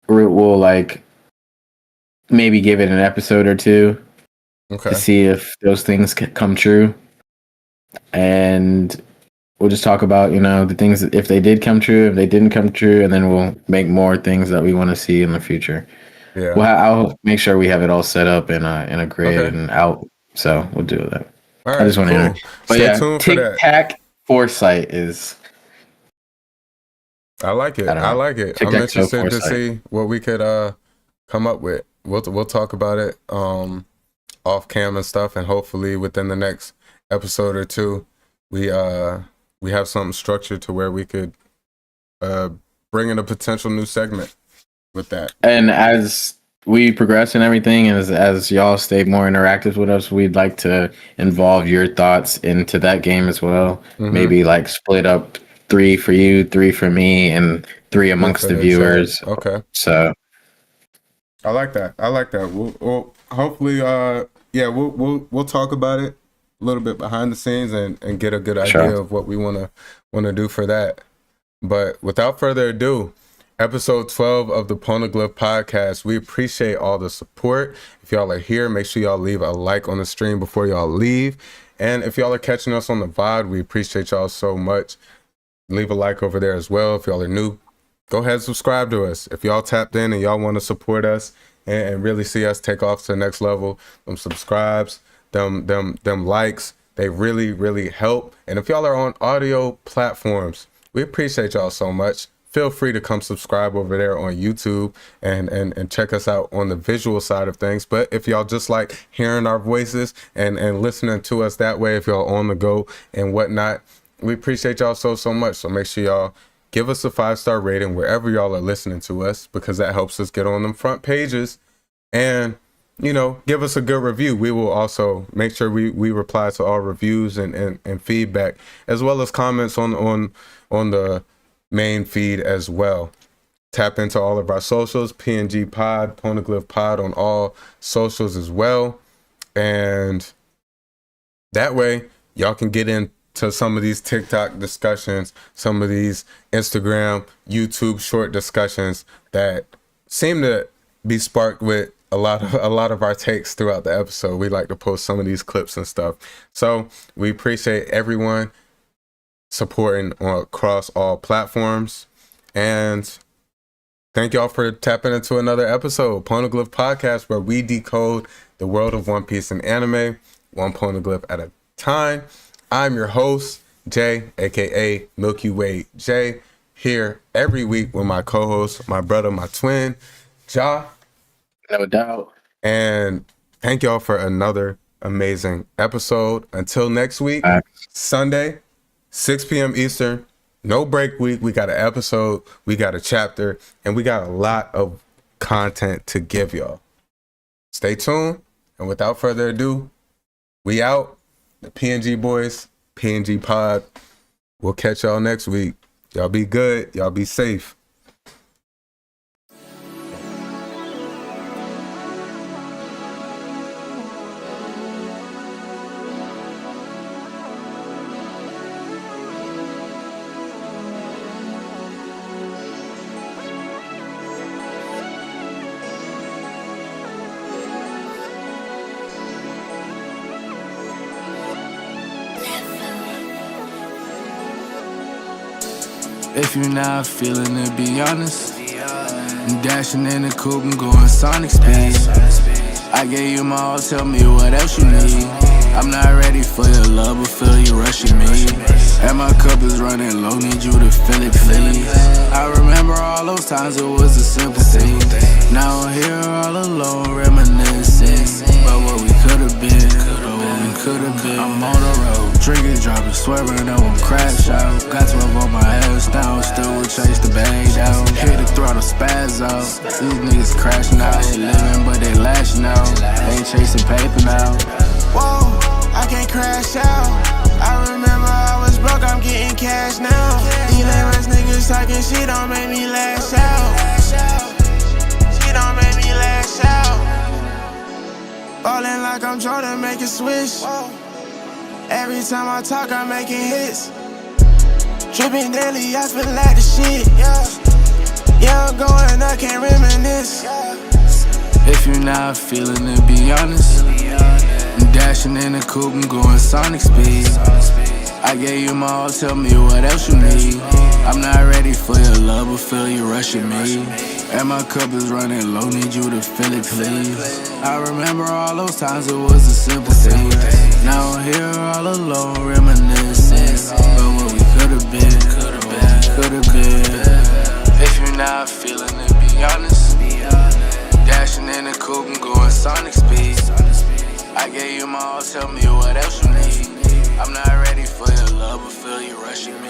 we'll like maybe give it an episode or two to see if those things come true. And we'll just talk about, the things that if they did come true, if they didn't come true, and then we'll make more things that we want to see in the future. Yeah. Well, I'll make sure we have it all set up in a grid and out. So we'll do that. All right, I just want to hear. But Stay tuned for that. Tic-tac foresight is. I like it. I'm interested to see what we could come up with. We'll talk about it off cam and stuff, and hopefully within the next episode or two, we have something structured to where we could bring in a potential new segment with that. And as we progress and everything, and as y'all stay more interactive with us, we'd like to involve your thoughts into that game as well. Maybe like split up 3 for you, 3 for me, and 3 amongst the viewers. Okay. So I like that. We'll hopefully we'll talk about it a little bit behind the scenes and get a good idea of what we want to do for that. But without further ado, episode 12 of the Poneglyph podcast. We appreciate all the support. If y'all are here, make sure y'all leave a like on the stream before y'all leave. And if y'all are catching us on the VOD, we appreciate y'all so much. Leave a like over there as well. If y'all are new, go ahead and subscribe to us. If y'all tapped in and y'all want to support us and really see us take off to the next level, them subscribes, them likes, they really, really help. And if y'all are on audio platforms, we appreciate y'all so much. Feel free to come subscribe over there on YouTube and check us out on the visual side of things. But if y'all just like hearing our voices and listening to us that way, if y'all on the go and whatnot, we appreciate y'all so much. So make sure y'all give us a 5-star rating wherever y'all are listening to us, because that helps us get on them front pages. And, give us a good review. We will also make sure we reply to all reviews and feedback, as well as comments on the main feed as well. Tap into all of our socials, PNG Pod, Poneglyph Pod on all socials as well. And That way, y'all can get into some of these TikTok discussions, some of these Instagram, YouTube short discussions that seem to be sparked with a lot of our takes throughout the episode. We like to post some of these clips and stuff. So we appreciate everyone supporting across all platforms. And thank y'all for tapping into another episode, Poneglyph Podcast, where we decode the world of One Piece and anime, one poneglyph at a time. I'm your host, Jay, aka Milky Way Jay, here every week with my co-host, my brother, my twin, Ja. No doubt. And thank y'all for another amazing episode. Until next week, Sunday, 6 p.m. Eastern, no break week. We got an episode, we got a chapter, and we got a lot of content to give y'all. Stay tuned. And without further ado, we out. The PNG boys, PNG Pod. We'll catch y'all next week. Y'all be good. Y'all be safe. If you're not feeling it, be honest. I'm dashing in the coupe and going sonic speed. I gave you my all, tell me what else you need. I'm not ready for your love, but feel you rushing me. And my cup is running low, need you to fill it, please. I remember all those times it was a simple thing. Now I'm here all alone, reminiscing about what we could've been, I'm on the road, drinking, driving, swerving, I won't crash out. Got 12 on my ass down, still will chase the bag down. Hit the throttle, spaz out. These niggas crashing out, they living but they lashing out. They ain't chasing paper now. Whoa, I can't crash out. I remember I was broke, I'm getting cash now. These lame-ass niggas talking shit don't make me lash out. She don't make me lash out. Ballin' like I'm Jordan, make a switch. Every time I talk, I'm making hits. Trippin' daily, I feel like the shit. Yeah, I'm going, I can't reminisce. If you're not feeling it, be honest. I'm dashing in the coupe and going sonic speed. I gave you my all, tell me what else you need. I'm not ready for your love, but feel you rushing me. And my cup is running low, need you to fill it, please. I remember all those times it was a simple thing. Now I'm here all alone, reminiscing about what we could've been. If you're not feeling it, be honest. Dashing in the coupe and going sonic speed. I gave you my all, tell me what else you need. I'm not ready for your love, but feel you rushing me.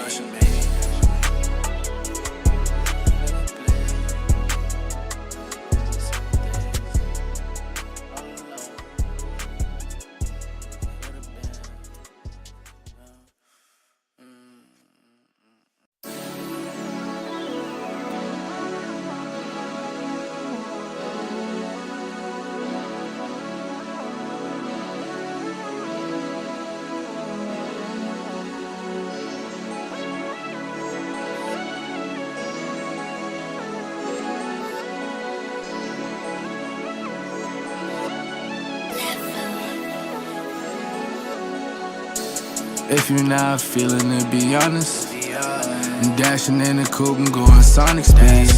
If you're not feeling it, be honest. I'm dashing in the coupe and going sonic speed.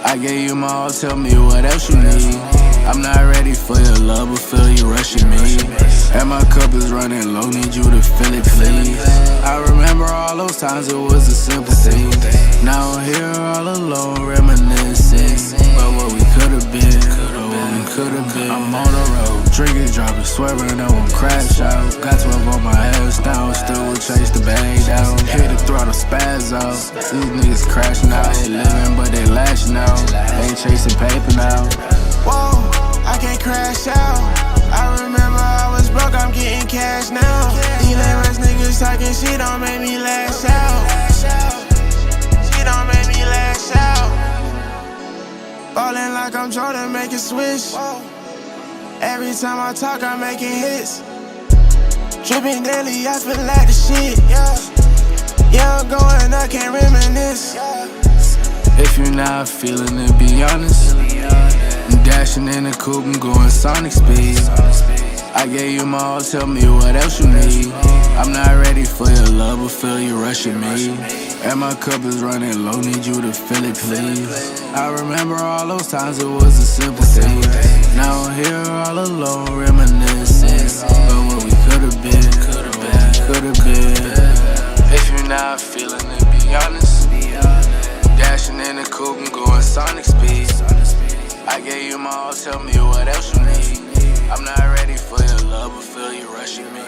I gave you my all, tell me what else you need. I'm not ready for your love, but feel you rushing me. And my cup is running low, need you to fill it, please. I remember all those times it was a simple thing. Now I'm here all alone, reminiscing about what we could've been. I'm on the road, drinking, driving, swerving, I won't crash out. Got 12 on my ass down, still will chase the bag down. Hit the throttle, spaz out. These niggas crashing out, they living but they lashing out. They ain't chasing paper now. Whoa, I can't crash out. I remember I was broke, I'm getting cash now. These lame-ass niggas talking shit don't make me lash out. She don't make me lash out. Ballin' like I'm Jordan, make a switch. Every time I talk, I'm making hits. Dripping daily, I feel like the shit. Yeah, I'm going, I can't reminisce. If you're not feeling it, be honest. I'm dashing in the coupe, I'm going sonic speed. I gave you my all, tell me what else you need. I'm not ready for your love, but feel you rushing me. And my cup is running low, need you to fill it, please. I remember all those times it was a simple thing. Now I'm here all alone, reminiscing about what we could've been, could've been. If you're not feeling it, be honest. Dashing in the coupe, I'm going sonic speed. I gave you my all, tell me what else you need. I'm not ready for your love, but feel you rushing me.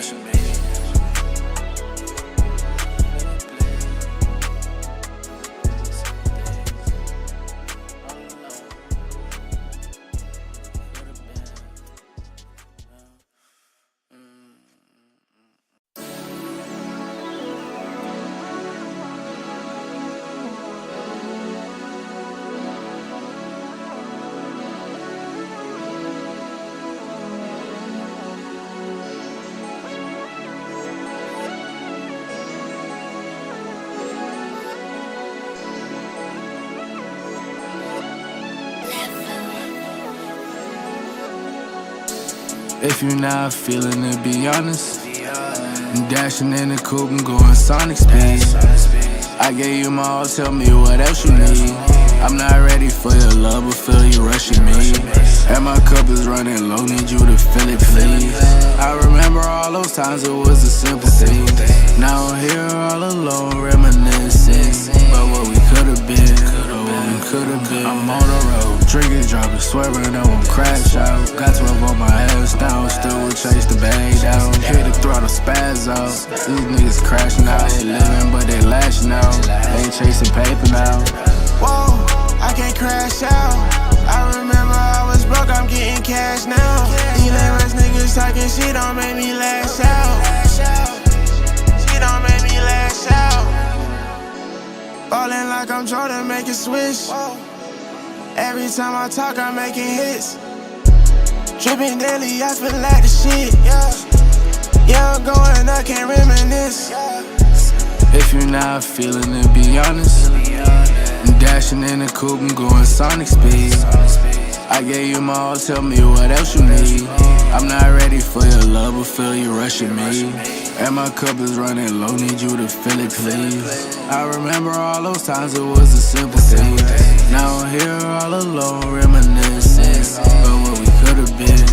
If you're not feeling it, be honest. I'm dashing in the coupe, I'm going sonic speed. I gave you my all, tell me what else you need. I'm not ready for your love, but feel you rushing me. And my cup is running low, need you to fill it, please. I remember all those times it was a simple thing. Now I'm here all alone, reminiscing about what we could've been, could've been. I'm on the road, drinking, driving, swerving, I won't crash out. Got 12 on my ass down, still will chase the bag down. Hit the throttle, spaz out. These niggas crashing out, they living but they lashing out. Ain't chasing paper now. Whoa, I can't crash out. I remember I was broke, I'm getting cash now. These lame ass niggas talking shit don't make me lash out. Shit don't make me lash out. Ballin' like I'm Jordan, make it switch. Every time I talk, I'm making hits. Dripping daily, I feel like the shit. Yeah, I'm going, I can't reminisce. If you're not feeling it, be honest. I'm dashing in the coupe, I'm going sonic speed. I gave you my all, tell me what else you need. I'm not ready for your love, but feel you rushing me. And my cup is running low, need you to fill it, please. I remember all those times it was a simple thing. Now I'm here all alone, reminiscing about what we could've been,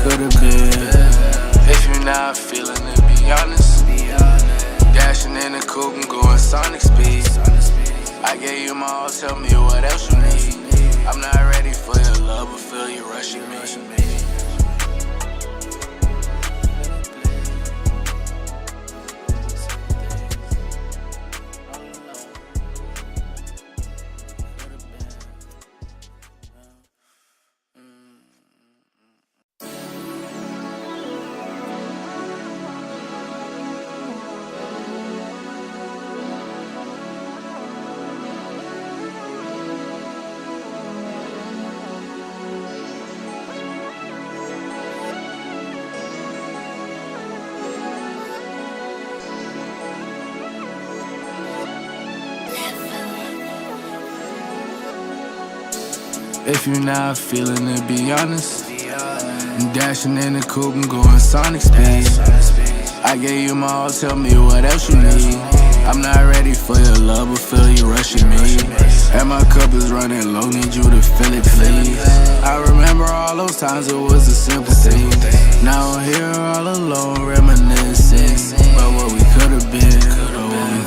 could've been. If you're not feeling it, be honest. Dashing in the coupe, I'm going sonic speed. I gave you my all, tell me what else you need. I'm not ready for your love, but feel you rushing me. If you're not feeling it, be honest. I'm dashing in the coupe, I'm going sonic speed. I gave you my all, tell me what else you need. I'm not ready for your love, but feel you rushing me. And my cup is running low, need you to fill it, please. I remember all those times it was a simple thing. Now I'm here all alone, reminiscing about what we could've been,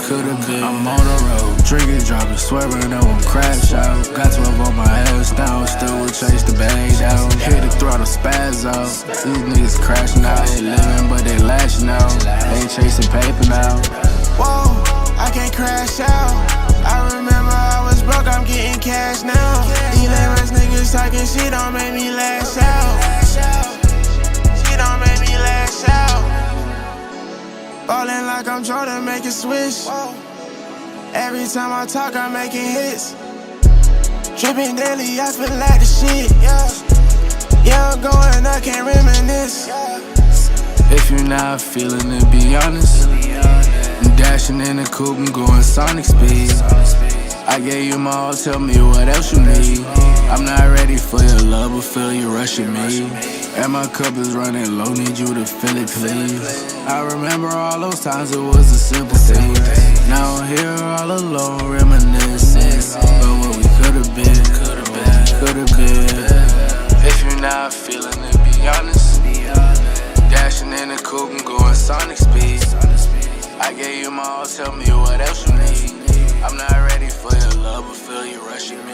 could've been. I'm on the road, drinking, driving, swerving, I won't crash out. Got 12 on my ass down, still will chase the bag down. Hit the throttle, spaz out. These niggas crashing out, they living but they lashing out. Ain't chasing paper now. Whoa, I can't crash out. I remember I was broke, I'm getting cash now. These lame ass niggas talking shit don't make me lash out. Shit don't make me lash out. Ballin' like I'm Jordan, make it switch. Every time I talk, I'm making hits. Dripping daily, I feel like the shit. Yeah, I'm going, I can't reminisce. If you're not feeling it, be honest. I'm dashing in the coupe and going sonic speed. I gave you my all, tell me what else you need. I'm not ready for your love, but feel you rushing me. And my cup is running low, need you to fill it, please. I remember all those times it was a simple thing. Now I'm here all alone, reminiscing about what we could've been. If you're not feeling it, be honest. Dashing in the coupe and going sonic speed. I gave you my all, tell me what else you need. I'm not ready for your love, but feel you rushing me.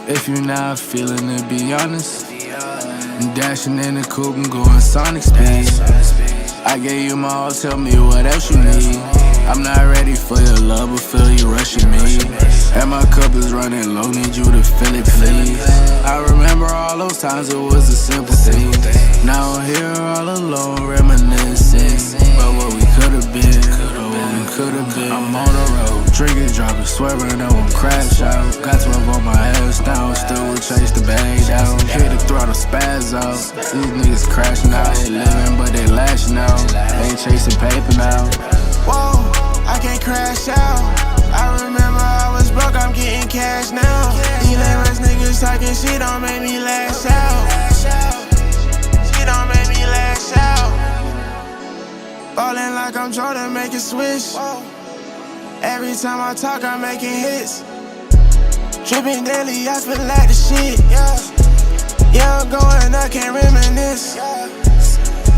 If you're not feeling it, be honest. I'm dashing in the coupe and going sonic speed. I gave you my all, tell me what else you need. I'm not ready for your love, but feel you rushing me. And my cup is running low, need you to fill it, please. I remember all those times it was a simple thing. Now I'm here all alone, reminiscing about what we could've been. I'm on the road, drinking, driving, swearing I won't crash out. Got 12 on my ass down, still will chase the bag down. Hit the throttle, spaz out. These niggas crashing out, they living but they lashing out. Ain't chasing paper now. Whoa, I can't crash out. I remember I was broke, I'm getting cash now. These lame ass niggas talking shit don't make me lash out. Shit don't make me lash out. Ballin' like I'm Jordan, make it switch. Every time I talk, I'm making hits. Trippin' daily, I feel like the shit. Yeah, I'm going, I can't reminisce.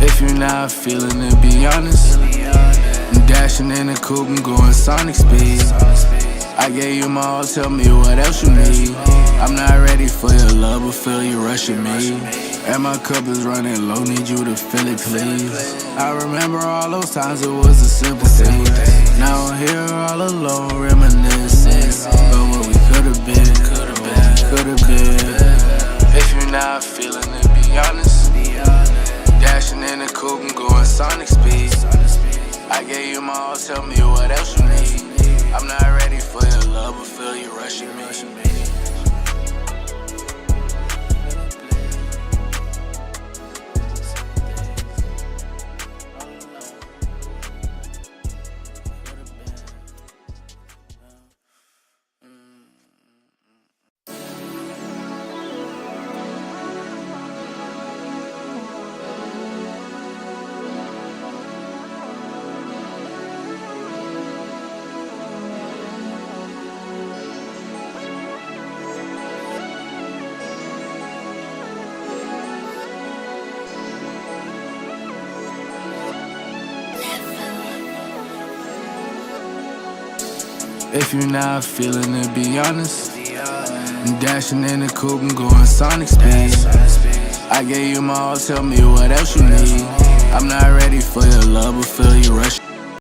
If you're not feeling it, be honest. I'm dashing in the coupe and going sonic speed. I gave you my all, tell me what else you need. I'm not ready for your love, but feel you rushing me. And my cup is running low, need you to fill it, please. I remember all those times it was a simple thing. Now I'm here all alone, reminiscing about what we could've been. If you're not feeling it, be honest. Dashing in the coupe and going sonic speed. I gave you my all, tell me what else you need. I'm not ready for your love, but feel you rushing me. If you're not feeling it, be honest. I'm dashing in the coupe and going sonic speed. I gave you my all, tell me what else you need. I'm not ready for your love, but feel you rush.